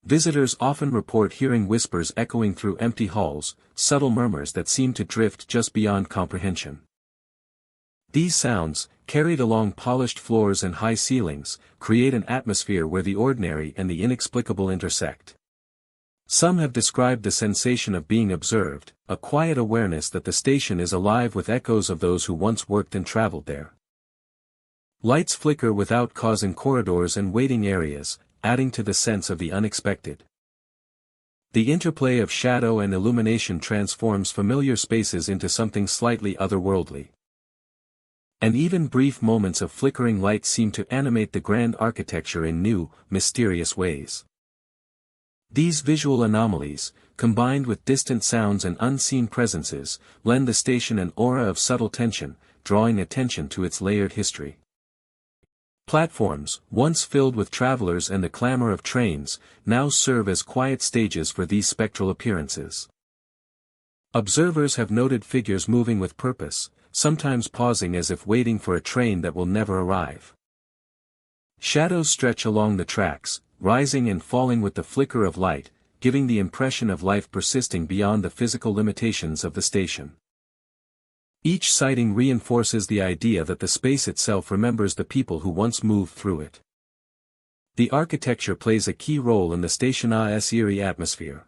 Visitors often report hearing whispers echoing through empty halls, subtle murmurs that seem to drift just beyond comprehension. These sounds, carried along polished floors and high ceilings, create an atmosphere where the ordinary and the inexplicable intersect. Some have described the sensation of being observed, a quiet awareness that the station is alive with echoes of those who once worked and traveled there. Lights flicker without cause in corridors and waiting areas, adding to the sense of the unexpected. The interplay of shadow and illumination transforms familiar spaces into something slightly otherworldly. And even brief moments of flickering light seem to animate the grand architecture in new, mysterious ways. These visual anomalies, combined with distant sounds and unseen presences, lend the station an aura of subtle tension, drawing attention to its layered history. Platforms, once filled with travelers and the clamor of trains, now serve as quiet stages for these spectral appearances. Observers have noted figures moving with purpose, sometimes pausing as if waiting for a train that will never arrive. Shadows stretch along the tracks, rising and falling with the flicker of light, giving the impression of life persisting beyond the physical limitations of the station. Each sighting reinforces the idea that the space itself remembers the people who once moved through it. The architecture plays a key role in the station's eerie atmosphere.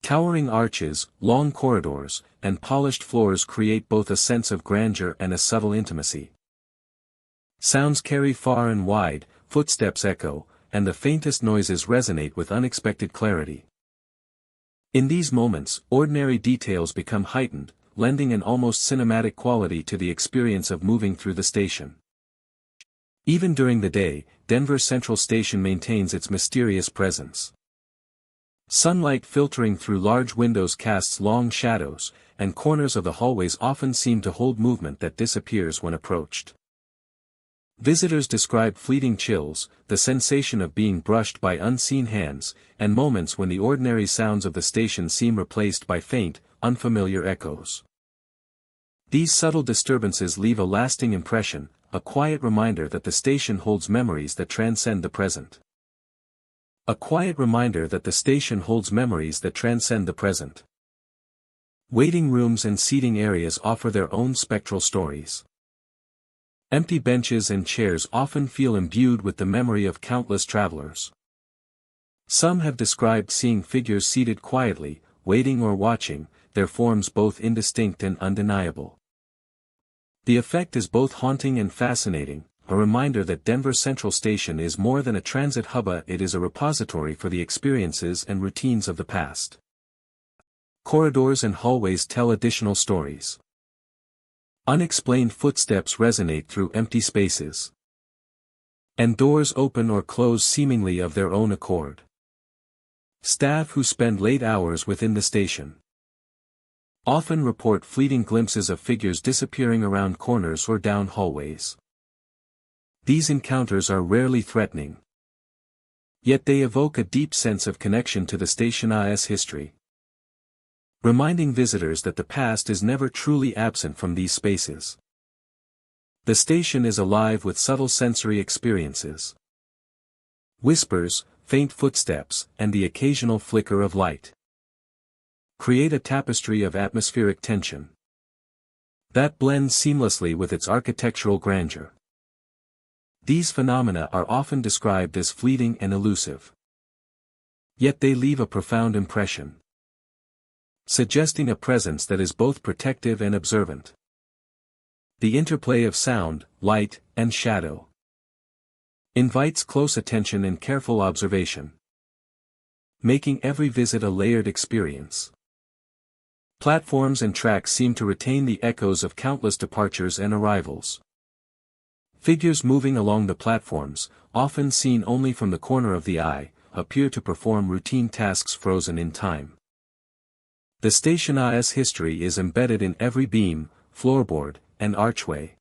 Towering arches, long corridors, and polished floors create both a sense of grandeur and a subtle intimacy. Sounds carry far and wide, footsteps echo, and the faintest noises resonate with unexpected clarity. In these moments, ordinary details become heightened, lending an almost cinematic quality to the experience of moving through the station. Even during the day, Denver Central Station maintains its mysterious presence. Sunlight filtering through large windows casts long shadows, and corners of the hallways often seem to hold movement that disappears when approached. Visitors describe fleeting chills, the sensation of being brushed by unseen hands, and moments when the ordinary sounds of the station seem replaced by faint, unfamiliar echoes. These subtle disturbances leave a lasting impression, a quiet reminder that the station holds memories that transcend the present. A quiet reminder that the station holds memories that transcend the present. Waiting rooms and seating areas offer their own spectral stories. Empty benches and chairs often feel imbued with the memory of countless travelers. Some have described seeing figures seated quietly, waiting or watching, their forms both indistinct and undeniable. The effect is both haunting and fascinating, a reminder that Denver Central Station is more than a transit hub, it is a repository for the experiences and routines of the past. Corridors and hallways tell additional stories. Unexplained footsteps resonate through empty spaces. And doors open or close seemingly of their own accord. Staff who spend late hours within the station often report fleeting glimpses of figures disappearing around corners or down hallways. These encounters are rarely threatening. Yet they evoke a deep sense of connection to the station's history, reminding visitors that the past is never truly absent from these spaces. The station is alive with subtle sensory experiences. Whispers, faint footsteps, and the occasional flicker of light create a tapestry of atmospheric tension that blends seamlessly with its architectural grandeur. These phenomena are often described as fleeting and elusive. Yet they leave a profound impression, suggesting a presence that is both protective and observant. The interplay of sound, light, and shadow invites close attention and careful observation, making every visit a layered experience. Platforms and tracks seem to retain the echoes of countless departures and arrivals. Figures moving along the platforms, often seen only from the corner of the eye, appear to perform routine tasks frozen in time. The station's history is embedded in every beam, floorboard, and archway.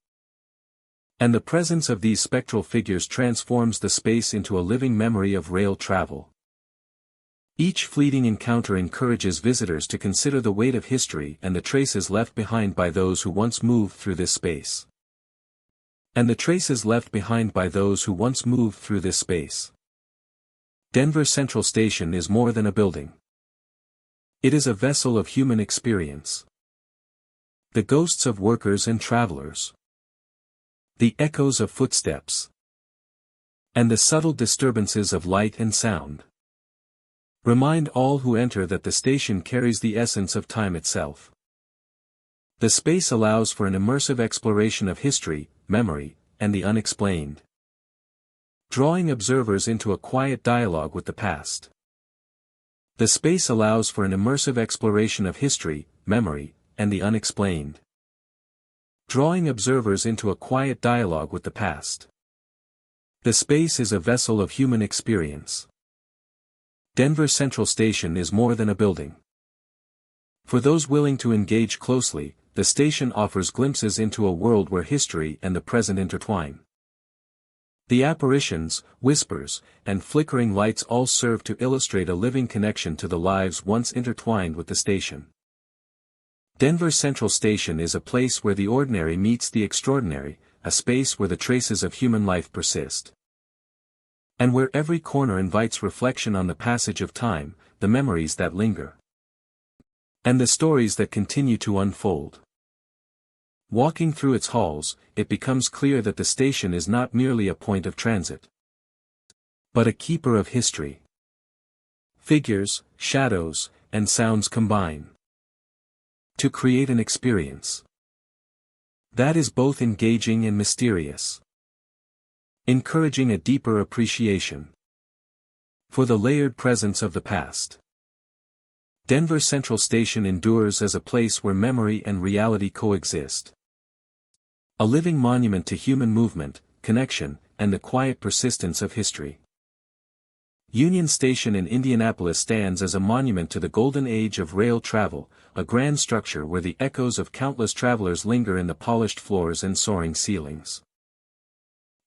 And the presence of these spectral figures transforms the space into a living memory of rail travel. Each fleeting encounter encourages visitors to consider the weight of history and the traces left behind by those who once moved through this space. Denver Central Station is more than a building. It is a vessel of human experience. The ghosts of workers and travelers, the echoes of footsteps, and the subtle disturbances of light and sound remind all who enter that the station carries the essence of time itself. The space allows for an immersive exploration of history, memory, and the unexplained, drawing observers into a quiet dialogue with the past. The space allows for an immersive exploration of history, memory, and the unexplained, drawing observers into a quiet dialogue with the past. The space is a vessel of human experience. Denver Central Station is more than a building. For those willing to engage closely, the station offers glimpses into a world where history and the present intertwine. The apparitions, whispers, and flickering lights all serve to illustrate a living connection to the lives once intertwined with the station. Denver Central Station is a place where the ordinary meets the extraordinary, a space where the traces of human life persist, and where every corner invites reflection on the passage of time, the memories that linger, and the stories that continue to unfold. Walking through its halls, it becomes clear that the station is not merely a point of transit, but a keeper of history. Figures, shadows, and sounds combine to create an experience that is both engaging and mysterious, encouraging a deeper appreciation for the layered presence of the past. Denver Central Station endures as a place where memory and reality coexist. A living monument to human movement, connection, and the quiet persistence of history. Union Station in Indianapolis stands as a monument to the golden age of rail travel, a grand structure where the echoes of countless travelers linger in the polished floors and soaring ceilings.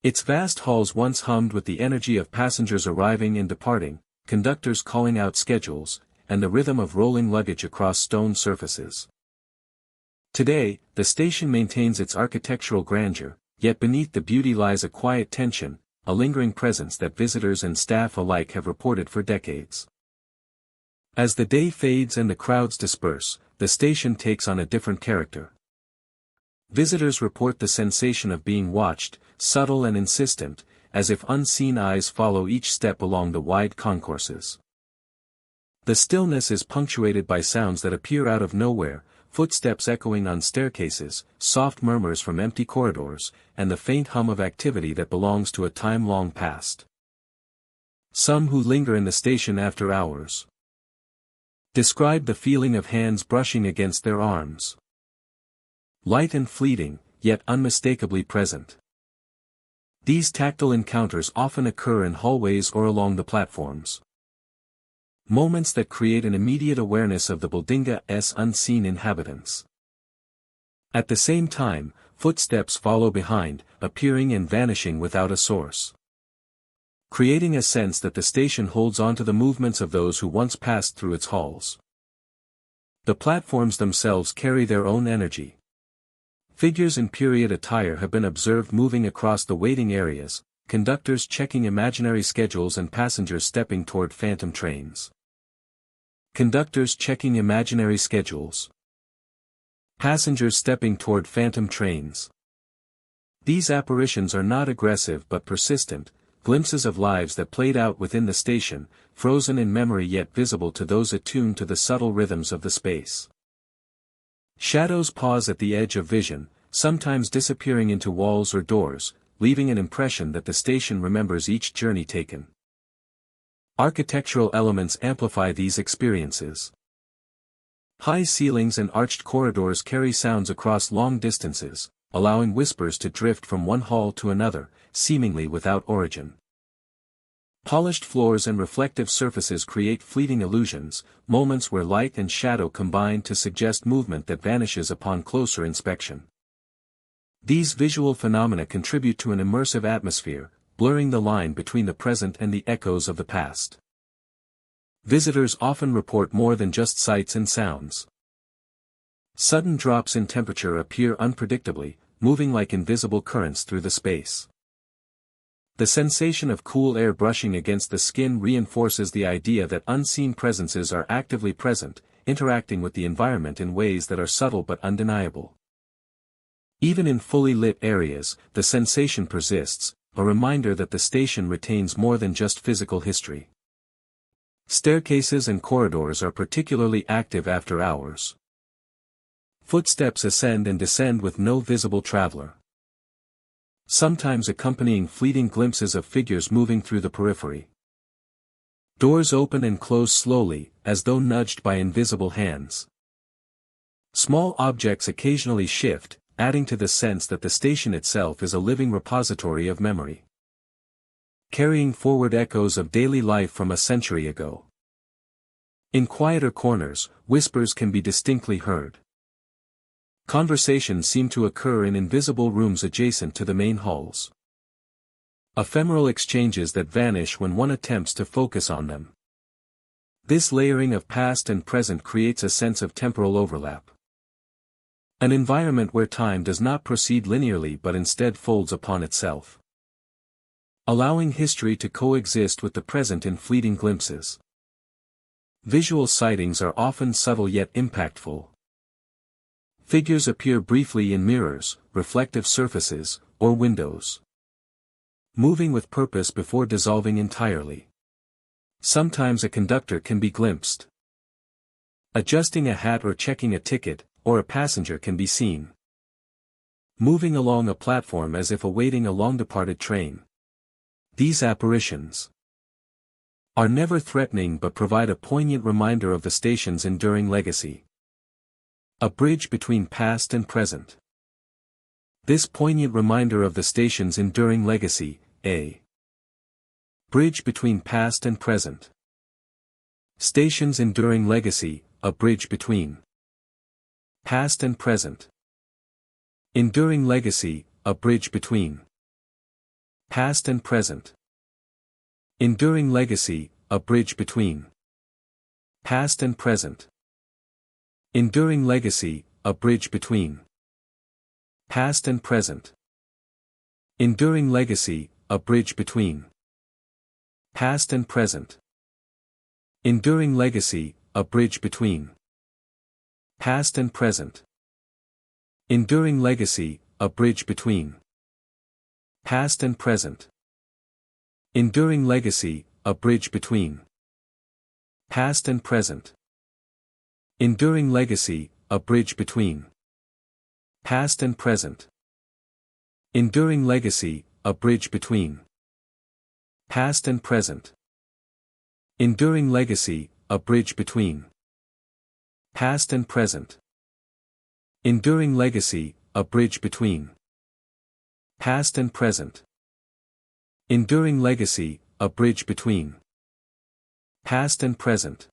Its vast halls once hummed with the energy of passengers arriving and departing, conductors calling out schedules, and the rhythm of rolling luggage across stone surfaces. Today, the station maintains its architectural grandeur, yet beneath the beauty lies a quiet tension, a lingering presence that visitors and staff alike have reported for decades. As the day fades and the crowds disperse, the station takes on a different character. Visitors report the sensation of being watched, subtle and insistent, as if unseen eyes follow each step along the wide concourses. The stillness is punctuated by sounds that appear out of nowhere, footsteps echoing on staircases, soft murmurs from empty corridors, and the faint hum of activity that belongs to a time long past. Some who linger in the station after hours describe the feeling of hands brushing against their arms. Light and fleeting, yet unmistakably present. These tactile encounters often occur in hallways or along the platforms. Moments that create an immediate awareness of the building's unseen inhabitants. At the same time, footsteps follow behind, appearing and vanishing without a source, creating a sense that the station holds onto the movements of those who once passed through its halls. The platforms themselves carry their own energy. Figures in period attire have been observed moving across the waiting areas, conductors checking imaginary schedules and passengers stepping toward phantom trains. Conductors checking imaginary schedules. Passengers stepping toward phantom trains. These apparitions are not aggressive but persistent, glimpses of lives that played out within the station, frozen in memory yet visible to those attuned to the subtle rhythms of the space. Shadows pause at the edge of vision, sometimes disappearing into walls or doors, leaving an impression that the station remembers each journey taken. Architectural elements amplify these experiences. High ceilings and arched corridors carry sounds across long distances, allowing whispers to drift from one hall to another, seemingly without origin. Polished floors and reflective surfaces create fleeting illusions, moments where light and shadow combine to suggest movement that vanishes upon closer inspection. These visual phenomena contribute to an immersive atmosphere, blurring the line between the present and the echoes of the past. Visitors often report more than just sights and sounds. Sudden drops in temperature appear unpredictably, moving like invisible currents through the space. The sensation of cool air brushing against the skin reinforces the idea that unseen presences are actively present, interacting with the environment in ways that are subtle but undeniable. Even in fully lit areas, the sensation persists, a reminder that the station retains more than just physical history. Staircases and corridors are particularly active after hours. Footsteps ascend and descend with no visible traveler, sometimes accompanying fleeting glimpses of figures moving through the periphery. Doors open and close slowly, as though nudged by invisible hands. Small objects occasionally shift, adding to the sense that the station itself is a living repository of memory, carrying forward echoes of daily life from a century ago. In quieter corners, whispers can be distinctly heard. Conversations seem to occur in invisible rooms adjacent to the main halls. Ephemeral exchanges that vanish when one attempts to focus on them. This layering of past and present creates a sense of temporal overlap. An environment where time does not proceed linearly but instead folds upon itself, allowing history to coexist with the present in fleeting glimpses. Visual sightings are often subtle yet impactful. Figures appear briefly in mirrors, reflective surfaces, or windows, moving with purpose before dissolving entirely. Sometimes a conductor can be glimpsed, adjusting a hat or checking a ticket, or a passenger can be seen, moving along a platform as if awaiting a long-departed train. These apparitions are never threatening but provide a poignant reminder of the station's enduring legacy. A bridge between past and present. This poignant reminder of the station's enduring legacy, a bridge between past and present. Station's enduring legacy, a bridge between past and present. Enduring legacy, a bridge between past and present. Enduring legacy, a bridge between past and present. Enduring legacy, a bridge between past and present. Enduring legacy, a bridge between past and present. Enduring legacy, a bridge between past and present. Enduring legacy, a bridge between past and present. Enduring legacy, a bridge between Past and present. Enduring legacy, a bridge between. Past and present. Enduring legacy, a bridge between. Past and present. Enduring legacy, a bridge between. Past and present. Enduring legacy, a bridge between. Past and present. Enduring legacy, a bridge between. Past and present.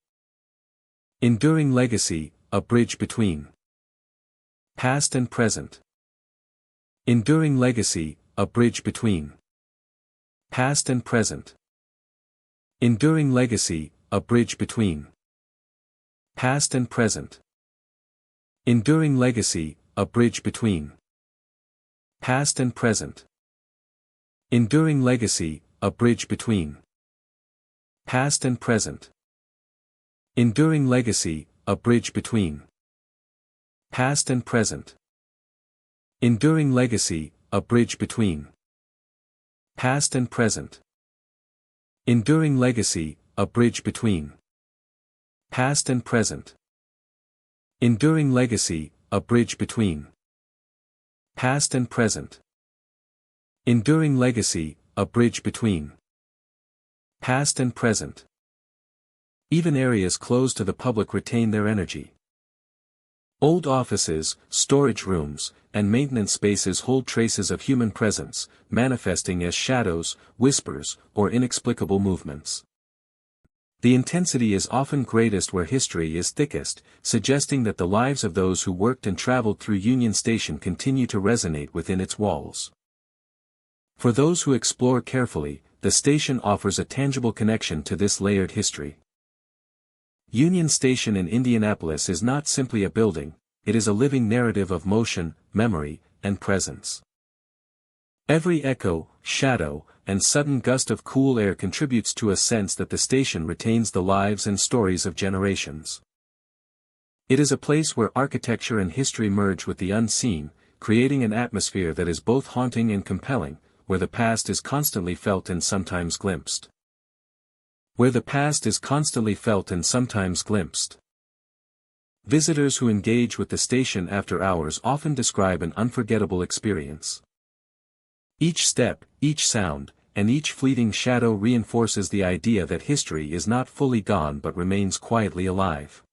Enduring legacy, a bridge between. Past and present. Enduring legacy, a bridge between. Past and present. Enduring legacy, a bridge between. Past and present. Enduring legacy, a bridge between. Past and present. Enduring legacy, a bridge between. Past and present. Enduring legacy, a bridge between. Past and present. Enduring legacy, a bridge between. Past and present. Enduring legacy, a bridge between. Past and present. Enduring legacy, a bridge between. Past and present. Enduring legacy, a bridge between. Past and present. Even areas closed to the public retain their energy. Old offices, storage rooms, and maintenance spaces hold traces of human presence, manifesting as shadows, whispers, or inexplicable movements. The intensity is often greatest where history is thickest, suggesting that the lives of those who worked and traveled through Union Station continue to resonate within its walls. For those who explore carefully, the station offers a tangible connection to this layered history. Union Station in Indianapolis is not simply a building, it is a living narrative of motion, memory, and presence. Every echo, shadow, and sudden gust of cool air contributes to a sense that the station retains the lives and stories of generations. It is a place where architecture and history merge with the unseen, creating an atmosphere that is both haunting and compelling, where the past is constantly felt and sometimes glimpsed. Where the past is constantly felt and sometimes glimpsed. Visitors who engage with the station after hours often describe an unforgettable experience. Each step, each sound, and each fleeting shadow reinforces the idea that history is not fully gone but remains quietly alive.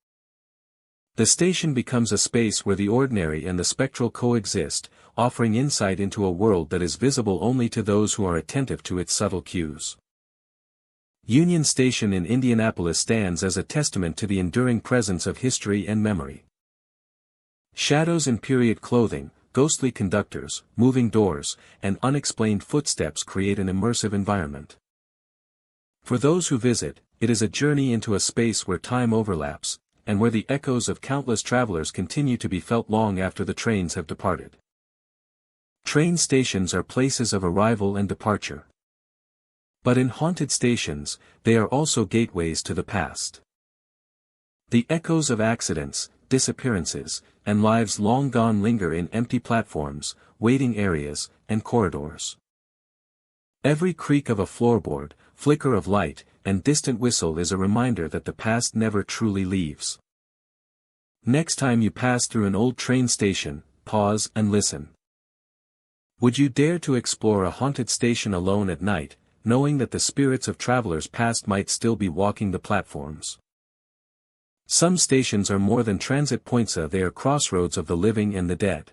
The station becomes a space where the ordinary and the spectral coexist, offering insight into a world that is visible only to those who are attentive to its subtle cues. Union Station in Indianapolis stands as a testament to the enduring presence of history and memory. Shadows in period clothing, ghostly conductors, moving doors, and unexplained footsteps create an immersive environment. For those who visit, it is a journey into a space where time overlaps, and where the echoes of countless travelers continue to be felt long after the trains have departed. Train stations are places of arrival and departure. But in haunted stations, they are also gateways to the past. The echoes of accidents, disappearances, and lives long gone linger in empty platforms, waiting areas, and corridors. Every creak of a floorboard, flicker of light, and distant whistle is a reminder that the past never truly leaves. Next time you pass through an old train station, pause and listen. Would you dare to explore a haunted station alone at night, knowing that the spirits of travelers past might still be walking the platforms? Some stations are more than transit points, they are crossroads of the living and the dead.